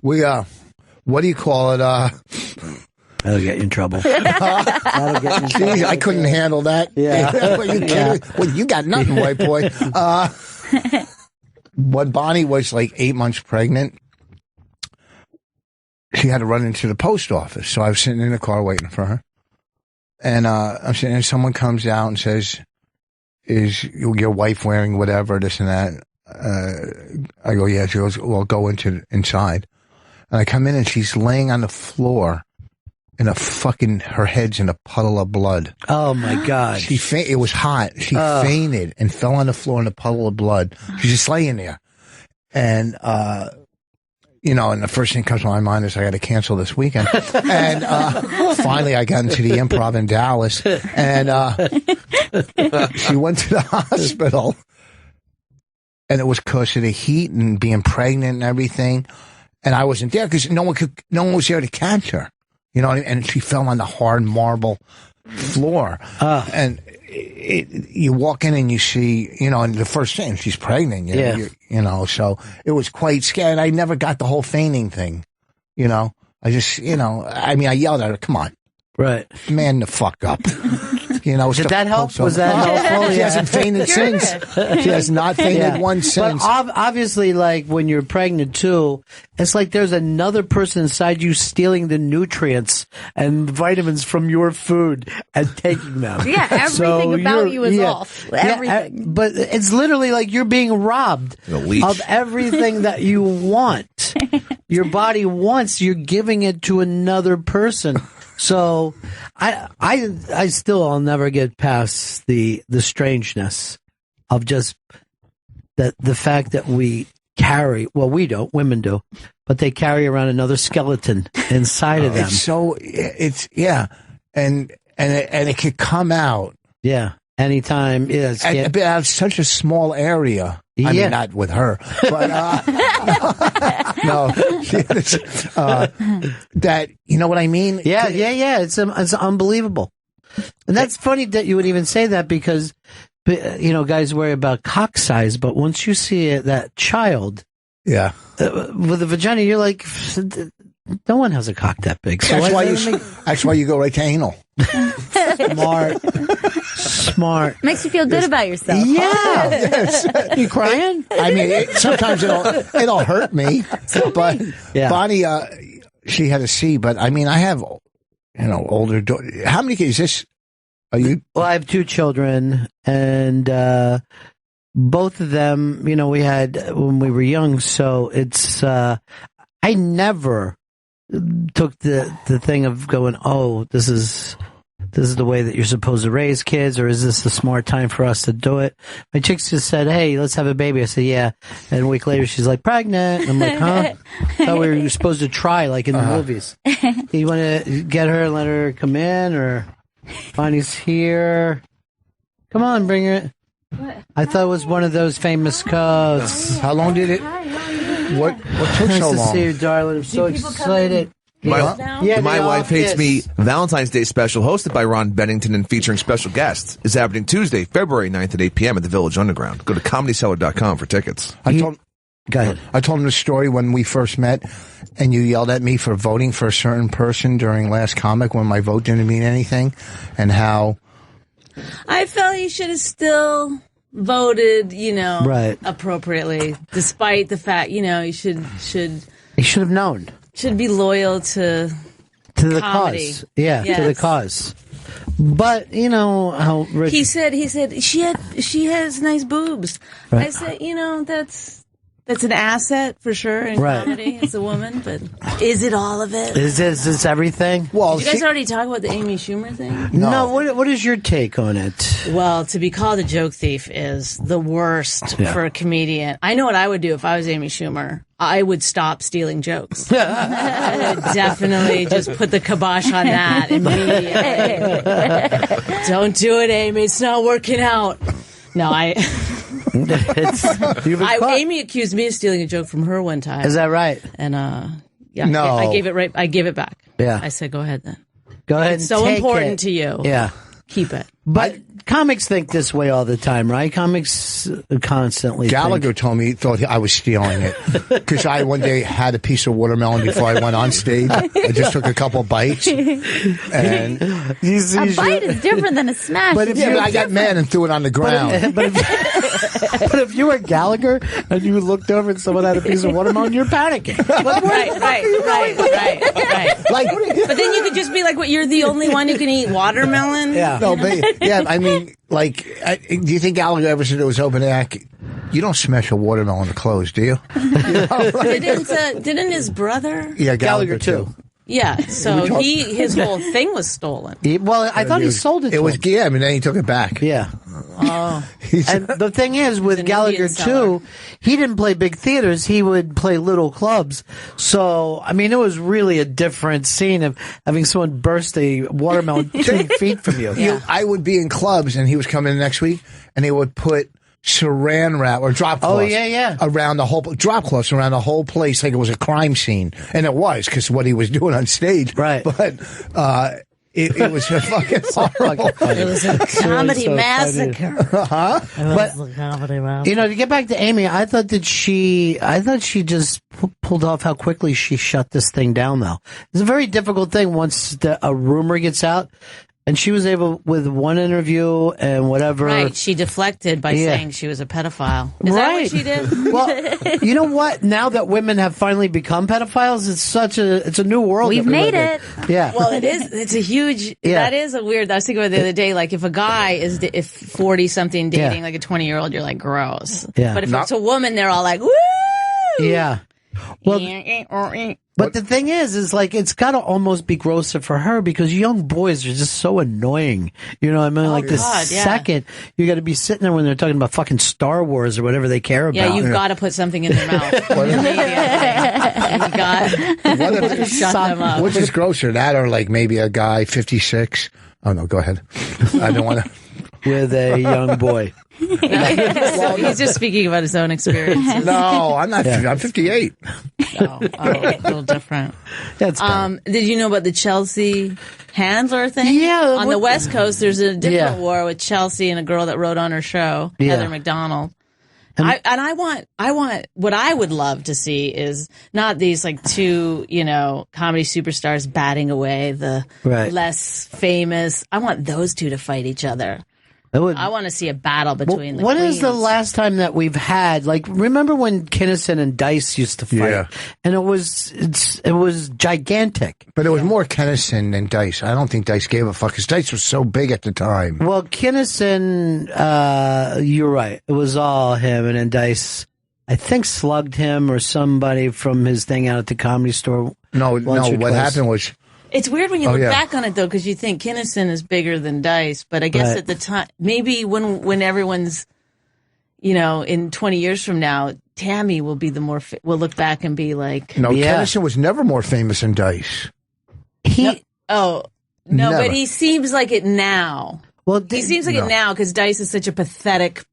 We what do you call it? That'll get you in trouble. That'll get you in trouble. Jeez, I couldn't handle that. Yeah. What, you kidding? Well, you got nothing, white boy. When Bonnie was like 8 months pregnant, she had to run into the post office. So I was sitting in the car waiting for her. And I'm sitting there, someone comes out and says, is your wife wearing whatever, this and that? I go, yeah. She goes, well, go inside. And I come in and she's laying on the floor in her head's in a puddle of blood. Oh my God. It was hot. She fainted and fell on the floor in a puddle of blood. She's just laying there. And, and the first thing that comes to my mind is I got to cancel this weekend. And finally I got into the Improv in Dallas. And she went to the hospital. And it was because of the heat and being pregnant and everything. And I wasn't there because no one was there to catch her. You know what I mean? And she fell on the hard marble floor. And you walk in and you see, and the first thing, she's pregnant. So it was quite scary. I never got the whole fainting thing. I just, I yelled at her, come on. Right. Man the fuck up. Did that help? Was that helpful? She hasn't fainted since. She has not fainted once since. But obviously, like, when you're pregnant, too, it's like there's another person inside you stealing the nutrients and vitamins from your food and taking them. Yeah, everything about you is off. Everything. Yeah, but it's literally like you're being robbed of everything that you want. Your body wants, you're giving it to another person. So I'll never get past the strangeness of just the fact that we carry, well, we don't, women do, but they carry around another skeleton inside of them. And it could come out. Yeah. Anytime. Yeah. But out of such a small area. I mean, not with her, but, no, that, you know what I mean? Yeah. It's unbelievable. And that's funny that you would even say that because, you know, guys worry about cock size, but once you see that child, with a vagina, you're like, no one has a cock that big. So that's why you go right to anal. Smart. Makes you feel good about yourself. Yeah. Yes. You crying? I mean, sometimes it'll hurt me, but Bonnie, she had a C, but I mean, I have, you know, older daughter. How many kids is this? Are you? Well, I have 2 children, and both of them, you know, we had when we were young. So it's, I never took the thing of going, oh, this is the way that you're supposed to raise kids, or is this the smart time for us to do it? My chick just said, hey, let's have a baby. I said, yeah. And a week later, she's like, pregnant. And I'm like, huh? Thought we were supposed to try, like in the movies. You want to get her and let her come in, or Bonnie's here? Come on, bring her. What? I thought it was one of those famous codes. How long did it? What took so long? Nice to see you, darling. I'm so excited. My Wife Hates Me Valentine's Day special, hosted by Ron Bennington and featuring special guests, is happening Tuesday, February 9th at 8 p.m. at the Village Underground. Go to ComedyCellar.com for tickets. Go ahead. I told him the story when we first met, and you yelled at me for voting for a certain person during Last Comic when my vote didn't mean anything, and how I felt you should have still voted, you know, right, appropriately, despite the fact, you know, you should have known. Should be loyal to the comedy. Cause. Yeah, yes. To the cause. But you know how Rich... He said she has nice boobs. Right. I said, you know, that's an asset for sure in comedy as a woman, but is it all of it? Is this everything? Well, did you guys already talk about the Amy Schumer thing? No. What is your take on it? Well, to be called a joke thief is the worst for a comedian. I know what I would do if I was Amy Schumer. I would stop stealing jokes. I would definitely just put the kibosh on that immediately. Don't do it, Amy. It's not working out. No, Amy accused me of stealing a joke from her one time. Is that right? And I gave it back. Yeah. I said, go ahead then. Go ahead. It's so important to you. Yeah. Keep it. But comics think this way all the time, right? Comics constantly Gallagher told me he thought I was stealing it. Because I one day had a piece of watermelon before I went on stage. I just took a couple bites. And a bite is different than a smash. But I got mad and threw it on the ground. But if you were Gallagher and you looked over and someone had a piece of watermelon, you're panicking. Like, right. Like, but then you could just be like, what, you're the only one who can eat watermelon? Yeah. No, but, I mean, like, do you think Gallagher ever said it was open air? You don't smash a watermelon to close, do you? Didn't his brother? Yeah, Gallagher too. Yeah, so his whole thing was stolen. I thought he sold it to him. I mean, then he took it back. Yeah. Oh. And the thing is, with Gallagher too, he didn't play big theaters. He would play little clubs. So, I mean, it was really a different scene of having someone burst a watermelon 2 feet from you. Yeah. I would be in clubs, and he was coming next week, and they would put saran wrap or drop cloths around the whole place like it was a crime scene, and it was because what he was doing on stage, right? But it was a fucking horrible. It was a comedy massacre. You know, to get back to Amy, I thought she just pulled off how quickly she shut this thing down. Though it's a very difficult thing once a rumor gets out. And she was able, with one interview and whatever. Right, she deflected by saying she was a pedophile. Is that what she did? Well, you know what? Now that women have finally become pedophiles, it's a new world. We've made it. Yeah. Well, it is. It's a huge. Yeah. That is a weird. I was thinking about it the other day. Like, if a guy is 40-something dating like a 20-year-old, you're like, gross. Yeah. But if it's a woman, they're all like, woo. Yeah. Well, But the thing is like, it's got to almost be grosser for her because young boys are just so annoying. You know what I mean? Like the second you got to be sitting there when they're talking about fucking Star Wars or whatever they care about. Yeah, you've got to put something in their mouth. Shut them up. Which is grosser, that or like maybe a guy 56? Oh no, go ahead. I don't want to. With a young boy. He's just speaking about his own experiences. No, I'm not. I'm 58. Oh, a little different. That's did you know about the Chelsea Handler thing? Yeah. On the West Coast, there's a different war with Chelsea and a girl that wrote on her show, Heather McDonald. I want what I would love to see is not these like two, comedy superstars batting away the less famous. I want those two to fight each other. I want to see a battle between the When queens. is the last time that we've had, like, remember when Kinnison and Dice used to fight? Yeah. And it was gigantic. But it was more Kinnison than Dice. I don't think Dice gave a fuck because Dice was so big at the time. Well, Kinnison, you're right. It was all him, and then Dice, I think, slugged him or somebody from his thing out at the Comedy Store. No, what happened was... It's weird when you look back on it, though, because you think Kinnison is bigger than Dice. But I guess at the time, maybe when everyone's, in 20 years from now, Tammy will be will look back and be like... No, Kinnison was never more famous than Dice. But he seems like it now. Well, he seems like it now because Dice is such a pathetic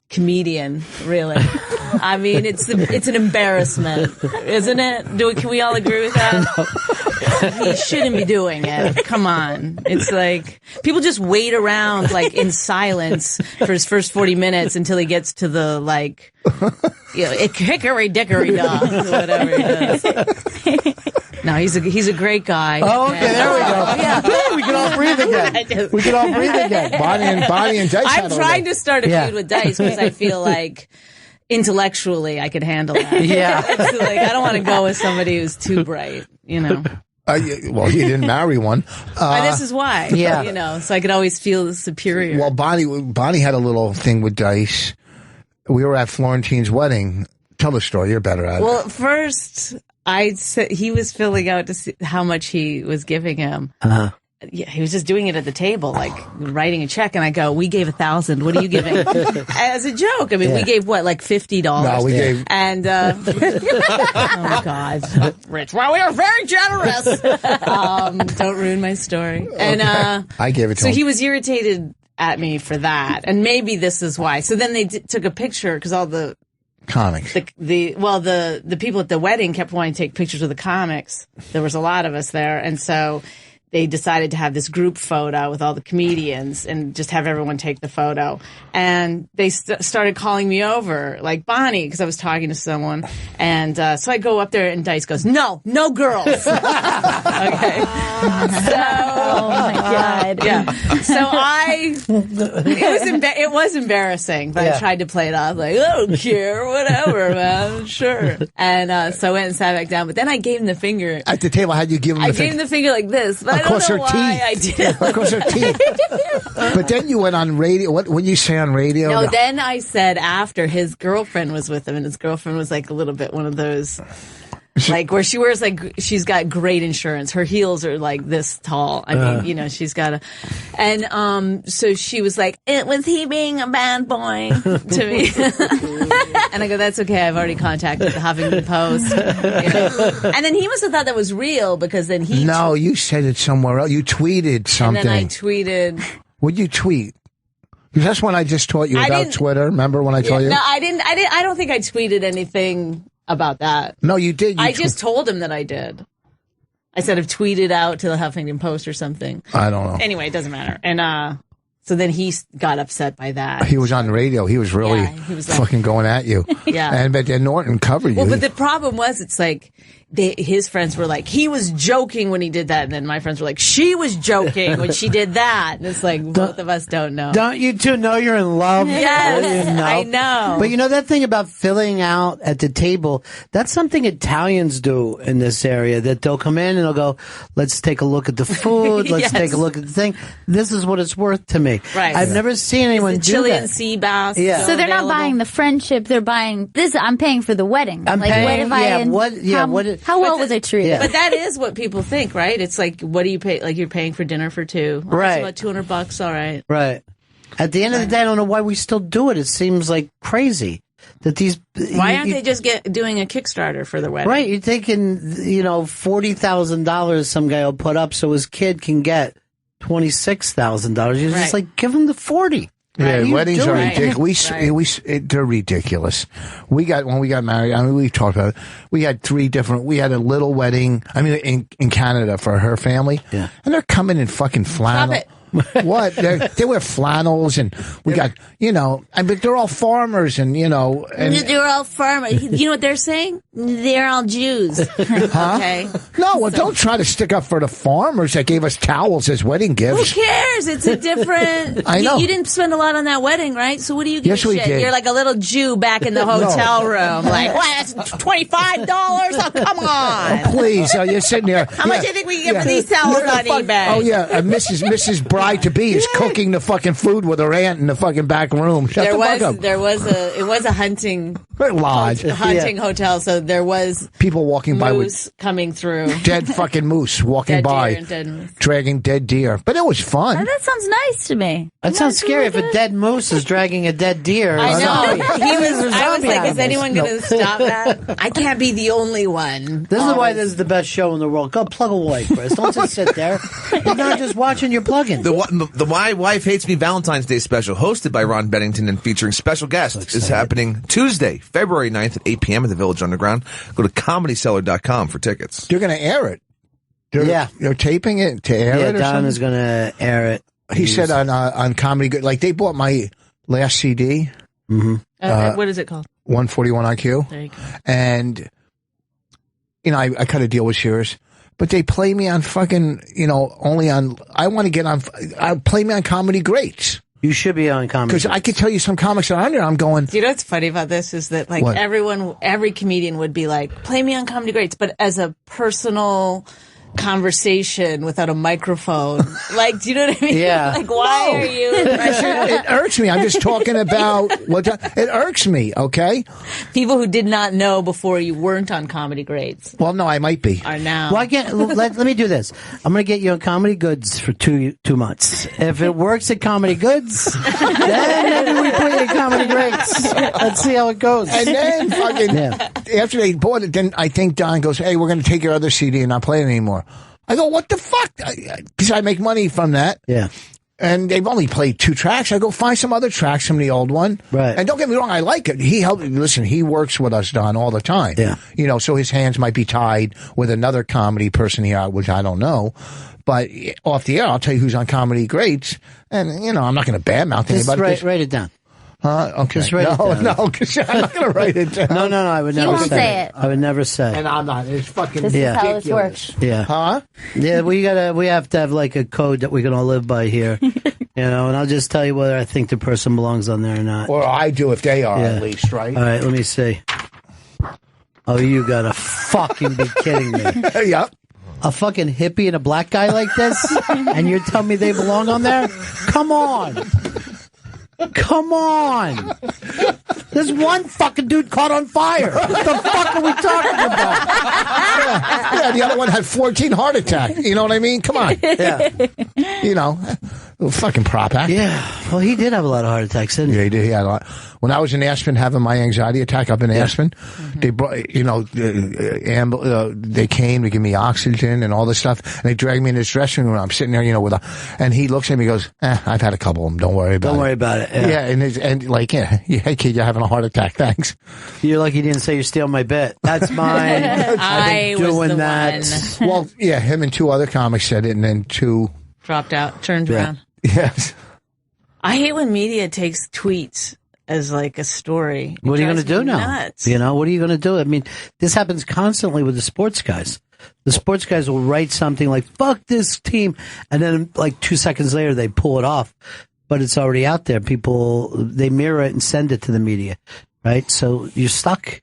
comedian, really. I mean, it's an embarrassment, isn't it? Can we all agree with that? He shouldn't be doing it. Come on. It's like people just wait around like in silence for his first 40 minutes until he gets to the hickory dickory dock or whatever he does. No, he's a great guy. Oh, okay, there we go. Yeah. We can all breathe again. We can all breathe again. Bonnie and Dice. I'm trying to start a feud with Dice because I feel like intellectually I could handle that. Yeah. It's like, I don't want to go with somebody who's too bright, Well, you didn't marry one. This is why. Yeah. So I could always feel superior. Well, Bonnie had a little thing with Dice. We were at Florentine's wedding. Tell the story. You're better at it. Well, first, I said he was filling out to see how much he was giving him. Uh-huh. Yeah, he was just doing it at the table, like writing a check, and I go, "We gave $1,000. What are you giving?" As a joke. I mean, we gave what, like $50? No, we gave. And oh God, Rich. Well, we were very generous. Don't ruin my story. And I gave it to him. So he was irritated at me for that, and maybe this is why. So then they took a picture because all the comics. The people at the wedding kept wanting to take pictures of the comics. There was a lot of us there, and so they decided to have this group photo with all the comedians and just have everyone take the photo. And they started calling me over, like Bonnie, because I was talking to someone. And so I go up there and Dice goes, no girls. Okay. Oh my God. Yeah. So it was embarrassing, but I tried to play it off like, I don't care, whatever, man, sure. And so I went and sat back down, but then I gave him the finger. At the table, how'd you give him the finger? I gave him the finger like this, but I don't know why I did it. Of course, her teeth. But then you went on radio. What did you say on radio? No, then I said after his girlfriend was with him, and his girlfriend was like a little bit one of those, like where she wears like, she's got great insurance. Her heels are like this tall. I mean, she's got a, and so she was like, it was he being a bad boy to me. And I go, that's okay. I've already contacted the Huffington Post. And then he must have thought that was real because then he. No, you said it somewhere else. You tweeted something. And then I tweeted. What'd you tweet? Because that's when I just taught you about Twitter. Remember when I told you? No, I didn't. I don't think I tweeted anything about that. No, you did. I just told him that I did. I said I've tweeted out to the Huffington Post or something. I don't know. Anyway, it doesn't matter. And so then he got upset by that. He was on the radio. He was really fucking going at you. Yeah. But then Norton covered you. Well, but the problem was, it's like his friends were like, he was joking when he did that. And then my friends were like, she was joking when she did that. And it's like, both of us don't know. Don't you two know you're in love? Yes, I know. But you know that thing about filling out at the table, that's something Italians do in this area, that they'll come in and they'll go, let's take a look at the food. Let's take a look at the thing. This is what it's worth to me. Right. I've never seen anyone do Chilean that. sea bass. Yeah. So they're not buying the friendship, they're buying this. I'm paying for the wedding. I'm like, paying, what if How well was I treated? But that is what people think, right? It's like, what do you pay? Like, you're paying for dinner for two. Oh, Right. It's about $200. All right. Right. At the end of the day, I don't know why we still do it. It seems like crazy that these. Why aren't they just doing a Kickstarter for the wedding? Right. You're thinking, $40,000 some guy will put up so his kid can get $26,000. You're just like, give him the 40. Yeah, weddings are ridiculous. They're ridiculous. When we got married, I mean, we've talked about it. We had we had a little wedding, I mean, in Canada for her family. Yeah. And they're coming in fucking flannel. Stop it. What? They wear flannels, and we got, I mean, they're all farmers, and, and they're all farmers. You know what they're saying? They're all Jews. Okay. No, well, don't try to stick up for the farmers that gave us towels as wedding gifts. Who cares? It's a different. I know. You didn't spend a lot on that wedding, right? So what do you give Yes, a we shit? did. You're like a little Jew back in the hotel room. Like, what? That's $25? Oh, come on. Oh, please. You're sitting there. How much do you think we can get for these towels on eBay? Oh, yeah. Mrs. Bride-to-be is cooking the fucking food with her aunt in the fucking back room. Shut the fuck up. It was a hunting lodge. Hotel, so there was people walking by with coming through. Dead fucking moose walking Dead by, deer and dead moose. dragging dead deer. But it was fun. Oh, that sounds nice to me. That sounds scary if a dead moose is dragging a dead deer. I know. I was like, animals. is anyone going to stop that? I can't be the only one. This is why this is the best show in the world. Go plug away, Chris. Don't just sit there. You're not just watching your plug-in. The My Wife Hates Me Valentine's Day special, hosted by Ron Bennington and featuring special guests, is happening Tuesday, February 9th at 8 p.m. at the Village Underground. Go to ComedyCellar.com for tickets. They're going to air it. They're taping it to air it or Don something? is going to air it. He said on Comedy Good, like they bought my last CD. Mm-hmm. What is it called? 141 IQ. There you go. And, I cut a deal with Shears, but they play me on fucking, only on, I want to get on, play me on Comedy Greats. You should be on Comedy Because I could tell you some comics that are on there, I'm going. Do you know what's funny about this is that like What? every comedian would be like, play me on Comedy Greats, but as a personal conversation without a microphone. Like, do you know what I mean? Yeah. Like, why are you? It irks me. I'm just talking about it irks me, okay? People who did not know before you weren't on Comedy Greats Well, no, I might be. are now. Well, let me do this. I'm going to get you on Comedy Goods for two months. If it works at Comedy Goods, then maybe we put you in Comedy Greats. Let's see how it goes. And then after they bought it, then I think Don goes, hey, we're going to take your other CD and not play it anymore. I go, what the fuck? Because I make money from that. Yeah. And they've only played 2 tracks. I go find some other tracks from the old one. Right. And don't get me wrong, I like it. He helped. Listen, he works with us, Don, all the time. Yeah. So his hands might be tied with another comedy person here, which I don't know. But off the air, I'll tell you who's on Comedy Greats. And, I'm not going to badmouth anybody. Just write it down. Okay. Just write it down. No, because I'm not going to write it down. No, I would never won't say it. I would never say. And I'm not. It's fucking This is how this ridiculous. works. Yeah. Huh? Yeah, we have to have like a code that we can all live by here. And I'll just tell you whether I think the person belongs on there or not. Or I do if they are, at least, right? All right, let me see. Oh, you gotta fucking be kidding me. Yep. A fucking hippie and a black guy like this? And you're telling me they belong on there? Come on. Come on. There's one fucking dude caught on fire. What the fuck are we talking about? Yeah, the other one had 14 heart attacks. You know what I mean? Come on. Yeah. Fucking prop act. Yeah. Well, he did have a lot of heart attacks, didn't he? Yeah, he did. He had a lot. When I was in Aspen having my anxiety attack up in Aspen, they brought, they came to give me oxygen and all this stuff, and they dragged me in this dressing room. I'm sitting there, and he looks at me and goes, I've had a couple of them. Don't worry about it. Don't worry about it. Yeah, hey kid, you're having a heart attack. Thanks. You're lucky you didn't say you're stealing my bit. That's mine. I was doing the that. one. Well, yeah, him and 2 other comics said it, and then 2. Dropped out, turned around. Yes. I hate when media takes tweets as like a story. It What are you going to drives do me now? nuts. What are you going to do? I mean, this happens constantly with the sports guys. The sports guys will write something like, fuck this team. And then like 2 seconds later, they pull it off. But it's already out there. People, they mirror it and send it to the media. Right? So you're stuck.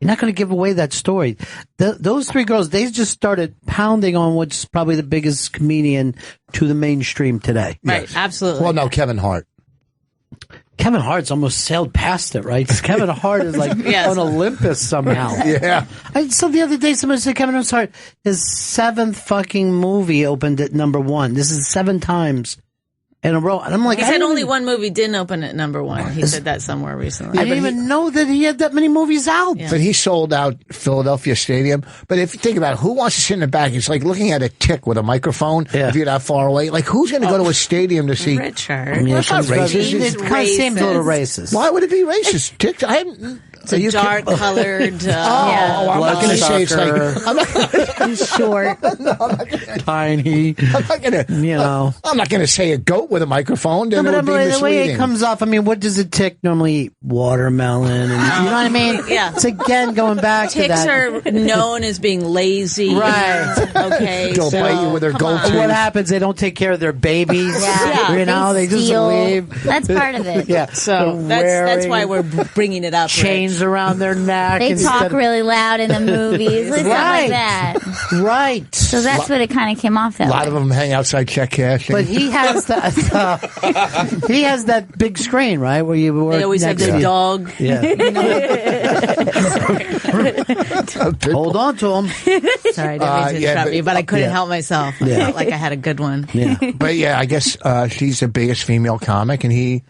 You're not going to give away that story. Those 3 girls, they just started pounding on what's probably the biggest comedian to the mainstream today. Right, absolutely. Well, no, Kevin Hart. Kevin Hart's almost sailed past it, right? 'Cause Kevin Hart is like on Olympus somehow. Yeah. So the other day, somebody said Kevin Hart, his 7th fucking movie opened at #1. This is 7 times in a row. And I'm like, he said only one movie didn't open at #1. He said that somewhere recently. I didn't even know that he had that many movies out. But he sold out Philadelphia Stadium. But if you think about it, who wants to sit in the back? It's like looking at a tick with a microphone if you're that far away. Like, who's going to go to a stadium to see? Richard. Well, it's not racist. It kind of seems a little racist. Why would it be racist? Tick, I hadn't... It's a dark colored. I'm not going to say it's like. He's short. Tiny. I'm not going to. You know. I'm not going to say a goat with a microphone. No, Then but it would be the way misleading. it comes off, I mean, what does a tick normally eat? Watermelon, and you know what I mean? Yeah. It's again going back to Ticks that. are known as being lazy. Right. Okay. They'll bite you with their gold And what happens? They don't take care of their babies. Yeah. You know, they just steal. leave. That's part of it. Yeah. So They're that's why wearing we're bringing it up. chains around their neck. They talk really loud in the movies, stuff like that. Right. So that's what it kind of came off that A lot way. of them hang outside check cashing. But he has that. He has that big screen, right? Where you work. They always have next their to- dog. Yeah. Hold on to him. Sorry, I didn't mean to interrupt you, but I couldn't yeah. help myself. I Yeah. felt like I had a good one. Yeah. But yeah, I guess she's the biggest female comic, and he,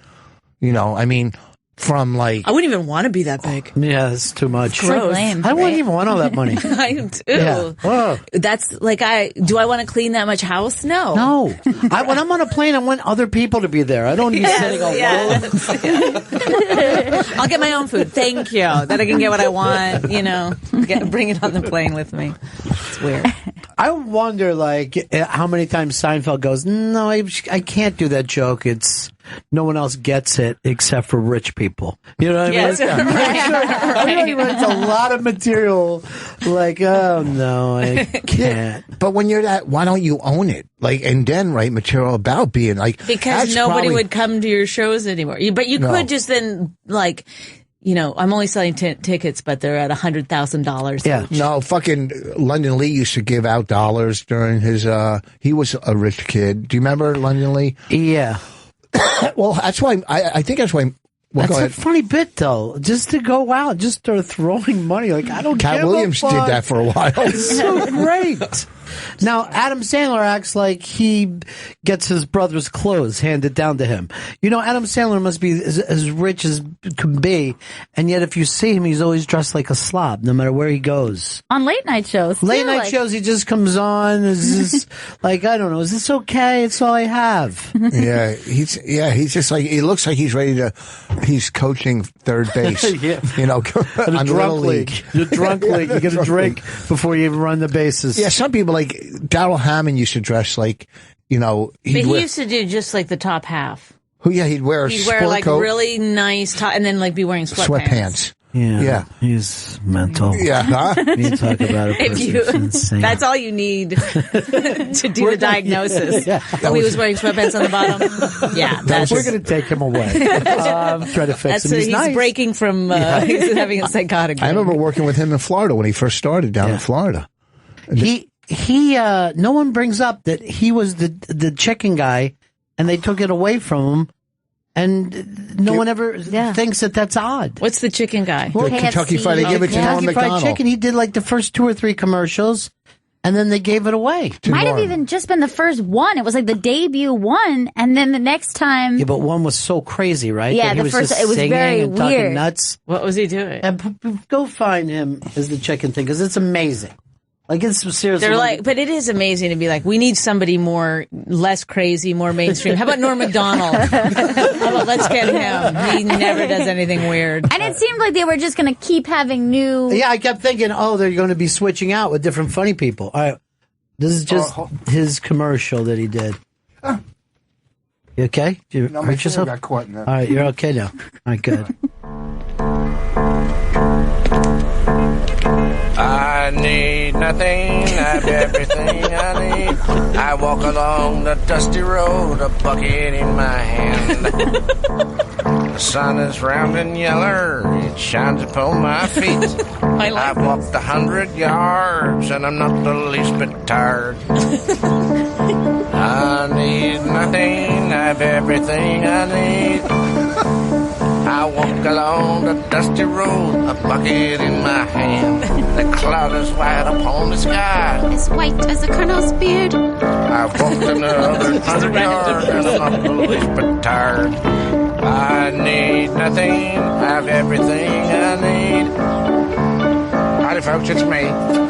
you know, I mean, from like. I wouldn't even want to be that big. Yeah, that's too much. Gross. I wouldn't even want all that money. I do too. Yeah. Whoa. That's like do I want to clean that much house? No. No. When I'm on a plane, I want other people to be there. I don't need sitting alone. I'll get my own food. Thank you. That I can get what I want, you know. Bring it on the plane with me. It's weird. I wonder, like, how many times Seinfeld goes, no, I can't do that joke. It's no one else gets it except for rich people. You know what I mean? Yes, I'm sure it's a lot of material. Like, oh no, I can't. But when you're that, why don't you own it? Like, and then write material about being like Because that's nobody probably- would come to your shows anymore. But you No. could just then, like, you know, I'm only selling tickets, but they're at $100,000. Yeah. No, fucking London Lee used to give out dollars during his. He was a rich kid. Do you remember London Lee? Yeah. Well, that's why I think that's why. Well, That's go a ahead. funny bit, though. Just to go out, just start throwing money. Like, I don't Cat give Williams a fuck. did that for a while. It's so great. Now, Adam Sandler acts like he gets his brother's clothes handed down to him. You know, Adam Sandler must be as rich as can be, and yet if you see him, he's always dressed like a slob, no matter where he goes. On late night shows. Late too, night like- shows, he just comes on. Is this, like, I don't know, is this okay? It's all I have. Yeah, he's just like, he looks like he's ready to. He's coaching third base. Yeah. You know, In a on drunk Little league. League. You're drunk league. You get a Drunk drink league. before you even run the bases. Yeah, some people like Darrell Hammond used to dress like, you know, But he used to do just like the top half. he'd wear a He'd sport wear like coat, really nice top, and then like be wearing sweatpants. Yeah. He's mental. Yeah, huh? You talk about a If person you, who's insane. that's all you need to do the diagnosis. Yeah. Oh, he was wearing sweatpants on the bottom. Yeah, We're going to take him away. Try to fix him. He's he's nice. breaking from he's having a psychotic. I remember working with him in Florida when he first started down in Florida. He no one brings up that he was the chicken guy, and they took it away from him, and no one ever thinks that that's odd. What's the chicken guy? The Kentucky Fried, they give it to Norm Kentucky Fried Macdonald. Chicken. He did like the first 2 or 3 commercials, and then they gave it away. Might have even just been the first one. It was like the debut one, and then the next time. Yeah, but one was so crazy, right? Yeah, That he the was first- just it was singing very and talking weird. nuts. What was he doing? And go find him as the chicken thing, because it's amazing. Like, it's seriously. They're like, but it is amazing to be like, we need somebody less crazy, more mainstream. How about Norm Macdonald? How about let's get him? He never does anything weird. And it seemed like they were just going to keep having new. Yeah, I kept thinking, they're going to be switching out with different funny people. All right, this is just his commercial that he did. You okay? Did you No, my hurt finger yourself? got caught in that. All right, you're okay now. All right, good. I need nothing, I have everything I need. I walk along the dusty road, a bucket in my hand. The sun is round and yeller, it shines upon my feet. I've walked 100 yards and I'm not the least bit tired. I need nothing, I have everything I need. along the dusty road, a bucket in my hand. The cloud is white upon the sky, as white as a colonel's beard. I've walked another 100 yards and I'm not foolish but tired. I need nothing, I've everything I need. Howdy folks, it's me,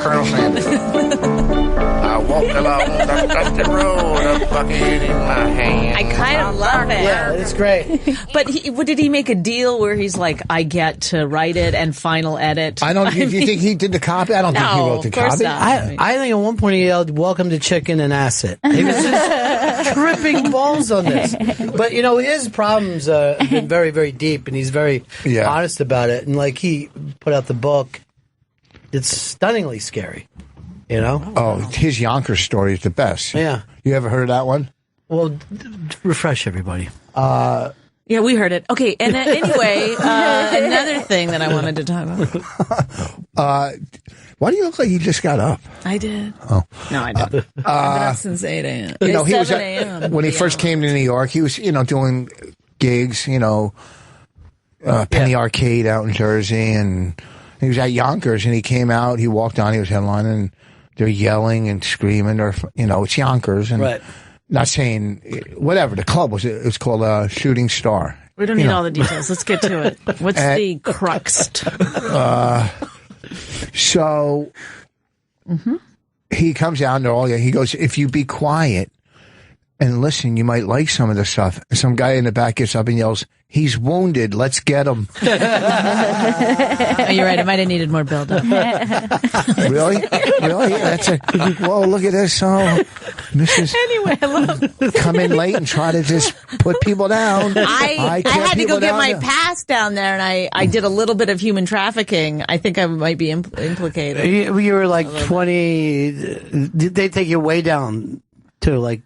Colonel Sanders. I walk along the dusty road, a bucket in my hand. I kind of love it. Yeah, it's great. But did he make a deal where he's like, I get to write it and final edit? I don't. Do you think he did the copy? I don't think he wrote the of course copy. not. I think at one point he yelled, "Welcome to Chicken and Acid." He was just tripping balls on this. But, you know, his problems have been very, very deep, and he's very honest about it. And, like, he put out the book. It's stunningly scary, you know? Oh, his Yonkers story is the best. Yeah. You ever heard of that one? Well, refresh everybody. Yeah, we heard it. Okay, and anyway, another thing that I wanted to talk about. Why do you look like you just got up? I did. Oh. No, I didn't. I've been up since 8 a.m. You know, he was 7 a.m. when he first came to New York, he was, you know, doing gigs, you know, Penny Arcade out in Jersey, and he was at Yonkers, and he came out, he walked on, he was headlining, and they're yelling and screaming, or, you know, it's Yonkers, and not saying, whatever, the club was, it was called Shooting Star. We don't need all the details. Let's get to it. What's the crux? So he comes out, and they're all, he goes, if you be quiet and listen, you might like some of the stuff. And some guy in the back gets up and yells, he's wounded, let's get him. Oh, you're right, it might have needed more build-up. Really? That's whoa, look at this. Oh, Mrs. Anyway, I love come in late and try to just put people down. I had to go get my pass down there, and I did a little bit of human trafficking. I think I might be implicated. You were like 20. Did they take you way down to like?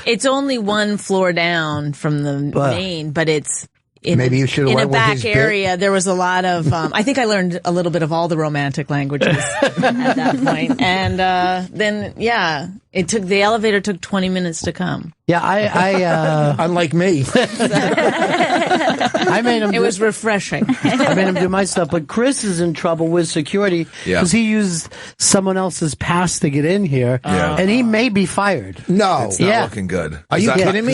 It's only one floor down from the main, but it's. Maybe you should have in a went with back his area. bit. There was a lot of. I think I learned a little bit of all the romantic languages at that point, and then the elevator took 20 minutes to come. Yeah, I unlike me. I made him. It was refreshing. I made him do my stuff, but Chris is in trouble with security because he used someone else's pass to get in here, and he may be fired. No, it's not looking good. Are you kidding me?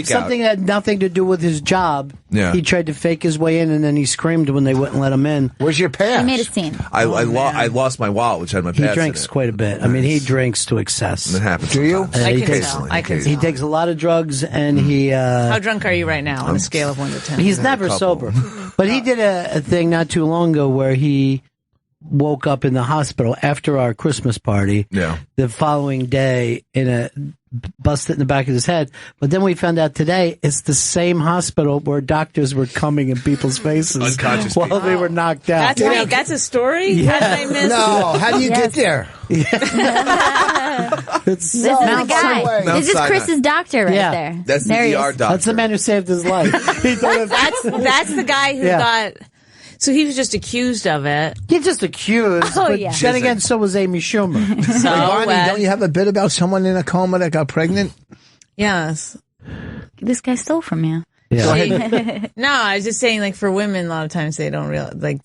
Something that had nothing to do with his job. Yeah. He tried to fake his way in, and then he screamed when they wouldn't let him in. Where's your pass? He made a scene. I lost my wallet, which had my pass. He drinks quite a bit. I mean, he drinks to excess. It happens. Do you? I can tell. He takes a lot of drugs, and he. How drunk are you right now on a scale of 1 to 10? He's never sober, but he did a thing not too long ago where he woke up in the hospital after our Christmas party. Yeah. The following day busted in the back of his head. But then we found out today it's the same hospital where doctors were coming in people's faces unconscious while they were knocked out. That's a story? Yeah. How did I miss No, how do you get there? It's This is the guy. This is Chris's doctor right there. That's the ER doctor. That's the man who saved his life. That's the guy who got. So he was just accused of it. He's just accused. Oh, but yeah. then again, so was Amy Schumer. So Bonnie, don't you have a bit about someone in a coma that got pregnant? Yes. This guy stole from you. Yeah. No, I was just saying, like, for women, a lot of times they don't realize, like,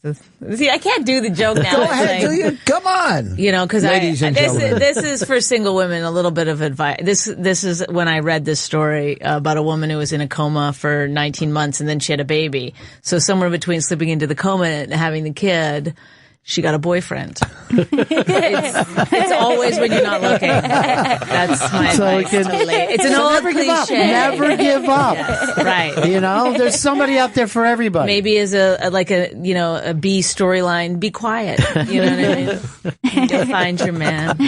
see, I can't do the joke now. Go ahead, do you? Come on. You know, because Ladies and gentlemen. this is for single women, a little bit of advice. This is when I read this story about a woman who was in a coma for 19 months and then she had a baby. So somewhere between slipping into the coma and having the kid, she got a boyfriend. It's always when you're not looking. That's my advice. It's an old cliche. Never give up. Yes, right. You know, there's somebody out there for everybody. Maybe as a B storyline, be quiet. You know what I mean? You'll find your man.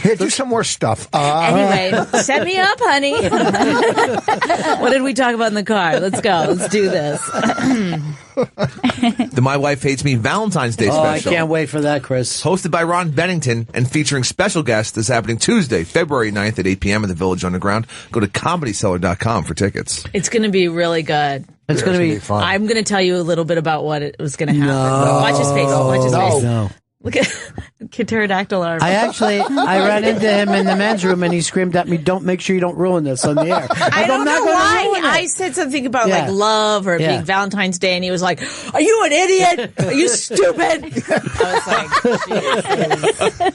Here, do some more stuff. Anyway, set me up, honey. What did we talk about in the car? Let's go. Let's do this. The My Wife Hates Me Valentine's Day special. I can't wait for that, Chris. Hosted by Ron Bennington and featuring special guests is happening Tuesday, February 9th at 8 p.m. at the Village Underground. Go to ComedyCellar.com for tickets. It's going to be really good. It's going to be fun. I'm going to tell you a little bit about what it was going to happen. Watch his face. Watch his face. No. Look at pterodactyl arm. I ran into him in the men's room and he screamed at me, make sure you don't ruin this on the air. I don't know why. I said something about like love or being Valentine's Day, and he was like, "Are you an idiot? Are you stupid?" I was like,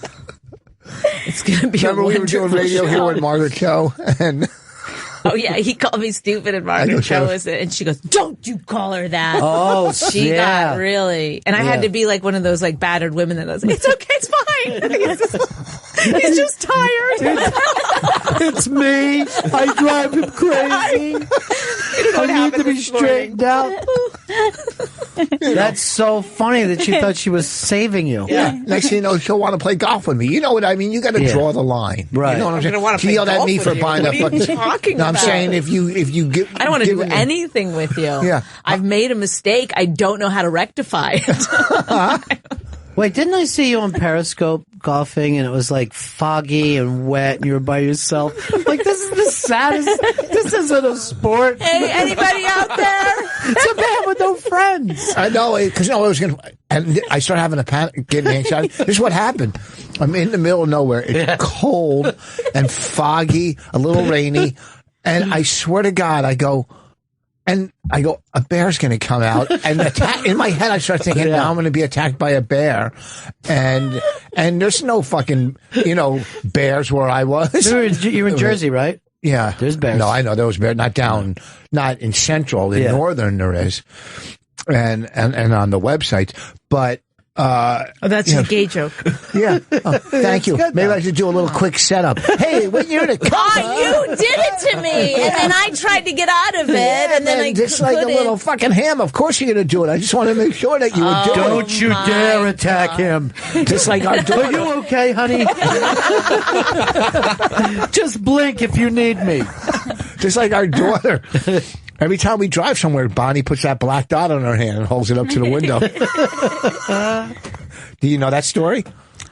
"It's gonna be." Remember we were doing radio here with Margaret Cho, and oh yeah, he called me stupid, and Margaret Cho was it, and she goes, "Don't you call her that?" Oh, she got really, and I had to be like one of those like battered women that was, "It's okay, it's fine. He's just tired." It's me. I drive him crazy. I need to be straightened out. That's so funny that she thought she was saving you. Yeah. Next thing you know, she'll want to play golf with me. You know what I mean? You got to draw the line. Right. You know what I'm saying? Want to she yelled at me for buying that. What are you talking about? I'm saying if you give, I don't want to do anything with you. Yeah. I've made a mistake. I don't know how to rectify it. Wait, didn't I see you on Periscope golfing and it was like foggy and wet and you were by yourself? Like, this is the saddest. This isn't a sport. Hey, anybody out there? It's a man with no friends. I know, because I was going to, and I started having a panic, getting anxiety. This is what happened. I'm in the middle of nowhere. It's cold and foggy, a little rainy. And I swear to God, I go, a bear's going to come out and attack. In my head, I start thinking, now I'm going to be attacked by a bear. And there's no fucking, bears where I was. You're in Jersey, right? Yeah. There's bears. No, I know there was bears. Not in central. In northern there is. And on the websites. But, that's a gay joke. Yeah. Oh, thank you. Maybe I should do a little quick setup. Hey, when you're to come. You did it to me, and then I tried to get out of it, and then I just like a little fucking ham. Of course you're going to do it. I just want to make sure that you would do it. Don't you dare attack him. Just like our daughter. Are you okay, honey? Just blink if you need me. Just like our daughter. Every time we drive somewhere, Bonnie puts that black dot on her hand and holds it up to the window. Do you know that story?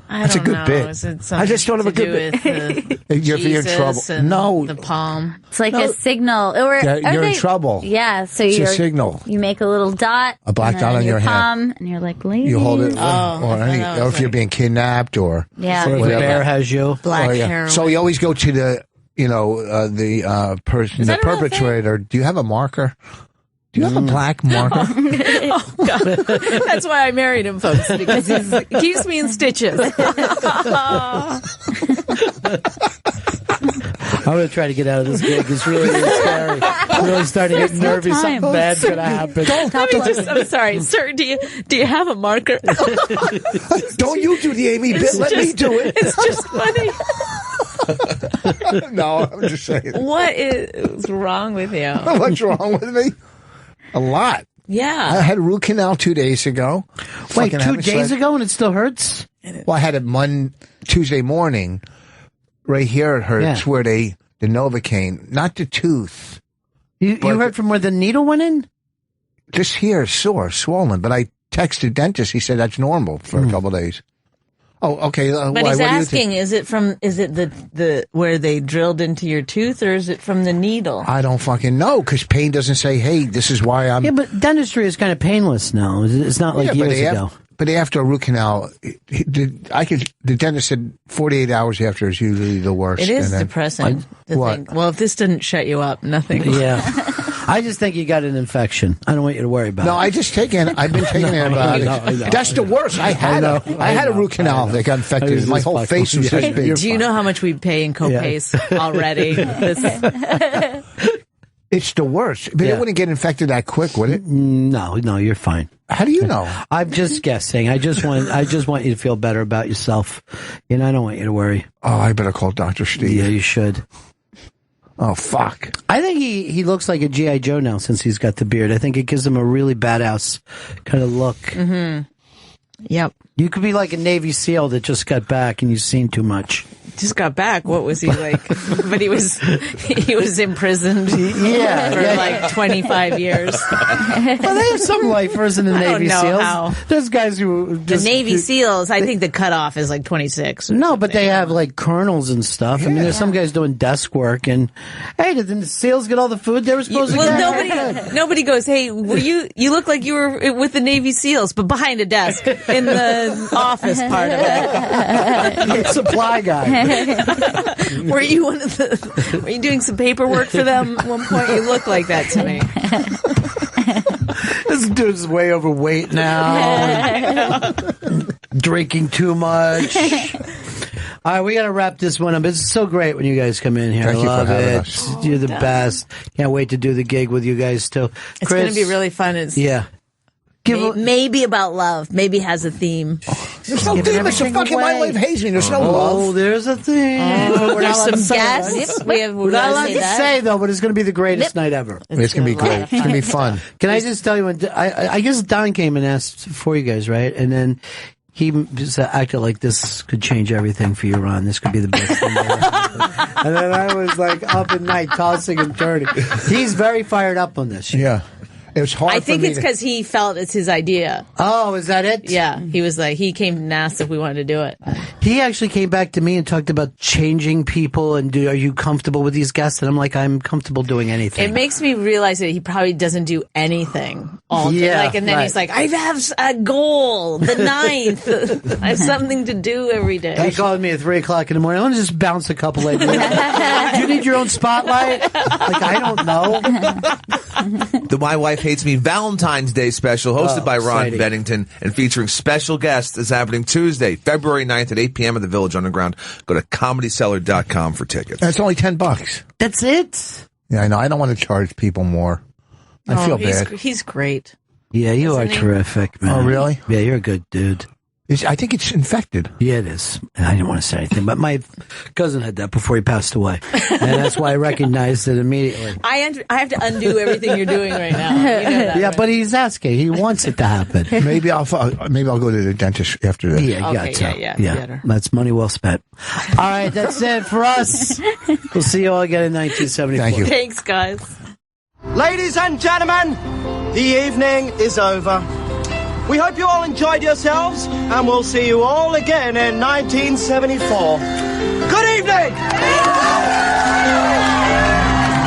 That's a good bit. I just thought of a good bit. You're in trouble. No. The palm. It's like a signal. You're in trouble. Yeah, so it's a signal. You make a little dot. A black dot on your hand. And you're like, lady. You hold it. Or if you're being kidnapped or. Yeah. Or if a bear has you. Black hair. So you always go to the. The person, the perpetrator. Do you have a marker? Do you have a black marker? Oh, God. That's why I married him, folks, because he keeps me in stitches. I'm going to try to get out of this gig. It's really scary. I'm really starting to get nervous. Something bad's going to happen. I'm sorry, sir. Do you have a marker? Don't you do the Amy bit? Let me do it. It's just funny. No, I'm just saying. What is wrong with you? What's wrong with me? A lot. Yeah. I had a root canal 2 days ago. Wait, 2 days ago and it still hurts? Well, I had it Tuesday morning. Right here it hurts where the Novocaine, not the tooth. You heard from where the needle went in? Just here, sore, swollen. But I texted the dentist. He said that's normal for a couple of days. Oh, okay. But he's asking, is it the where they drilled into your tooth, or is it from the needle? I don't fucking know, because pain doesn't say, hey, this is why I'm... Yeah, but dentistry is kind of painless now. It's not like years ago. But after a root canal, the dentist said 48 hours after is usually the worst. It is depressing to think, well, if this didn't shut you up, nothing. Yeah. I just think you got an infection. I don't want you to worry about it. No, I've been taking antibiotics. I know. That's the worst. I had a root canal that got infected. My whole face was this big. Do you know how much we pay in copays already? It's the worst. But it wouldn't get infected that quick, would it? No, you're fine. How do you know? I'm just guessing. I just want you to feel better about yourself. I don't want you to worry. Oh, I better call Dr. Steve. Yeah, you should. Oh, fuck. I think he looks like a G.I. Joe now since he's got the beard. I think it gives him a really badass kind of look. Mm-hmm. Yep. You could be like a Navy SEAL that just got back and you've seen too much. just got back. What was he like? But he was imprisoned for like 25 years. Well, they have some lifers in the Navy SEALs. How. There's guys who just, the Navy SEALs, I think the cutoff is like 26. No, but they have like colonels and stuff. I mean, there's some guys doing desk work, and hey, did the SEALs get all the food they were supposed to get? Well, nobody goes, hey, were you look like you were with the Navy SEALs, but behind a desk in the office part of it. Supply guy. Were you doing some paperwork for them at one point? You look like that to me. This dude's way overweight now. Drinking too much. All right, we got to wrap this one up. It's so great when you guys come in here. Thank I you love for having it. us. You're the best. Can't wait to do the gig with you guys too. It's Chris, going to be really fun. Maybe about love. Maybe has a theme. There's no theme. It's a fucking microwave hazing. There's no love. Oh, there's a theme. There's some guests. We're not allowed to say, though, but it's going to be the greatest night ever. It's going to be great. It's going to be fun. Can I just tell you, when I guess Don came and asked for you guys, right? And then he just acted like this could change everything for you, Ron. This could be the best thing ever. And then I was like up at night, tossing and turning. He's very fired up on this. Yeah. It was hard. I think it's because he felt it's his idea. Oh, is that it? Yeah. He was like, he came and asked if we wanted to do it. He actually came back to me and talked about changing people and are you comfortable with these guests? And I'm like, I'm comfortable doing anything. It makes me realize that he probably doesn't do anything all day. Yeah, and then he's like, I have a goal, the 9th. I have something to do every day. He called me at 3:00 in the morning. I want to just bounce a couple ideas. Do you need your own spotlight? Like, I don't know. The My Wife Hates Me Valentine's Day special, hosted by Ron exciting. Bennington and featuring special guests, is happening Tuesday, February 9th at 8 p.m. at the Village Underground. Go to comedycellar.com for tickets. It's only $10. That's it? Yeah, I know. I don't want to charge people more. I feel bad. He's great. Yeah, you are terrific, man. Oh, really? Yeah, you're a good dude. I think it's infected. Yeah, it is. And I didn't want to say anything, but my cousin had that before he passed away. And that's why I recognized it immediately. I have to undo everything you're doing right now. You know that, Yeah, right? but he's asking. He wants it to happen. Maybe I'll go to the dentist after this. Yeah, you got to. Yeah, that's money well spent. All right, that's it for us. We'll see you all again in 1974. Thank you. Thanks, guys. Ladies and gentlemen, the evening is over. We hope you all enjoyed yourselves, and we'll see you all again in 1974. Good evening!